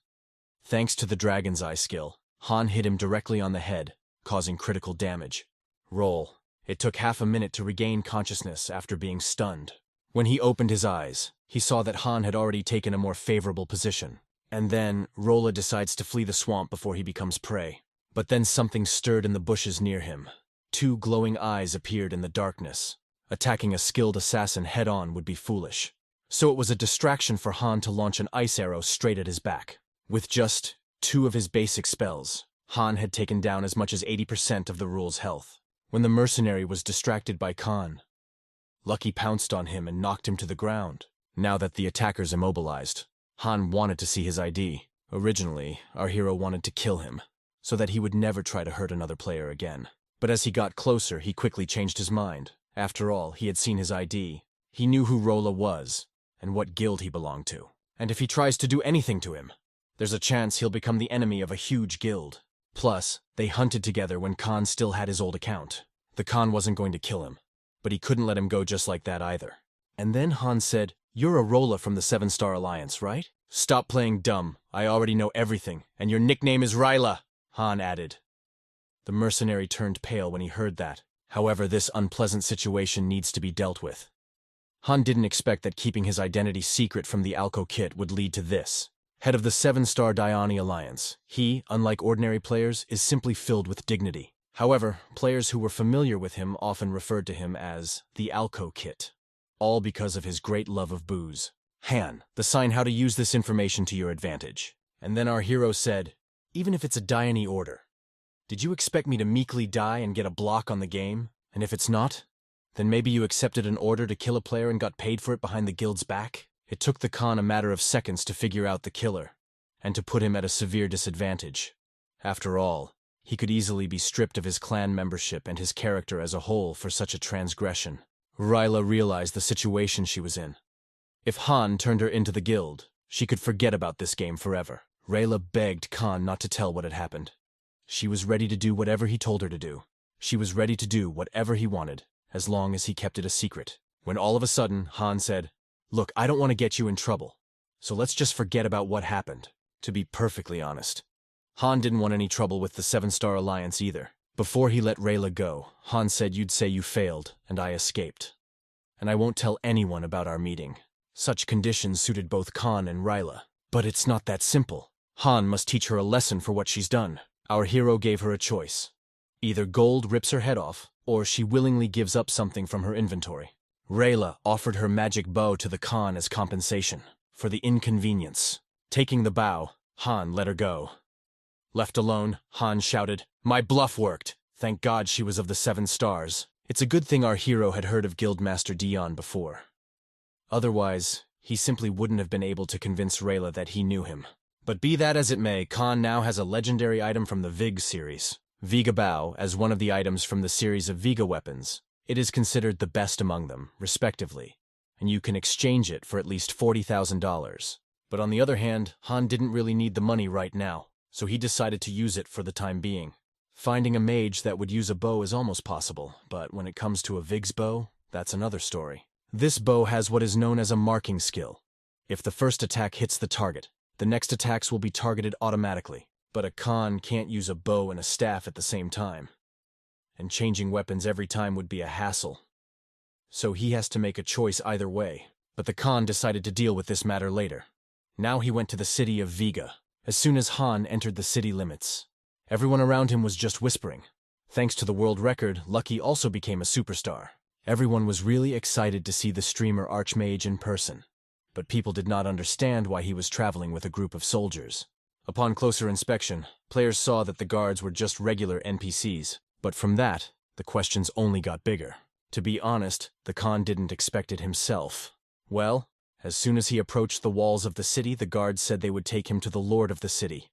Thanks to the Dragon's Eye skill, Han hit him directly on the head, causing critical damage. Roll. It took half a minute to regain consciousness after being stunned. When he opened his eyes, he saw that Han had already taken a more favorable position. And then, Rolla decides to flee the swamp before he becomes prey. But then something stirred in the bushes near him. 2 glowing eyes appeared in the darkness. Attacking a skilled assassin head-on would be foolish. So it was a distraction for Han to launch an ice arrow straight at his back. With just 2 of his basic spells, Han had taken down as much as 80% of the Rule's health. When the mercenary was distracted by Khan, Lucky pounced on him and knocked him to the ground. Now that the attacker's immobilized, Han wanted to see his ID. Originally, our hero wanted to kill him, so that he would never try to hurt another player again. But as he got closer, he quickly changed his mind. After all, he had seen his ID. He knew who Rolla was, and what guild he belonged to. And if he tries to do anything to him, there's a chance he'll become the enemy of a huge guild. Plus, they hunted together when Khan still had his old account. The Khan wasn't going to kill him, but he couldn't let him go just like that either. And then Han said, "You're a Rolla from the 7-Star Alliance, right?" "Stop playing dumb. I already know everything, and your nickname is Ryla," Han added. The mercenary turned pale when he heard that. However, this unpleasant situation needs to be dealt with. Han didn't expect that keeping his identity secret from the Alco Kit would lead to this. Head of the 7-Star Diani Alliance, he, unlike ordinary players, is simply filled with dignity. However, players who were familiar with him often referred to him as the Alco Kit, all because of his great love of booze. Han, the sign how to use this information to your advantage. And then our hero said, "Even if it's a Diani order, did you expect me to meekly die and get a block on the game? And if it's not, then maybe you accepted an order to kill a player and got paid for it behind the guild's back?" It took the Khan a matter of seconds to figure out the killer, and to put him at a severe disadvantage. After all, he could easily be stripped of his clan membership and his character as a whole for such a transgression. Ryla realized the situation she was in. If Han turned her into the guild, she could forget about this game forever. Rayla begged Khan not to tell what had happened. She was ready to do whatever he told her to do. She was ready to do whatever he wanted, as long as he kept it a secret. When all of a sudden, Han said, "Look, I don't want to get you in trouble, so let's just forget about what happened." To be perfectly honest, Han didn't want any trouble with the 7-Star Alliance either. Before he let Rayla go, Han said, "You'd say you failed, and I escaped. And I won't tell anyone about our meeting." Such conditions suited both Khan and Ryla. But it's not that simple. Han must teach her a lesson for what she's done. Our hero gave her a choice. Either gold rips her head off, or she willingly gives up something from her inventory. Rayla offered her magic bow to the Khan as compensation for the inconvenience. Taking the bow, Han let her go. Left alone, Han shouted, "My bluff worked! Thank God she was of the 7 stars. It's a good thing our hero had heard of Guildmaster Dion before. Otherwise, he simply wouldn't have been able to convince Rayla that he knew him. But be that as it may, Khan now has a legendary item from the Vig series, Viga Bow, as one of the items from the series of Viga weapons. It is considered the best among them, respectively, and you can exchange it for at least $40,000. But on the other hand, Han didn't really need the money right now, so he decided to use it for the time being. Finding a mage that would use a bow is almost possible, but when it comes to a Vig's bow, that's another story. This bow has what is known as a marking skill. If the first attack hits the target, the next attacks will be targeted automatically. But a Khan can't use a bow and a staff at the same time. And changing weapons every time would be a hassle. So he has to make a choice either way. But the Khan decided to deal with this matter later. Now he went to the city of Viga. As soon as Han entered the city limits, everyone around him was just whispering. Thanks to the world record, Lucky also became a superstar. Everyone was really excited to see the streamer Archmage in person, but people did not understand why he was traveling with a group of soldiers. Upon closer inspection, players saw that the guards were just regular NPCs, but from that, the questions only got bigger. To be honest, the Khan didn't expect it himself. Well, as soon as he approached the walls of the city, the guards said they would take him to the lord of the city.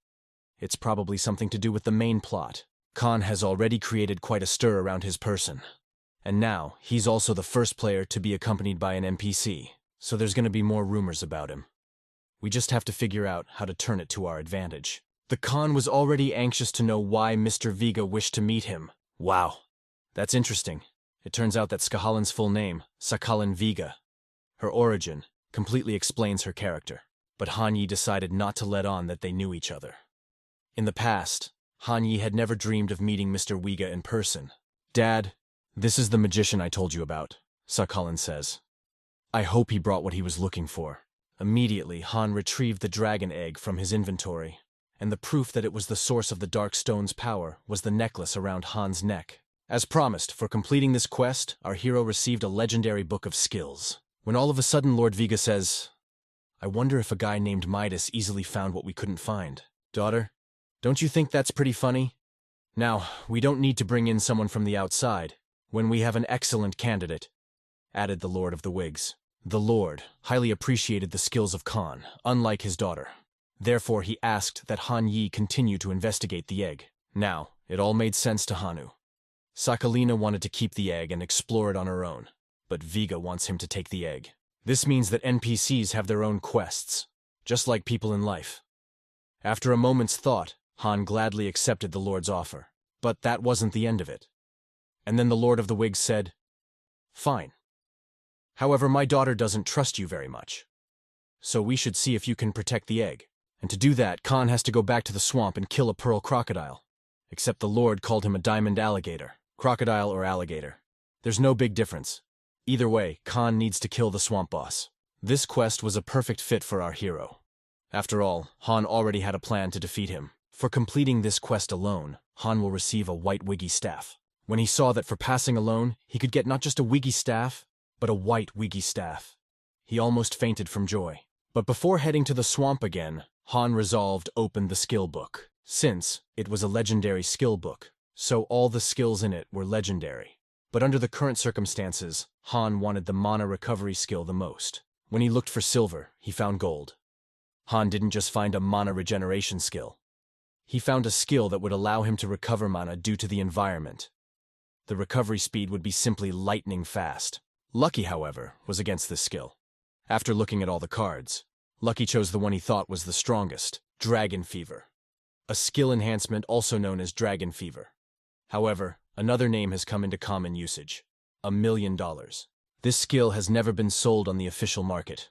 It's probably something to do with the main plot. Khan has already created quite a stir around his person. And now, he's also the first player to be accompanied by an NPC, so there's going to be more rumors about him. We just have to figure out how to turn it to our advantage. The Khan was already anxious to know why Mr. Viga wished to meet him. Wow, that's interesting. It turns out that Skahalin's full name, Sakhalin Viga, her origin, completely explains her character. But Han Yi decided not to let on that they knew each other. In the past, Han Yi had never dreamed of meeting Mr. Viga in person. "Dad, this is the magician I told you about," Sakhalin says. "I hope he brought what he was looking for." Immediately, Han retrieved the dragon egg from his inventory, and the proof that it was the source of the Dark Stone's power was the necklace around Han's neck. As promised, for completing this quest, our hero received a legendary book of skills. When all of a sudden Lord Viga says, "I wonder if a guy named Midas easily found what we couldn't find." "Daughter, don't you think that's pretty funny? Now, we don't need to bring in someone from the outside, when we have an excellent candidate," added the Lord of the Wigs. The Lord highly appreciated the skills of Khan, unlike his daughter. Therefore, he asked that Han Yi continue to investigate the egg. Now, it all made sense to Hanu. Sakalina wanted to keep the egg and explore it on her own, but Viga wants him to take the egg. This means that NPCs have their own quests, just like people in life. After a moment's thought, Han gladly accepted the Lord's offer. But that wasn't the end of it. And then the Lord of the Wigs said, "Fine. However, my daughter doesn't trust you very much. So we should see if you can protect the egg. And to do that, Khan has to go back to the swamp and kill a pearl crocodile. Except the Lord called him a diamond alligator. Crocodile or alligator. There's no big difference. Either way, Khan needs to kill the swamp boss. This quest was a perfect fit for our hero. After all, Han already had a plan to defeat him. For completing this quest alone, Han will receive a white wiggy staff. When he saw that for passing alone, he could get not just a wiggy staff, but a white wiggy staff, he almost fainted from joy. But before heading to the swamp again, Han resolved open the skill book, since it was a legendary skill book, so all the skills in it were legendary. But under the current circumstances, Han wanted the mana recovery skill the most. When he looked for silver, he found gold. Han didn't just find a mana regeneration skill. He found a skill that would allow him to recover mana due to the environment. The recovery speed would be simply lightning fast. Lucky, however, was against this skill. After looking at all the cards, Lucky chose the one he thought was the strongest, Dragon Fever. A skill enhancement also known as Dragon Fever. However, another name has come into common usage, $1 million. This skill has never been sold on the official market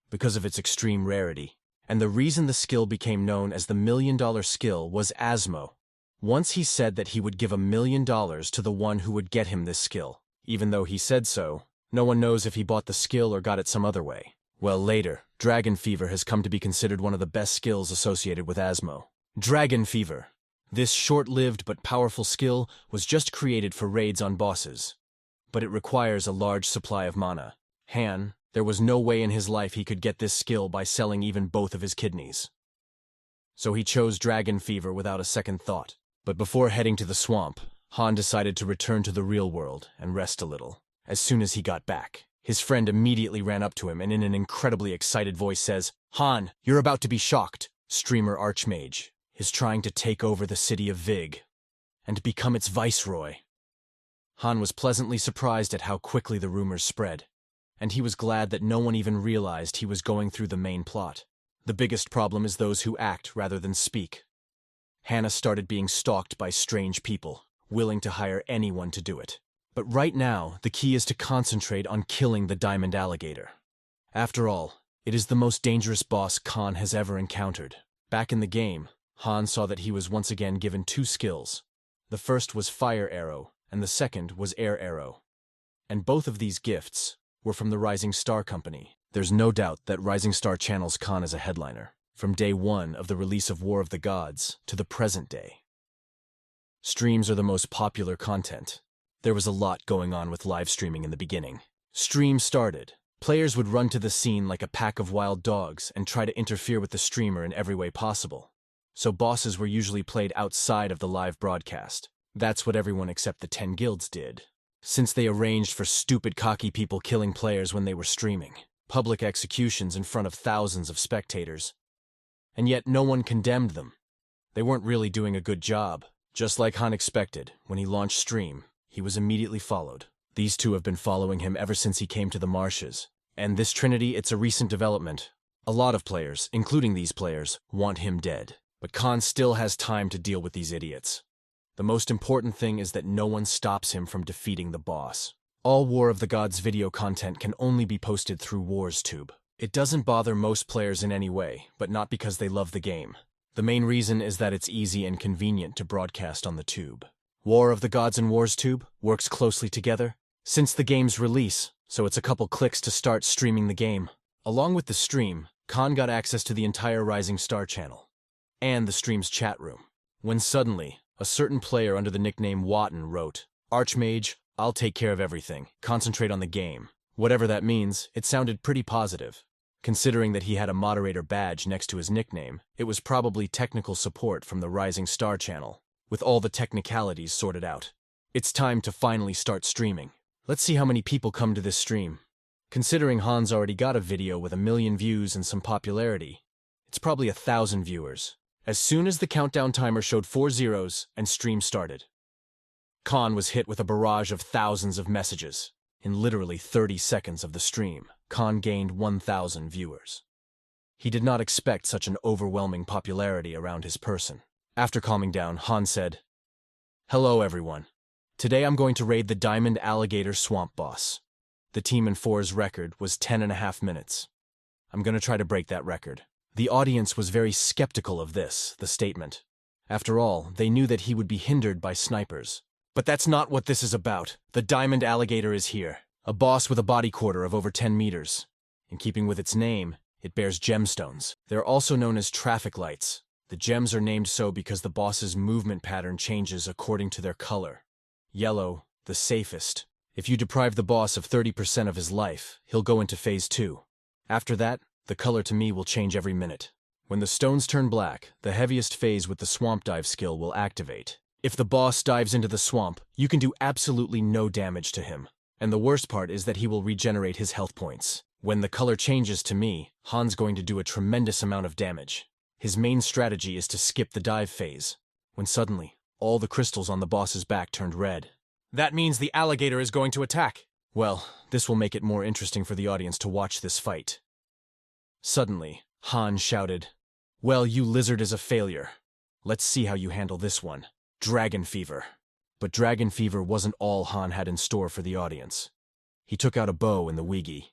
because of its extreme rarity. And the reason the skill became known as the $1 million skill was Asmo. Once he said that he would give $1 million to the one who would get him this skill. Even though he said so, no one knows if he bought the skill or got it some other way. Well, later, Dragon Fever has come to be considered one of the best skills associated with Asmo. Dragon Fever. This short-lived but powerful skill was just created for raids on bosses. But it requires a large supply of mana. Han, there was no way in his life he could get this skill by selling even both of his kidneys. So he chose Dragon Fever without a second thought. But before heading to the swamp, Han decided to return to the real world and rest a little. As soon as he got back, his friend immediately ran up to him and in an incredibly excited voice says, "Han, you're about to be shocked. Streamer Archmage is trying to take over the city of Vig and become its viceroy." Han was pleasantly surprised at how quickly the rumors spread, and he was glad that no one even realized he was going through the main plot. The biggest problem is those who act rather than speak. Hannah started being stalked by strange people, willing to hire anyone to do it. But right now, the key is to concentrate on killing the diamond alligator. After all, it is the most dangerous boss Khan has ever encountered. Back in the game, Han saw that he was once again given 2 skills. The first was Fire Arrow, and the second was Air Arrow. And both of these gifts were from the Rising Star Company. There's no doubt that Rising Star channels Khan as a headliner, from day 1 of the release of War of the Gods to the present day. Streams are the most popular content. There was a lot going on with live streaming in the beginning. Streams started. Players would run to the scene like a pack of wild dogs and try to interfere with the streamer in every way possible. So bosses were usually played outside of the live broadcast. That's what everyone except the 10 guilds did, since they arranged for stupid cocky people killing players when they were streaming. Public executions in front of thousands of spectators. And yet no one condemned them. They weren't really doing a good job. Just like Han expected, when he launched Stream, he was immediately followed. These two have been following him ever since he came to the marshes. And this trinity, it's a recent development. A lot of players, including these players, want him dead. But Khan still has time to deal with these idiots. The most important thing is that no one stops him from defeating the boss. All War of the Gods video content can only be posted through WarsTube. It doesn't bother most players in any way, but not because they love the game. The main reason is that it's easy and convenient to broadcast on the tube. War of the Gods and WarsTube works closely together since the game's release, so it's a couple clicks to start streaming the game. Along with the stream, Khan got access to the entire Rising Star channel and the stream's chat room, when suddenly, a certain player under the nickname Watton wrote, "Archmage, I'll take care of everything. Concentrate on the game." Whatever that means, it sounded pretty positive. Considering that he had a moderator badge next to his nickname, it was probably technical support from the Rising Star channel, with all the technicalities sorted out. It's time to finally start streaming. Let's see how many people come to this stream. Considering Han's already got a video with 1 million views and some popularity, it's probably 1,000 viewers. As soon as the countdown timer showed 4 zeros and stream started. Khan was hit with a barrage of thousands of messages. In literally 30 seconds of the stream, Khan gained 1,000 viewers. He did not expect such an overwhelming popularity around his person. After calming down, Han said, "Hello, everyone. Today I'm going to raid the Diamond Alligator Swamp Boss. The Team in 4's record was 10.5 minutes. I'm going to try to break that record." The audience was very skeptical of the statement. After all, they knew that he would be hindered by snipers. But that's not what this is about. The Diamond Alligator is here, a boss with a body quarter of over 10 meters. In keeping with its name, it bears gemstones. They're also known as traffic lights. The gems are named so because the boss's movement pattern changes according to their color. Yellow, the safest. If you deprive the boss of 30% of his life, he'll go into phase 2. After that, the color to me will change every minute. When the stones turn black, the heaviest phase with the swamp dive skill will activate. If the boss dives into the swamp, you can do absolutely no damage to him. And the worst part is that he will regenerate his health points. When the color changes to me, Han's going to do a tremendous amount of damage. His main strategy is to skip the dive phase, when suddenly, all the crystals on the boss's back turned red. That means the alligator is going to attack. Well, this will make it more interesting for the audience to watch this fight. Suddenly, Han shouted, "Well, you lizard is a failure. Let's see how you handle this one. Dragon Fever." But Dragon Fever wasn't all Han had in store for the audience. He took out a bow in the Wigi.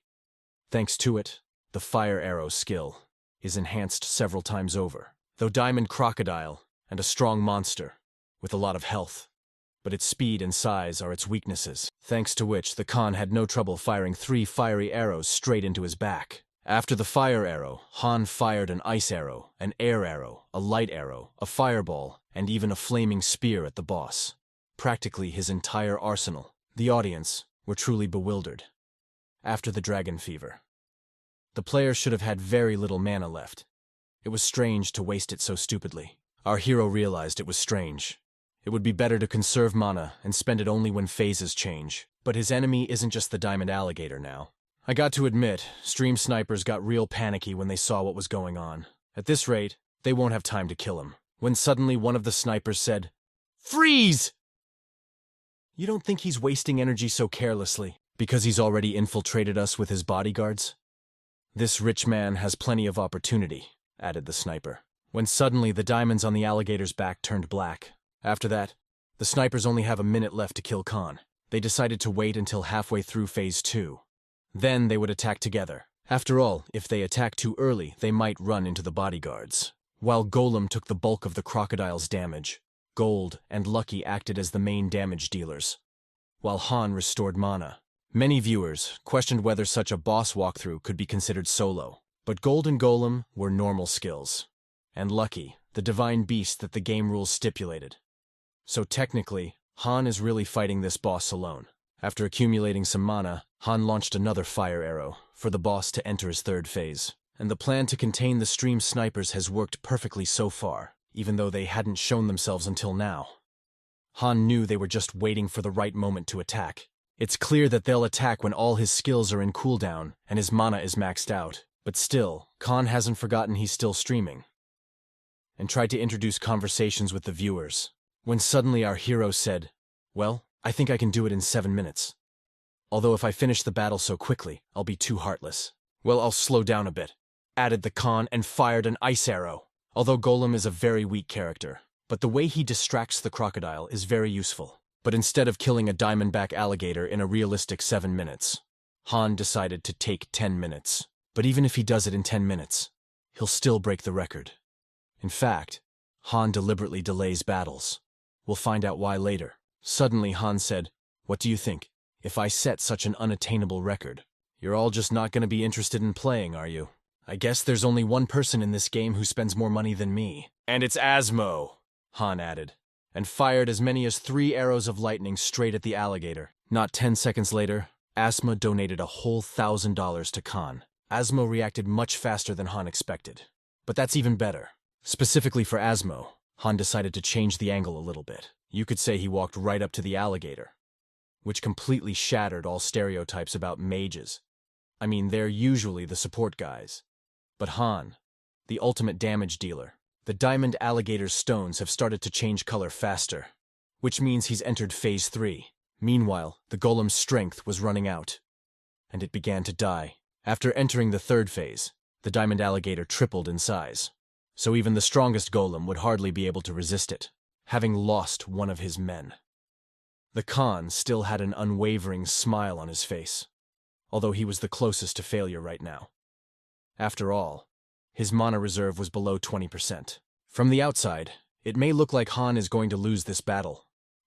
Thanks to it, the fire arrow skill is enhanced several times over. Though Diamond Crocodile, and a strong monster, with a lot of health. But its speed and size are its weaknesses, thanks to which the Khan had no trouble firing 3 fiery arrows straight into his back. After the fire arrow, Han fired an ice arrow, an air arrow, a light arrow, a fireball, and even a flaming spear at the boss. Practically his entire arsenal. The audience were truly bewildered. After the Dragon Fever, the player should have had very little mana left. It was strange to waste it so stupidly. Our hero realized it was strange. It would be better to conserve mana and spend it only when phases change. But his enemy isn't just the Diamond Alligator now. I got to admit, stream snipers got real panicky when they saw what was going on. At this rate, they won't have time to kill him. When suddenly one of the snipers said, "Freeze!" You don't think he's wasting energy so carelessly, because he's already infiltrated us with his bodyguards? "This rich man has plenty of opportunity," added the sniper. When suddenly the diamonds on the alligator's back turned black. After that, the snipers only have a minute left to kill Khan. They decided to wait until halfway through phase 2. Then they would attack together. After all, if they attack too early, they might run into the bodyguards. While Golem took the bulk of the crocodile's damage, Gold and Lucky acted as the main damage dealers, while Han restored mana. Many viewers questioned whether such a boss walkthrough could be considered solo, but Gold and Golem were normal skills, and Lucky, the divine beast that the game rules stipulated. So technically, Han is really fighting this boss alone. After accumulating some mana, Han launched another fire arrow for the boss to enter his 3rd phase. And the plan to contain the stream snipers has worked perfectly so far, even though they hadn't shown themselves until now. Han knew they were just waiting for the right moment to attack. It's clear that they'll attack when all his skills are in cooldown and his mana is maxed out. But still, Khan hasn't forgotten he's still streaming, and tried to introduce conversations with the viewers. When suddenly our hero said, "Well, I think I can do it in 7 minutes. Although if I finish the battle so quickly, I'll be too heartless. Well, I'll slow down a bit," added the Khan and fired an ice arrow. Although Golem is a very weak character, but the way he distracts the crocodile is very useful. But instead of killing a diamondback alligator in a realistic 7 minutes, Han decided to take 10 minutes. But even if he does it in 10 minutes, he'll still break the record. In fact, Han deliberately delays battles. We'll find out why later. Suddenly Han said, "What do you think? If I set such an unattainable record, you're all just not going to be interested in playing, are you? I guess there's only one person in this game who spends more money than me. And it's Asmo," Han added, and fired as many as 3 arrows of lightning straight at the alligator. Not 10 seconds later, Asmo donated a whole $1,000 to Khan. Asmo reacted much faster than Han expected. But that's even better. Specifically for Asmo, Han decided to change the angle a little bit. You could say he walked right up to the alligator, which completely shattered all stereotypes about mages. I mean, they're usually the support guys. But Han, the ultimate damage dealer, the diamond alligator's stones have started to change color faster, which means he's entered Phase 3. Meanwhile, the golem's strength was running out, and it began to die. After entering the third phase, the diamond alligator tripled in size, so even the strongest golem would hardly be able to resist it, having lost one of his men. The Khan still had an unwavering smile on his face, although he was the closest to failure right now. After all, his mana reserve was below 20%. From the outside, it may look like Han is going to lose this battle,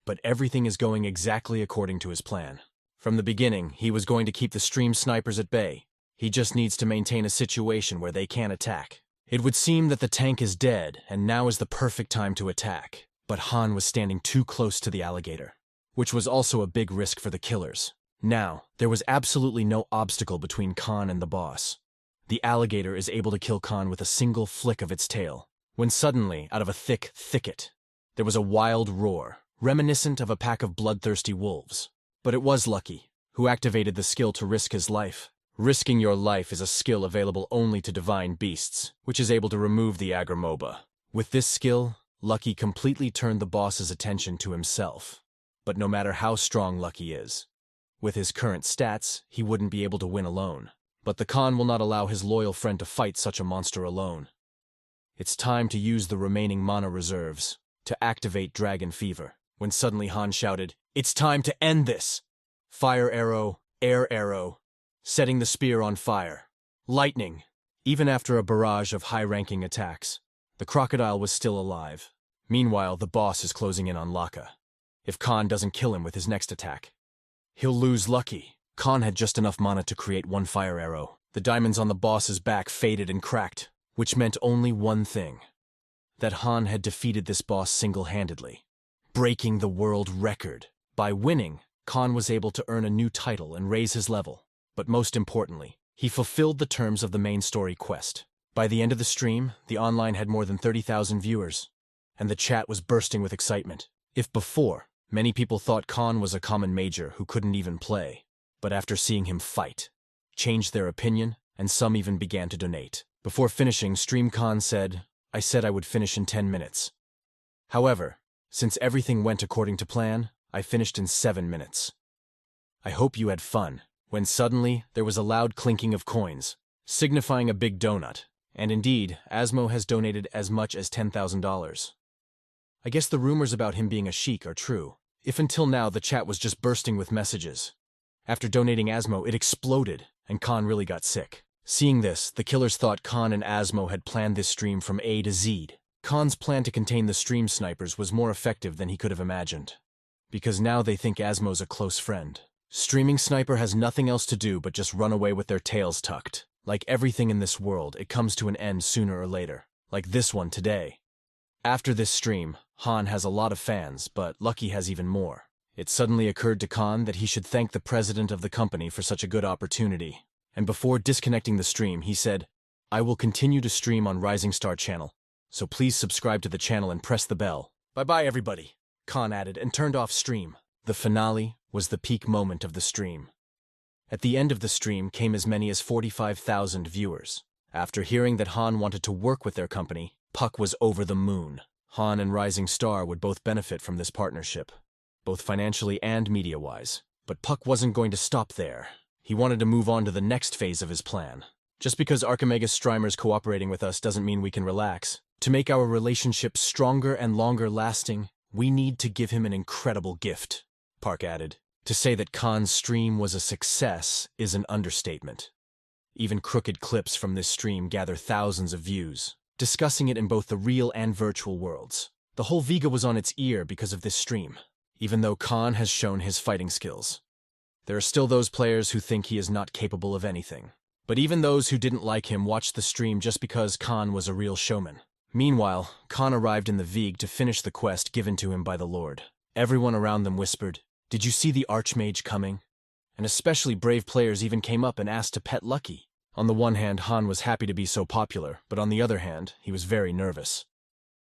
but everything is going exactly according to his plan. From the beginning, he was going to keep the stream snipers at bay. He just needs to maintain a situation where they can't attack. It would seem that the tank is dead, and now is the perfect time to attack. But Han was standing too close to the alligator, which was also a big risk for the killers. Now, there was absolutely no obstacle between Khan and the boss. The alligator is able to kill Khan with a single flick of its tail, when suddenly, out of a thick thicket, there was a wild roar, reminiscent of a pack of bloodthirsty wolves. But it was Lucky, who activated the skill to risk his life. Risking your life is a skill available only to divine beasts, which is able to remove the Agramoba. With this skill, Lucky completely turned the boss's attention to himself. But no matter how strong Lucky is, with his current stats, he wouldn't be able to win alone. But the Khan will not allow his loyal friend to fight such a monster alone. It's time to use the remaining mana reserves to activate Dragon Fever, when suddenly Han shouted, "It's time to end this!" Fire arrow, air arrow, setting the spear on fire. Lightning. Even after a barrage of high-ranking attacks, the crocodile was still alive. Meanwhile, the boss is closing in on Laka. If Khan doesn't kill him with his next attack, he'll lose Lucky. Khan had just enough mana to create one fire arrow. The diamonds on the boss's back faded and cracked, which meant only one thing: that Han had defeated this boss single-handedly, breaking the world record. By winning, Khan was able to earn a new title and raise his level. But most importantly, he fulfilled the terms of the main story quest. By the end of the stream, the online had more than 30,000 viewers, and the chat was bursting with excitement. If before, many people thought Khan was a common major who couldn't even play, but after seeing him fight, changed their opinion, and some even began to donate. Before finishing, Stream Khan said, "I said I would finish in 10 minutes. However, since everything went according to plan, I finished in 7 minutes. I hope you had fun." When suddenly, there was a loud clinking of coins, signifying a big donut. And indeed, Asmo has donated as much as $10,000. I guess the rumors about him being a sheik are true, if until now the chat was just bursting with messages. After donating Asmo, it exploded, and Khan really got sick. Seeing this, the killers thought Khan and Asmo had planned this stream from A to Z. Khan's plan to contain the stream snipers was more effective than he could have imagined, because now they think Asmo's a close friend. Streaming Sniper has nothing else to do but just run away with their tails tucked. Like everything in this world, it comes to an end sooner or later, like this one today. After this stream, Han has a lot of fans, but Lucky has even more. It suddenly occurred to Khan that he should thank the president of the company for such a good opportunity. And before disconnecting the stream, he said, "I will continue to stream on Rising Star channel, so please subscribe to the channel and press the bell. Bye-bye, everybody," Khan added and turned off stream. The finale was the peak moment of the stream. At the end of the stream came as many as 45,000 viewers. After hearing that Han wanted to work with their company, Puck was over the moon. Han and Rising Star would both benefit from this partnership, both financially and media-wise. But Puck wasn't going to stop there. He wanted to move on to the next phase of his plan. Just because Archimegas Streamers cooperating with us doesn't mean we can relax. To make our relationship stronger and longer lasting, we need to give him an incredible gift, Park added. To say that Khan's stream was a success is an understatement. Even crooked clips from this stream gather thousands of views, discussing it in both the real and virtual worlds. The whole Vega was on its ear because of this stream, even though Khan has shown his fighting skills. There are still those players who think he is not capable of anything. But even those who didn't like him watched the stream just because Khan was a real showman. Meanwhile, Khan arrived in the Vig to finish the quest given to him by the Lord. Everyone around them whispered, "Did you see the Archmage coming?" And especially brave players even came up and asked to pet Lucky. On the one hand, Han was happy to be so popular, but on the other hand, he was very nervous.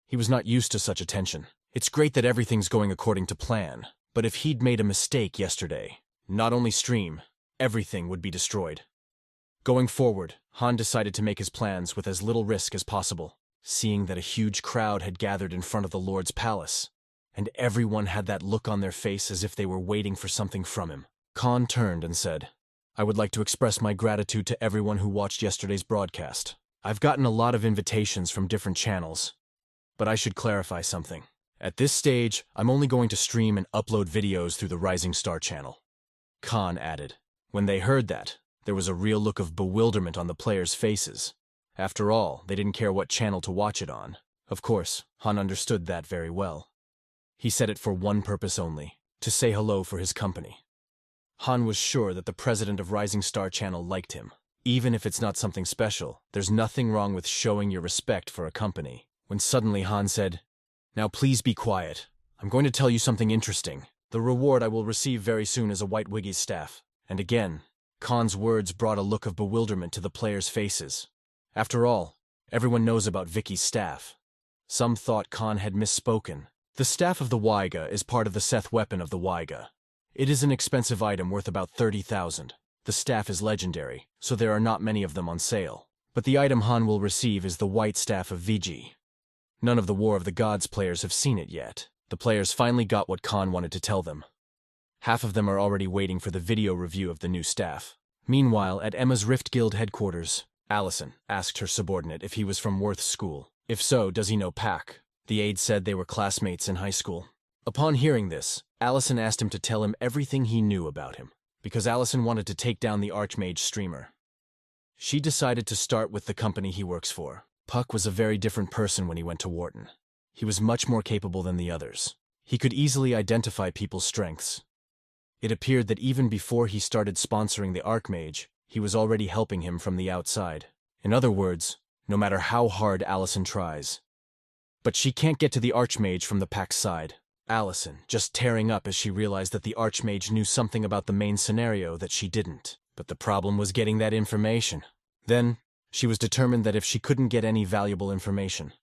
He was not used to such attention. It's great that everything's going according to plan, but if he'd made a mistake yesterday, not only stream, everything would be destroyed. Going forward, Han decided to make his plans with as little risk as possible. Seeing that a huge crowd had gathered in front of the Lord's palace, and everyone had that look on their face as if they were waiting for something from him. Khan turned and said, "I would like to express my gratitude to everyone who watched yesterday's broadcast. I've gotten a lot of invitations from different channels, but I should clarify something. At this stage, I'm only going to stream and upload videos through the Rising Star channel," Khan added. When they heard that, there was a real look of bewilderment on the players' faces. After all, they didn't care what channel to watch it on. Of course, Han understood that very well. He said it for one purpose only, to say hello for his company. Han was sure that the president of Rising Star Channel liked him. Even if it's not something special, there's nothing wrong with showing your respect for a company. When suddenly Han said, "Now please be quiet. I'm going to tell you something interesting. The reward I will receive very soon is a White Wiggy's staff." And again, Khan's words brought a look of bewilderment to the players' faces. After all, everyone knows about Vicky's staff. Some thought Khan had misspoken. The staff of the Waiga is part of the Seth weapon of the Waiga. It is an expensive item worth about 30,000. The staff is legendary, so there are not many of them on sale. But the item Han will receive is the White Staff of Viji. None of the War of the Gods players have seen it yet. The players finally got what Khan wanted to tell them. Half of them are already waiting for the video review of the new staff. Meanwhile, at Emma's Rift Guild headquarters, Allison asked her subordinate if he was from Worth's school. If so, does he know Pac? The aide said they were classmates in high school. Upon hearing this, Allison asked him to tell him everything he knew about him, because Allison wanted to take down the Archmage streamer. She decided to start with the company he works for. Puck was a very different person when he went to Wharton. He was much more capable than the others. He could easily identify people's strengths. It appeared that even before he started sponsoring the Archmage, he was already helping him from the outside. In other words, no matter how hard Allison tries. But she can't get to the Archmage from the Pack's side. Allison, just tearing up as she realized that the Archmage knew something about the main scenario that she didn't. But the problem was getting that information. Then, she was determined that if she couldn't get any valuable information,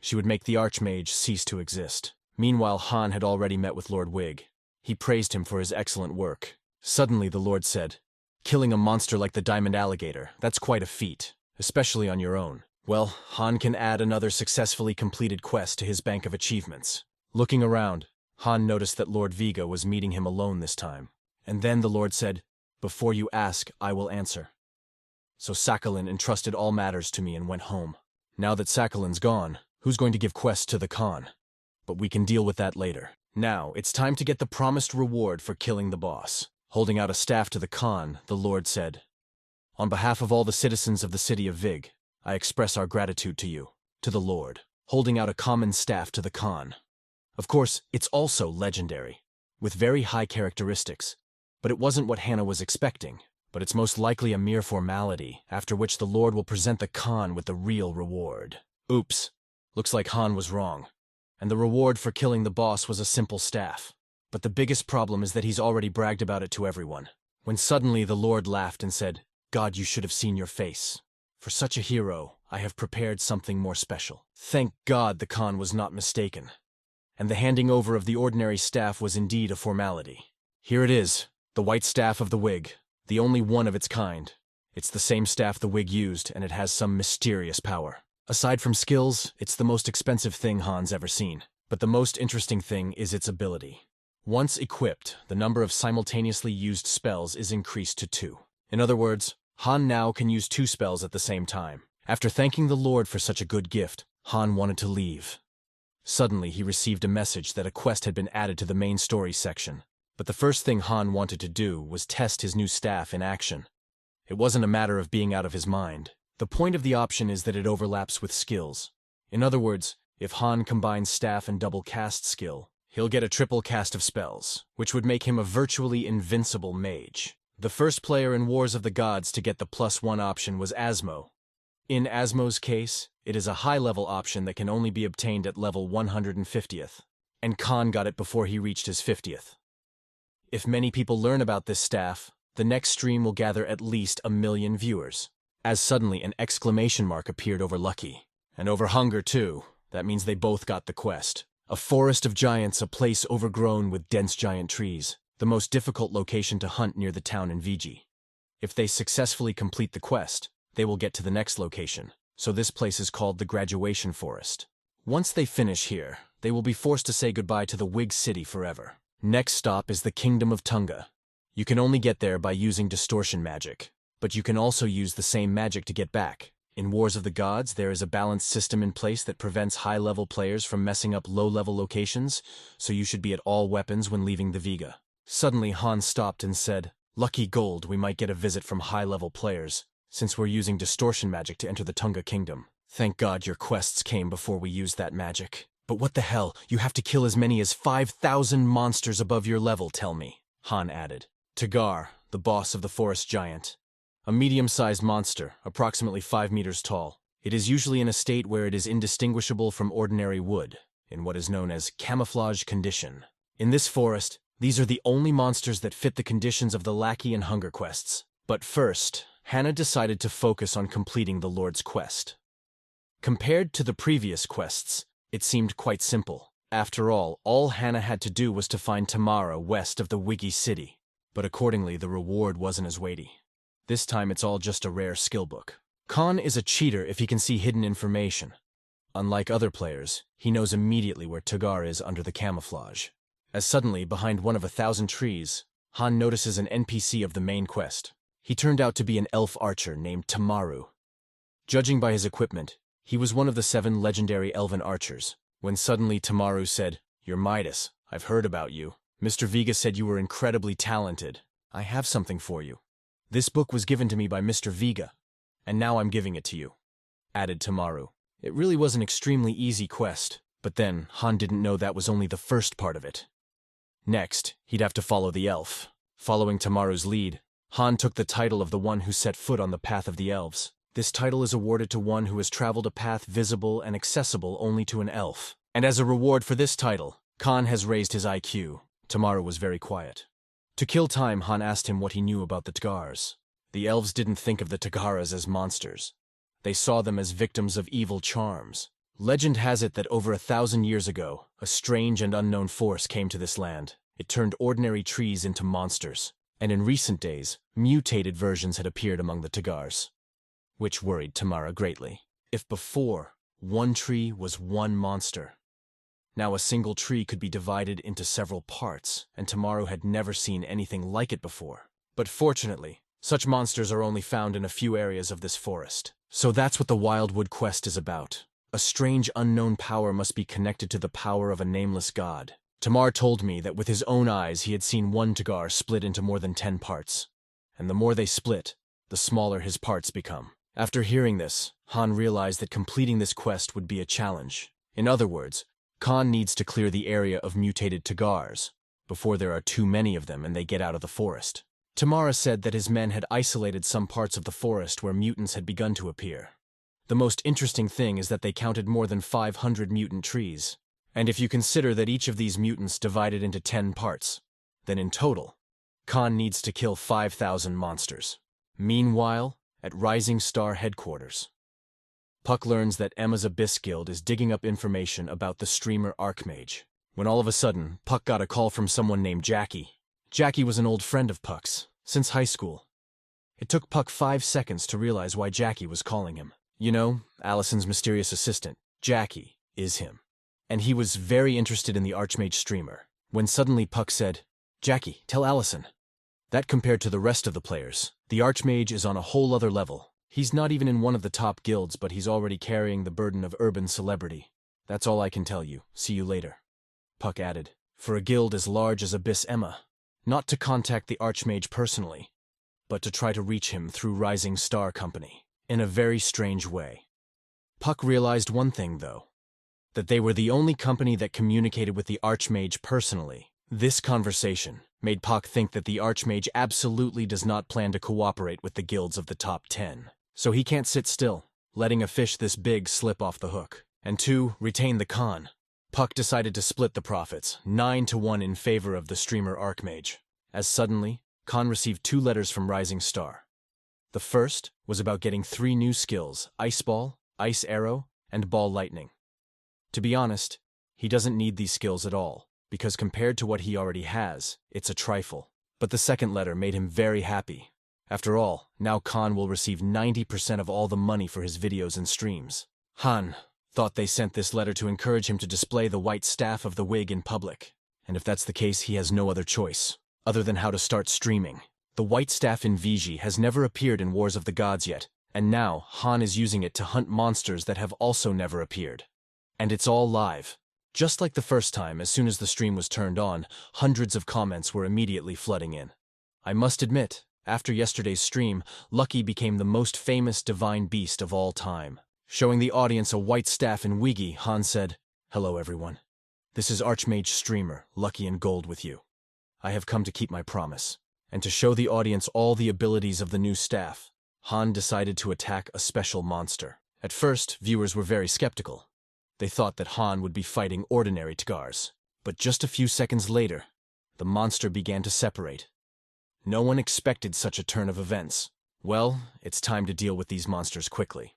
she would make the Archmage cease to exist. Meanwhile, Han had already met with Lord Wig. He praised him for his excellent work. Suddenly, the Lord said, "Killing a monster like the Diamond Alligator, that's quite a feat, especially on your own. Well, Han can add another successfully completed quest to his bank of achievements." Looking around, Han noticed that Lord Viga was meeting him alone this time. And then the Lord said, "Before you ask, I will answer." So Sakhalin entrusted all matters to me and went home. Now that Sakhalin's gone, who's going to give quests to the Khan? But we can deal with that later. Now, it's time to get the promised reward for killing the boss. Holding out a staff to the Khan, the Lord said, "On behalf of all the citizens of the city of Vig, I express our gratitude to you, to the Lord." Holding out a common staff to the Khan. Of course, it's also legendary, with very high characteristics, but it wasn't what Hannah was expecting. But it's most likely a mere formality, after which the Lord will present the Khan with the real reward. Oops, looks like Han was wrong. And the reward for killing the boss was a simple staff. But the biggest problem is that he's already bragged about it to everyone. When suddenly the Lord laughed and said, "God, you should have seen your face. For such a hero, I have prepared something more special." Thank God the Khan was not mistaken. And the handing over of the ordinary staff was indeed a formality. Here it is, the White Staff of the Wig, the only one of its kind. It's the same staff the Wig used, and it has some mysterious power. Aside from skills, it's the most expensive thing Han's ever seen. But the most interesting thing is its ability. Once equipped, the number of simultaneously used spells is increased to 2. In other words, Han now can use 2 spells at the same time. After thanking the Lord for such a good gift, Han wanted to leave. Suddenly, he received a message that a quest had been added to the main story section. But the first thing Han wanted to do was test his new staff in action. It wasn't a matter of being out of his mind. The point of the option is that it overlaps with skills. In other words, if Han combines staff and double cast skill, he'll get a triple cast of spells, which would make him a virtually invincible mage. The first player in Wars of the Gods to get the +1 option was Asmo. In Asmo's case, it is a high-level option that can only be obtained at level 150th, and Khan got it before he reached his 50th. If many people learn about this staff, the next stream will gather at least 1 million viewers. As suddenly an exclamation mark appeared over Lucky. And over Hunger too. That means they both got the quest. A forest of giants, a place overgrown with dense giant trees. The most difficult location to hunt near the town in Viji. If they successfully complete the quest, they will get to the next location. So this place is called the Graduation Forest. Once they finish here, they will be forced to say goodbye to the Whig city forever. Next stop is the Kingdom of Tunga. You can only get there by using distortion magic, but you can also use the same magic to get back. In Wars of the Gods, there is a balanced system in place that prevents high-level players from messing up low-level locations, so you should be at all weapons when leaving the Vega. Suddenly, Han stopped and said, "Lucky gold, we might get a visit from high-level players, since we're using distortion magic to enter the Tunga Kingdom. Thank God your quests came before we used that magic. But what the hell, you have to kill as many as 5,000 monsters above your level, tell me," Han added. Tagar, the boss of the forest giant. A medium-sized monster, approximately 5 meters tall. It is usually in a state where it is indistinguishable from ordinary wood, in what is known as camouflage condition. In this forest, these are the only monsters that fit the conditions of the Lackey and Hunger quests. But first, Hannah decided to focus on completing the Lord's quest. Compared to the previous quests, it seemed quite simple. After all Hannah had to do was to find Tamara west of the Wiggy city. But accordingly, the reward wasn't as weighty. This time it's all just a rare skill book. Khan is a cheater if he can see hidden information. Unlike other players, he knows immediately where Tagar is under the camouflage. As suddenly, behind one of 1,000 trees, Han notices an NPC of the main quest. He turned out to be an elf archer named Tamaru. Judging by his equipment, he was one of the 7 legendary elven archers, when suddenly Tamaru said, "You're Midas. I've heard about you. Mr. Vega said you were incredibly talented. I have something for you. This book was given to me by Mr. Vega, and now I'm giving it to you," added Tamaru. It really was an extremely easy quest, but then Han didn't know that was only the first part of it. Next, he'd have to follow the elf. Following Tamaru's lead, Han took the title of the one who set foot on the path of the elves. This title is awarded to one who has traveled a path visible and accessible only to an elf. And as a reward for this title, Khan has raised his IQ. Tamaru was very quiet. To kill time, Han asked him what he knew about the Tagars. The elves didn't think of the Tagaras as monsters. They saw them as victims of evil charms. Legend has it that over 1,000 years ago, a strange and unknown force came to this land. It turned ordinary trees into monsters. And in recent days, mutated versions had appeared among the Tagars, which worried Tamara greatly. If before, one tree was one monster, now a single tree could be divided into several parts, and Tamaru had never seen anything like it before. But fortunately, such monsters are only found in a few areas of this forest. So that's what the Wildwood quest is about. A strange unknown power must be connected to the power of a nameless god. Tamar told me that with his own eyes he had seen one Tagar split into more than 10 parts. And the more they split, the smaller his parts become. After hearing this, Han realized that completing this quest would be a challenge. In other words, Khan needs to clear the area of mutated Tagars before there are too many of them and they get out of the forest. Tamara said that his men had isolated some parts of the forest where mutants had begun to appear. The most interesting thing is that they counted more than 500 mutant trees. And if you consider that each of these mutants divided into 10 parts, then in total, Khan needs to kill 5,000 monsters. Meanwhile, at Rising Star headquarters, Puck learns that Emma's Abyss Guild is digging up information about the streamer Archmage, when all of a sudden, Puck got a call from someone named Jackie. Jackie was an old friend of Puck's, since high school. It took Puck 5 seconds to realize why Jackie was calling him. You know, Allison's mysterious assistant, Jackie, is him. And he was very interested in the Archmage streamer, when suddenly Puck said, "Jackie, tell Allison." That compared to the rest of the players, the Archmage is on a whole other level. He's not even in one of the top guilds, but he's already carrying the burden of urban celebrity. That's all I can tell you. See you later. Puck added, for a guild as large as Abyss Emma, not to contact the Archmage personally, but to try to reach him through Rising Star Company, in a very strange way. Puck realized one thing, though, that they were the only company that communicated with the Archmage personally. This conversation made Puck think that the Archmage absolutely does not plan to cooperate with the guilds of the top 10. So he can't sit still, letting a fish this big slip off the hook. And 2, retain the Khan. Puck decided to split the profits, 9-1 in favor of the streamer Archmage. As suddenly, Khan received 2 letters from Rising Star. The first was about getting 3 new skills, Ice Ball, Ice Arrow, and Ball Lightning. To be honest, he doesn't need these skills at all, because compared to what he already has, it's a trifle. But the second letter made him very happy. After all, now Khan will receive 90% of all the money for his videos and streams. Han, thought they sent this letter to encourage him to display the white staff of the wig in public. And if that's the case, he has no other choice, other than how to start streaming. The white staff in Vigi has never appeared in Wars of the Gods yet, and now Han is using it to hunt monsters that have also never appeared. And it's all live. Just like the first time, as soon as the stream was turned on, hundreds of comments were immediately flooding in. I must admit, after yesterday's stream, Lucky became the most famous divine beast of all time. Showing the audience a white staff in Wigi, Han said, "Hello everyone. This is Archmage Streamer, Lucky in Gold with you. I have come to keep my promise, and to show the audience all the abilities of the new staff." Han decided to attack a special monster. At first, viewers were very skeptical. They thought that Han would be fighting ordinary Tgars. But just a few seconds later, the monster began to separate. No one expected such a turn of events. Well, it's time to deal with these monsters quickly.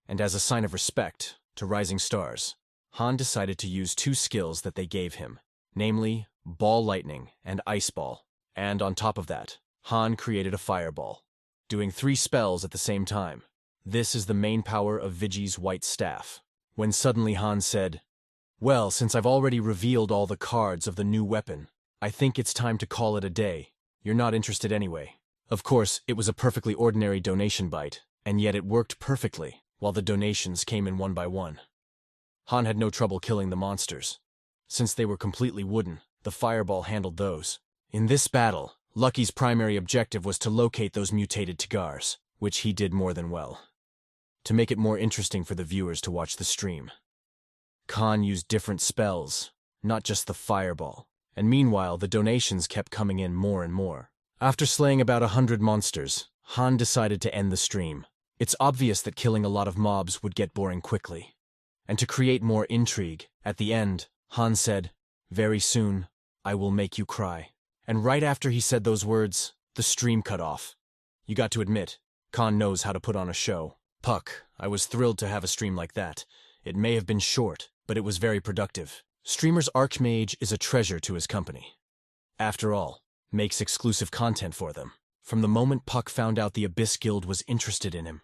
And as a sign of respect to Rising Stars, Han decided to use two skills that they gave him, namely Ball Lightning and Ice Ball. And on top of that, Han created a Fireball, doing 3 spells at the same time. This is the main power of Vigi's white staff. When suddenly Han said, "Well, since I've already revealed all the cards of the new weapon, I think it's time to call it a day. You're not interested anyway." Of course, it was a perfectly ordinary donation bite, and yet it worked perfectly, while the donations came in one by one. Han had no trouble killing the monsters. Since they were completely wooden, the Fireball handled those. In this battle, Lucky's primary objective was to locate those mutated Tgars, which he did more than well. To make it more interesting for the viewers to watch the stream, Khan used different spells, not just the Fireball, and meanwhile the donations kept coming in more and more. After slaying about 100 monsters, Han decided to end the stream. It's obvious that killing a lot of mobs would get boring quickly. And to create more intrigue, at the end, Han said, "Very soon, I will make you cry." And right after he said those words, the stream cut off. You got to admit, Khan knows how to put on a show. Puck, I was thrilled to have a stream like that. It may have been short, but it was very productive. Streamer's Archmage is a treasure to his company. After all, makes exclusive content for them. From the moment Puck found out the Abyss Guild was interested in him,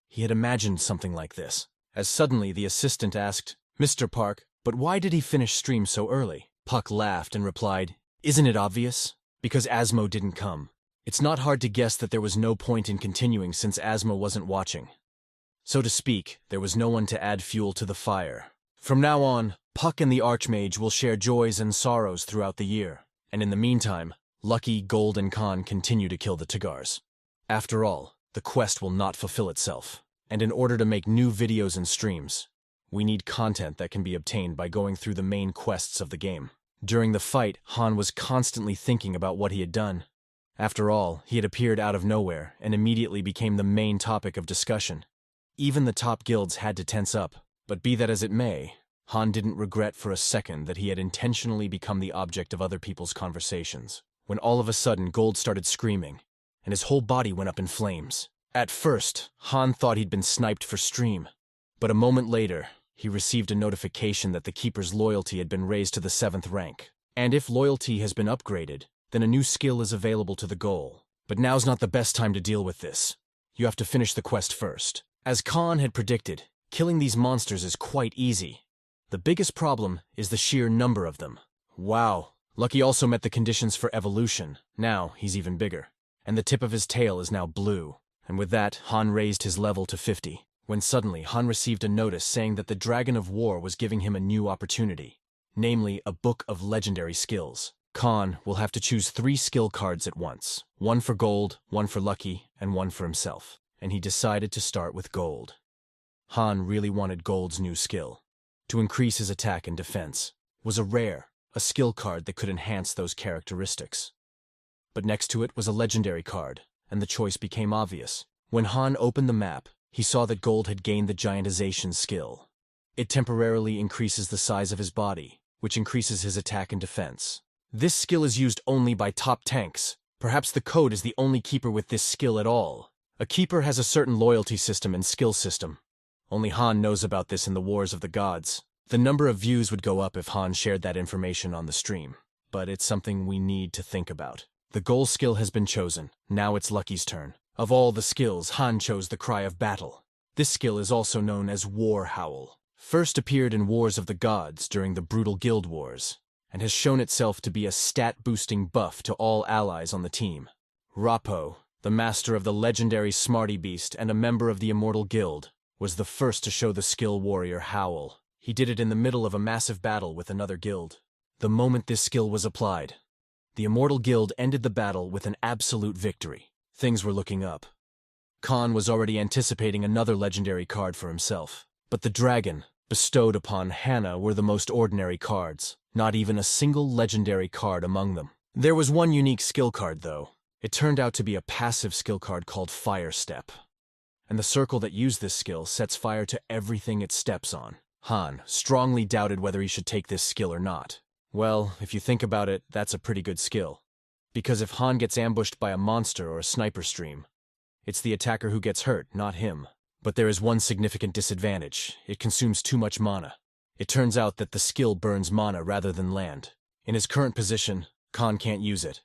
he had imagined something like this. As suddenly the assistant asked, "Mr. Park, but why did he finish stream so early?" Puck laughed and replied, "Isn't it obvious? Because Asmo didn't come. It's not hard to guess that there was no point in continuing since Asmo wasn't watching. So to speak, there was no one to add fuel to the fire. From now on, Puck and the Archmage will share joys and sorrows throughout the year. And in the meantime, Lucky, Gold, and Khan continue to kill the Tgars. After all, the quest will not fulfill itself. And in order to make new videos and streams, we need content that can be obtained by going through the main quests of the game. During the fight, Han was constantly thinking about what he had done. After all, he had appeared out of nowhere and immediately became the main topic of discussion. Even the top guilds had to tense up. But be that as it may, Han didn't regret for a second that he had intentionally become the object of other people's conversations. When all of a sudden Gold started screaming, and his whole body went up in flames. At first, Han thought he'd been sniped for stream. But a moment later, he received a notification that the Keeper's loyalty had been raised to the 7th rank. And if loyalty has been upgraded, then a new skill is available to the goal. But now's not the best time to deal with this. You have to finish the quest first. As Khan had predicted, killing these monsters is quite easy. The biggest problem is the sheer number of them. Wow. Lucky also met the conditions for evolution. Now he's even bigger. And the tip of his tail is now blue. And with that, Han raised his level to 50. When suddenly, Han received a notice saying that the Dragon of War was giving him a new opportunity. Namely, a book of legendary skills. Khan will have to choose 3 skill cards at once. 1 for Gold, 1 for Lucky, and 1 for himself. And he decided to start with Gold. Han really wanted Gold's new skill. To increase his attack and defense was a skill card that could enhance those characteristics. But next to it was a legendary card, and the choice became obvious. When Han opened the map, he saw that Gold had gained the giantization skill. It temporarily increases the size of his body, which increases his attack and defense. This skill is used only by top tanks. Perhaps the Code is the only keeper with this skill at all. A keeper has a certain loyalty system and skill system. Only Han knows about this in the Wars of the Gods. The number of views would go up if Han shared that information on the stream. But it's something we need to think about. The goal skill has been chosen. Now it's Lucky's turn. Of all the skills, Han chose the Cry of Battle. This skill is also known as War Howl. first appeared in Wars of the Gods during the brutal Guild Wars, and has shown itself to be a stat-boosting buff to all allies on the team. Rappo, the master of the legendary Smarty Beast and a member of the Immortal Guild, was the first to show the skill warrior Howl. He did it in the middle of a massive battle with another guild. The moment this skill was applied, the Immortal Guild ended the battle with an absolute victory. Things were looking up. Khan was already anticipating another legendary card for himself, but the dragon bestowed upon Hannah were the most ordinary cards, not even a single legendary card among them. There was one unique skill card, though. It turned out to be a passive skill card called Fire Step, and the circle that used this skill sets fire to everything it steps on. Han strongly doubted whether he should take this skill or not. Well, if you think about it, that's a pretty good skill. Because if Han gets ambushed by a monster or a sniper stream, it's the attacker who gets hurt, not him. But there is one significant disadvantage. It consumes too much mana. It turns out that the skill burns mana rather than land. In his current position, Khan can't use it,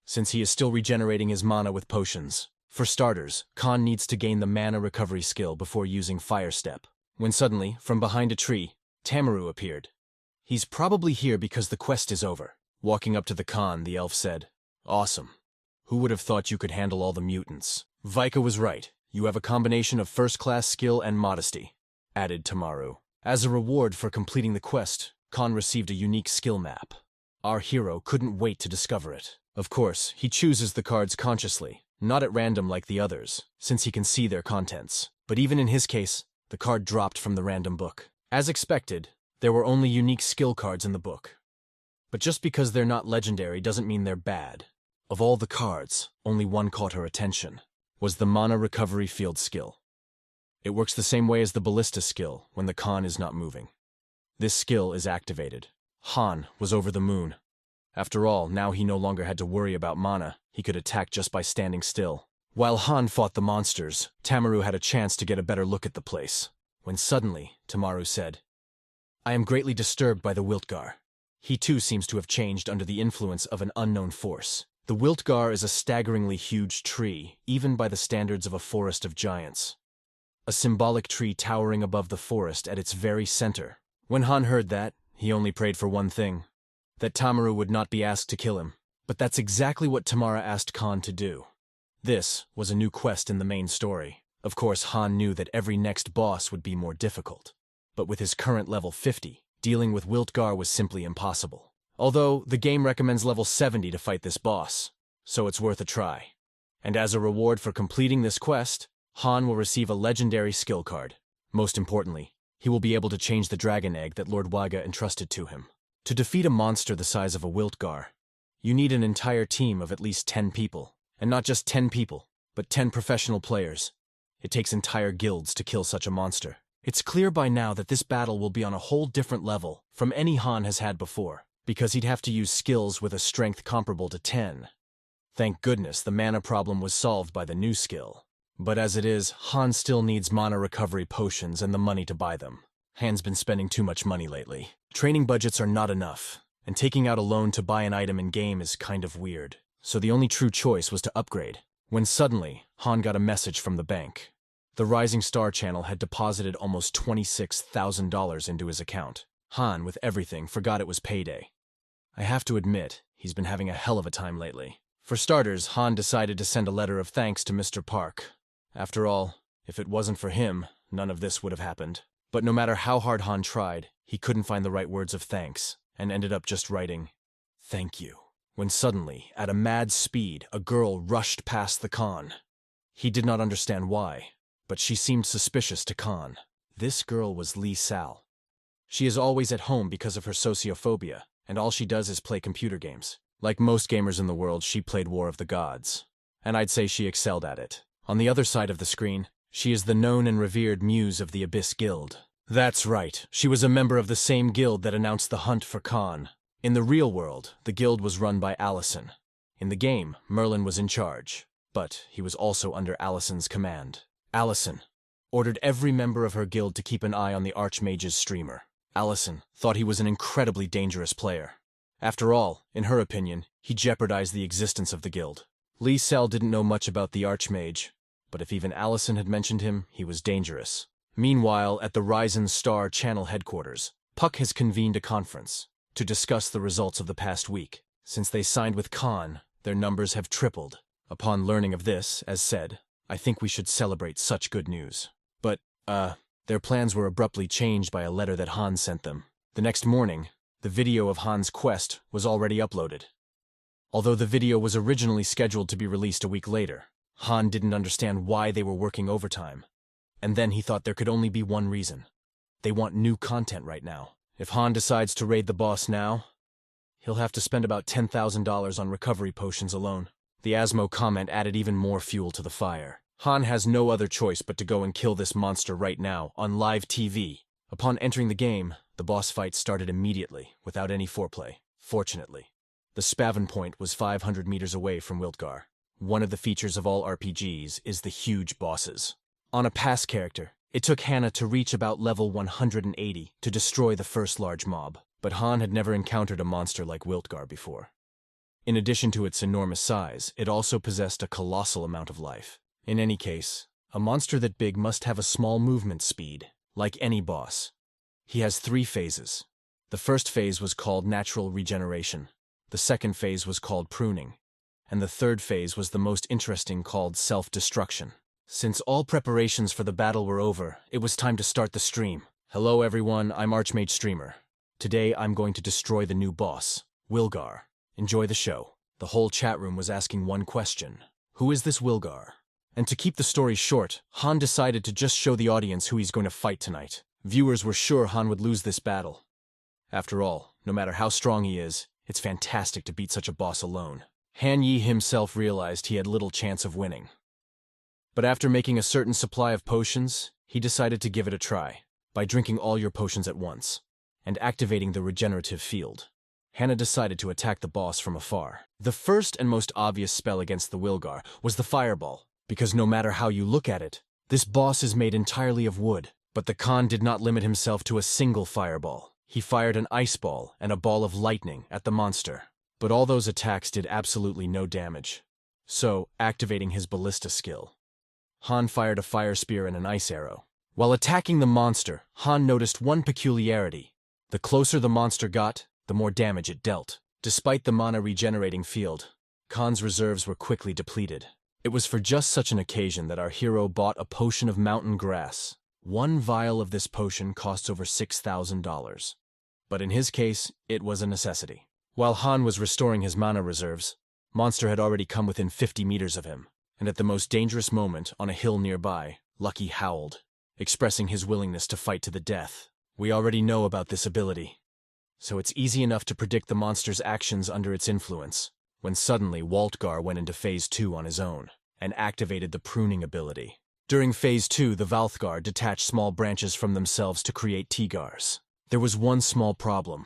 since he is still regenerating his mana with potions. For starters, Khan needs to gain the mana recovery skill before using Fire Step. When suddenly, from behind a tree, Tamaru appeared. He's probably here because the quest is over. Walking up to the Khan, the elf said, "Awesome. Who would have thought you could handle all the mutants?" "Vika was right. You have a combination of first-class skill and modesty," added Tamaru. As a reward for completing the quest, Khan received a unique skill map. Our hero couldn't wait to discover it. Of course, he chooses the cards consciously, not at random like the others, since he can see their contents. But even in his case, the card dropped from the random book. As expected, there were only unique skill cards in the book. But just because they're not legendary doesn't mean they're bad. Of all the cards, only one caught her attention. Was the Mana Recovery Field skill. It works the same way as the Ballista skill when the Khan is not moving. This skill is activated. Han was over the moon. After all, now he no longer had to worry about mana. He could attack just by standing still. While Han fought the monsters, Tamaru had a chance to get a better look at the place. When suddenly, Tamaru said, "I am greatly disturbed by the Wiltgar. He too seems to have changed under the influence of an unknown force. The Wiltgar is a staggeringly huge tree, even by the standards of a forest of giants. A symbolic tree towering above the forest at its very center." When Han heard that, he only prayed for one thing: that Tamaru would not be asked to kill him. But that's exactly what Tamara asked Khan to do. This was a new quest in the main story. Of course, Han knew that every next boss would be more difficult. But with his current level 50, dealing with Wiltgar was simply impossible. Although, the game recommends level 70 to fight this boss, so it's worth a try. And as a reward for completing this quest, Han will receive a legendary skill card. Most importantly, he will be able to change the dragon egg that Lord Waga entrusted to him. To defeat a monster the size of a Wiltgar, you need an entire team of at least 10 people. And not just 10 people, but 10 professional players. It takes entire guilds to kill such a monster. It's clear by now that this battle will be on a whole different level from any Han has had before, because he'd have to use skills with a strength comparable to 10. Thank goodness the mana problem was solved by the new skill. But as it is, Han still needs mana recovery potions and the money to buy them. Han's been spending too much money lately. Training budgets are not enough, and taking out a loan to buy an item in-game is kind of weird. So the only true choice was to upgrade, when suddenly, Han got a message from the bank. The Rising Star channel had deposited almost $26,000 into his account. Han, with everything, forgot it was payday. I have to admit, he's been having a hell of a time lately. For starters, Han decided to send a letter of thanks to Mr. Park. After all, if it wasn't for him, none of this would have happened. But no matter how hard Han tried, he couldn't find the right words of thanks, and ended up just writing, "Thank you." When suddenly, at a mad speed, a girl rushed past the Khan. He did not understand why, but she seemed suspicious to Khan. This girl was Lee Sal. She is always at home because of her sociophobia, and all she does is play computer games. Like most gamers in the world, she played War of the Gods, and I'd say she excelled at it. On the other side of the screen, she is the known and revered muse of the Abyss Guild. That's right, she was a member of the same guild that announced the hunt for Khan. In the real world, the guild was run by Allison. In the game, Merlin was in charge, but he was also under Allison's command. Allison ordered every member of her guild to keep an eye on the Archmage's streamer. Allison thought he was an incredibly dangerous player. After all, in her opinion, he jeopardized the existence of the guild. Lee Sel didn't know much about the Archmage, but if even Allison had mentioned him, he was dangerous. Meanwhile, at the Rising Star channel headquarters, Puck has convened a conference to discuss the results of the past week. Since they signed with Khan, their numbers have tripled. Upon learning of this, as said, I think we should celebrate such good news. But, their plans were abruptly changed by a letter that Han sent them. The next morning, the video of Han's quest was already uploaded. Although the video was originally scheduled to be released a week later, Han didn't understand why they were working overtime. And then he thought there could only be one reason. They want new content right now. If Han decides to raid the boss now, he'll have to spend about $10,000 on recovery potions alone. The Asmo comment added even more fuel to the fire. Han has no other choice but to go and kill this monster right now, on live TV. Upon entering the game, the boss fight started immediately, without any foreplay. Fortunately, the spawn point was 500 meters away from Wiltgar. One of the features of all RPGs is the huge bosses. On a pass character, it took Hannah to reach about level 180 to destroy the first large mob, but Han had never encountered a monster like Wiltgar before. In addition to its enormous size, it also possessed a colossal amount of life. In any case, a monster that big must have a small movement speed, like any boss. He has 3 phases. The first phase was called natural regeneration, the second phase was called pruning, and the third phase was the most interesting, called self-destruction. Since all preparations for the battle were over, it was time to start the stream. Hello everyone, I'm Archmage Streamer. Today I'm going to destroy the new boss, Wilgar. Enjoy the show. The whole chat room was asking one question. Who is this Wilgar? And to keep the story short, Han decided to just show the audience who he's going to fight tonight. Viewers were sure Han would lose this battle. After all, no matter how strong he is, it's fantastic to beat such a boss alone. Han Yi himself realized he had little chance of winning. But after making a certain supply of potions, he decided to give it a try, by drinking all your potions at once, and activating the regenerative field. Hannah decided to attack the boss from afar. The first and most obvious spell against the Wilgar was the fireball, because no matter how you look at it, this boss is made entirely of wood. But the Khan did not limit himself to a single fireball. He fired an ice ball and a ball of lightning at the monster. But all those attacks did absolutely no damage. So, activating his ballista skill, Han fired a fire spear and an ice arrow. While attacking the monster, Han noticed one peculiarity. The closer the monster got, the more damage it dealt. Despite the mana regenerating field, Khan's reserves were quickly depleted. It was for just such an occasion that our hero bought a potion of mountain grass. One vial of this potion costs over $6,000. But in his case, it was a necessity. While Han was restoring his mana reserves, monster had already come within 50 meters of him, and at the most dangerous moment, on a hill nearby, Lucky howled, expressing his willingness to fight to the death. We already know about this ability, so it's easy enough to predict the monster's actions under its influence, when suddenly Waltgar went into Phase 2 on his own, and activated the pruning ability. During Phase 2, the Valthgar detached small branches from themselves to create Tigars. There was one small problem.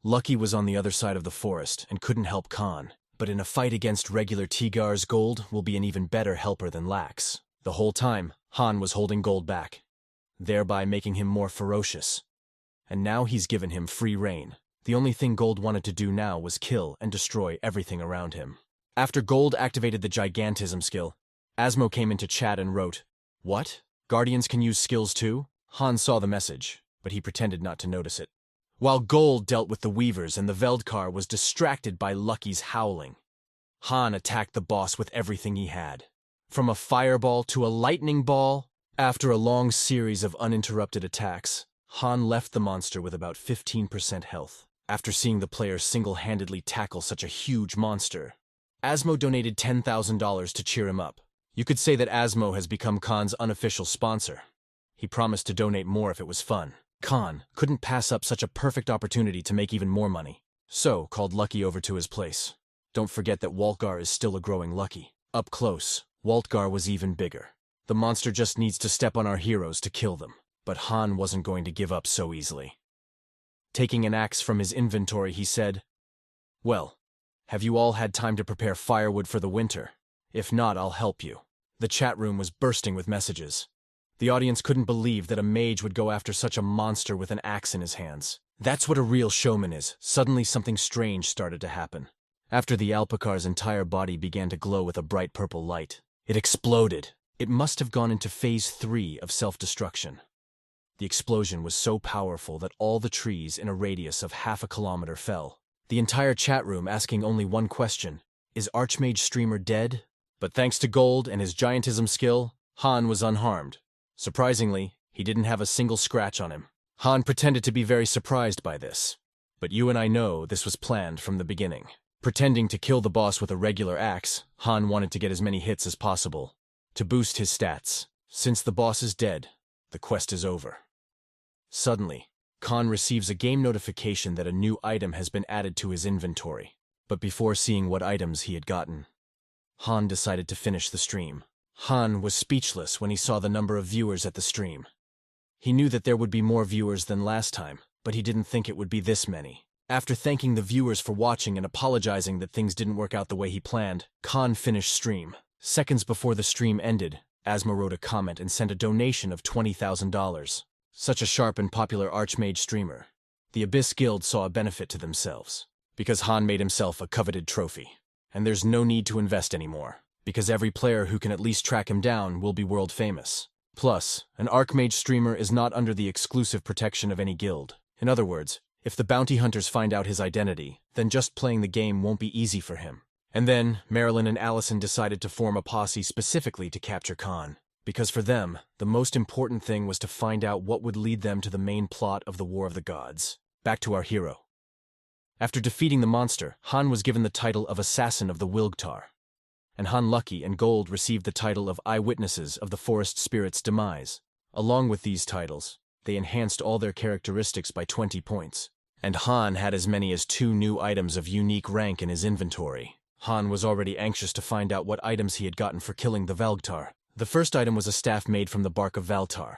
Lucky was on the other side of the forest and couldn't help Khan, but in a fight against regular Tigars, Gold will be an even better helper than Lax. The whole time, Han was holding Gold back, thereby making him more ferocious. And now he's given him free rein. The only thing Gold wanted to do now was kill and destroy everything around him. After Gold activated the Gigantism skill, Asmo came into chat and wrote, "What? Guardians can use skills too?" Han saw the message, but he pretended not to notice it. While Gold dealt with the Weavers and the Veldkar was distracted by Lucky's howling, Han attacked the boss with everything he had. From a fireball to a lightning ball, after a long series of uninterrupted attacks, Han left the monster with about 15% health. After seeing the player single-handedly tackle such a huge monster, Asmo donated $10,000 to cheer him up. You could say that Asmo has become Khan's unofficial sponsor. He promised to donate more if it was fun. Khan couldn't pass up such a perfect opportunity to make even more money, so called Lucky over to his place. Don't forget that Waltgar is still a growing Lucky. Up close, Waltgar was even bigger. The monster just needs to step on our heroes to kill them. But Han wasn't going to give up so easily. Taking an axe from his inventory, he said, "Well, have you all had time to prepare firewood for the winter? If not, I'll help you." The chat room was bursting with messages. The audience couldn't believe that a mage would go after such a monster with an axe in his hands. That's what a real showman is. Suddenly something strange started to happen. After the Alpacar's entire body began to glow with a bright purple light, it exploded. It must have gone into Phase 3 of self-destruction. The explosion was so powerful that all the trees in a radius of half a kilometer fell. The entire chat room asking only one question: is Archmage Streamer dead? But thanks to Gold and his giantism skill, Han was unharmed. Surprisingly, he didn't have a single scratch on him. Han pretended to be very surprised by this. But you and I know this was planned from the beginning. Pretending to kill the boss with a regular axe, Han wanted to get as many hits as possible, to boost his stats. Since the boss is dead, the quest is over. Suddenly, Khan receives a game notification that a new item has been added to his inventory. But before seeing what items he had gotten, Han decided to finish the stream. Han was speechless when he saw the number of viewers at the stream. He knew that there would be more viewers than last time, but he didn't think it would be this many. After thanking the viewers for watching and apologizing that things didn't work out the way he planned, Khan finished stream. Seconds before the stream ended, Asma wrote a comment and sent a donation of $20,000. Such a sharp and popular Archmage streamer. The Abyss Guild saw a benefit to themselves, because Han made himself a coveted trophy. And there's no need to invest anymore, because every player who can at least track him down will be world famous. Plus, an Archmage streamer is not under the exclusive protection of any guild. In other words, if the bounty hunters find out his identity, then just playing the game won't be easy for him. And then, Marilyn and Allison decided to form a posse specifically to capture Khan. Because for them, the most important thing was to find out what would lead them to the main plot of the War of the Gods. Back to our hero. After defeating the monster, Han was given the title of Assassin of the Wilgtar. And Han Lucky and Gold received the title of Eyewitnesses of the Forest Spirit's demise. Along with these titles, they enhanced all their characteristics by 20 points. And Han had as many as 2 new items of unique rank in his inventory. Han was already anxious to find out what items he had gotten for killing the Valgtar. The first item was a staff made from the bark of Valtar.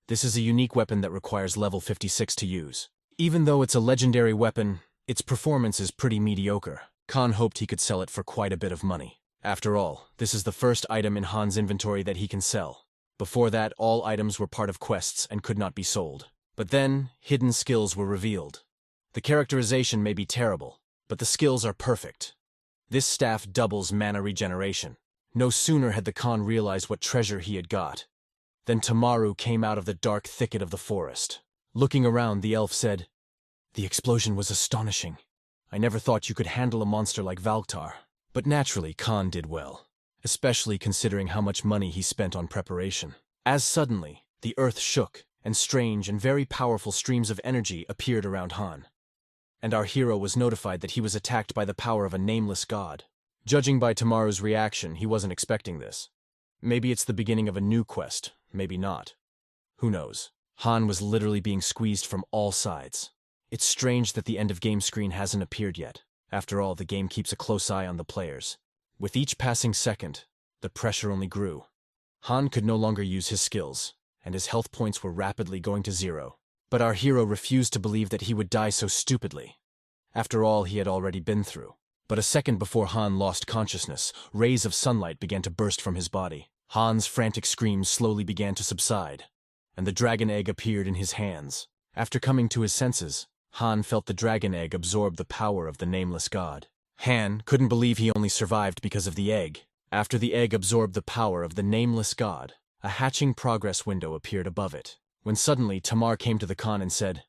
This is a unique weapon that requires level 56 to use. Even though it's a legendary weapon, its performance is pretty mediocre. Khan hoped he could sell it for quite a bit of money. After all, this is the first item in Han's inventory that he can sell. Before that, all items were part of quests and could not be sold. But then, hidden skills were revealed. The characterization may be terrible, but the skills are perfect. This staff doubles mana regeneration. No sooner had the Khan realized what treasure he had got than Tamaru came out of the dark thicket of the forest. Looking around, the elf said, "The explosion was astonishing. I never thought you could handle a monster like Valgtar." But naturally, Khan did well, especially considering how much money he spent on preparation. As suddenly, the earth shook, and strange and very powerful streams of energy appeared around Han. And our hero was notified that he was attacked by the power of a nameless god. Judging by Tamaru's reaction, he wasn't expecting this. Maybe it's the beginning of a new quest, maybe not. Who knows? Han was literally being squeezed from all sides. It's strange that the end of game screen hasn't appeared yet. After all, the game keeps a close eye on the players. With each passing second, the pressure only grew. Han could no longer use his skills, and his health points were rapidly going to 0. But our hero refused to believe that he would die so stupidly. After all he had already been through. But a second before Han lost consciousness, rays of sunlight began to burst from his body. Han's frantic screams slowly began to subside, and the dragon egg appeared in his hands. After coming to his senses, Han felt the dragon egg absorb the power of the nameless god. Han couldn't believe he only survived because of the egg. After the egg absorbed the power of the nameless god, a hatching progress window appeared above it. When suddenly Tamar came to the Khan and said,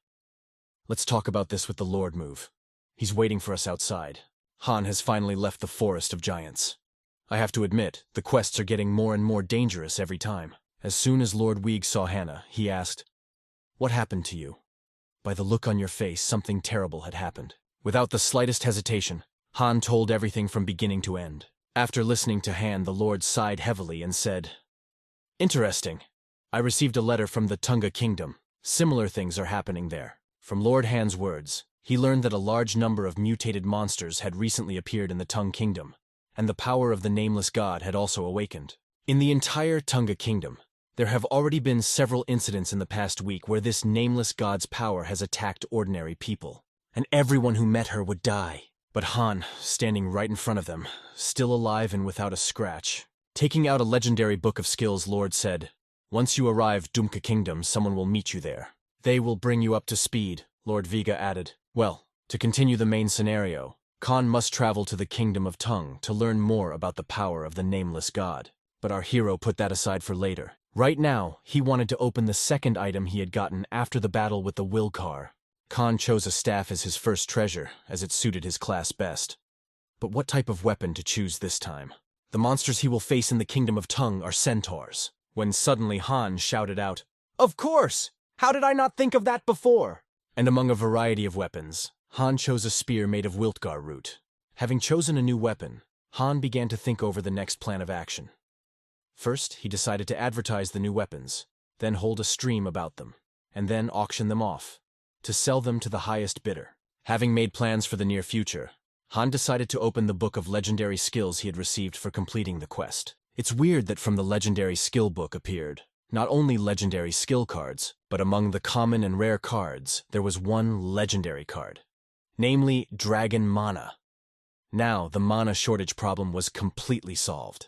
"Let's talk about this with the Lord move. He's waiting for us outside. Han has finally left the forest of giants. I have to admit, the quests are getting more and more dangerous every time." As soon as Lord Weeg saw Hannah, he asked, "What happened to you?" By the look on your face, something terrible had happened. Without the slightest hesitation, Han told everything from beginning to end. After listening to Han, the Lord sighed heavily and said, "Interesting. I received a letter from the Tunga Kingdom. Similar things are happening there." From Lord Han's words, he learned that a large number of mutated monsters had recently appeared in the Tung Kingdom, and the power of the nameless god had also awakened. In the entire Tunga Kingdom, there have already been several incidents in the past week where this nameless god's power has attacked ordinary people, and everyone who met her would die. But Han, standing right in front of them, still alive and without a scratch. Taking out a legendary book of skills, Lord said, "Once you arrive Dumka Kingdom, someone will meet you there. They will bring you up to speed," Lord Vega added. Well, to continue the main scenario, Khan must travel to the Kingdom of Tung to learn more about the power of the nameless god. But our hero put that aside for later. Right now, he wanted to open the second item he had gotten after the battle with the will car. Khan chose a staff as his first treasure, as it suited his class best. But what type of weapon to choose this time? The monsters he will face in the Kingdom of Tung are centaurs. When suddenly Han shouted out, "Of course! How did I not think of that before?" And among a variety of weapons, Han chose a spear made of Wiltgar root. Having chosen a new weapon, Han began to think over the next plan of action. First, he decided to advertise the new weapons, then hold a stream about them, and then auction them off, to sell them to the highest bidder. Having made plans for the near future, Han decided to open the book of legendary skills he had received for completing the quest. It's weird that from the legendary skill book appeared not only legendary skill cards, but among the common and rare cards, there was one legendary card, namely Dragon Mana. Now, the mana shortage problem was completely solved.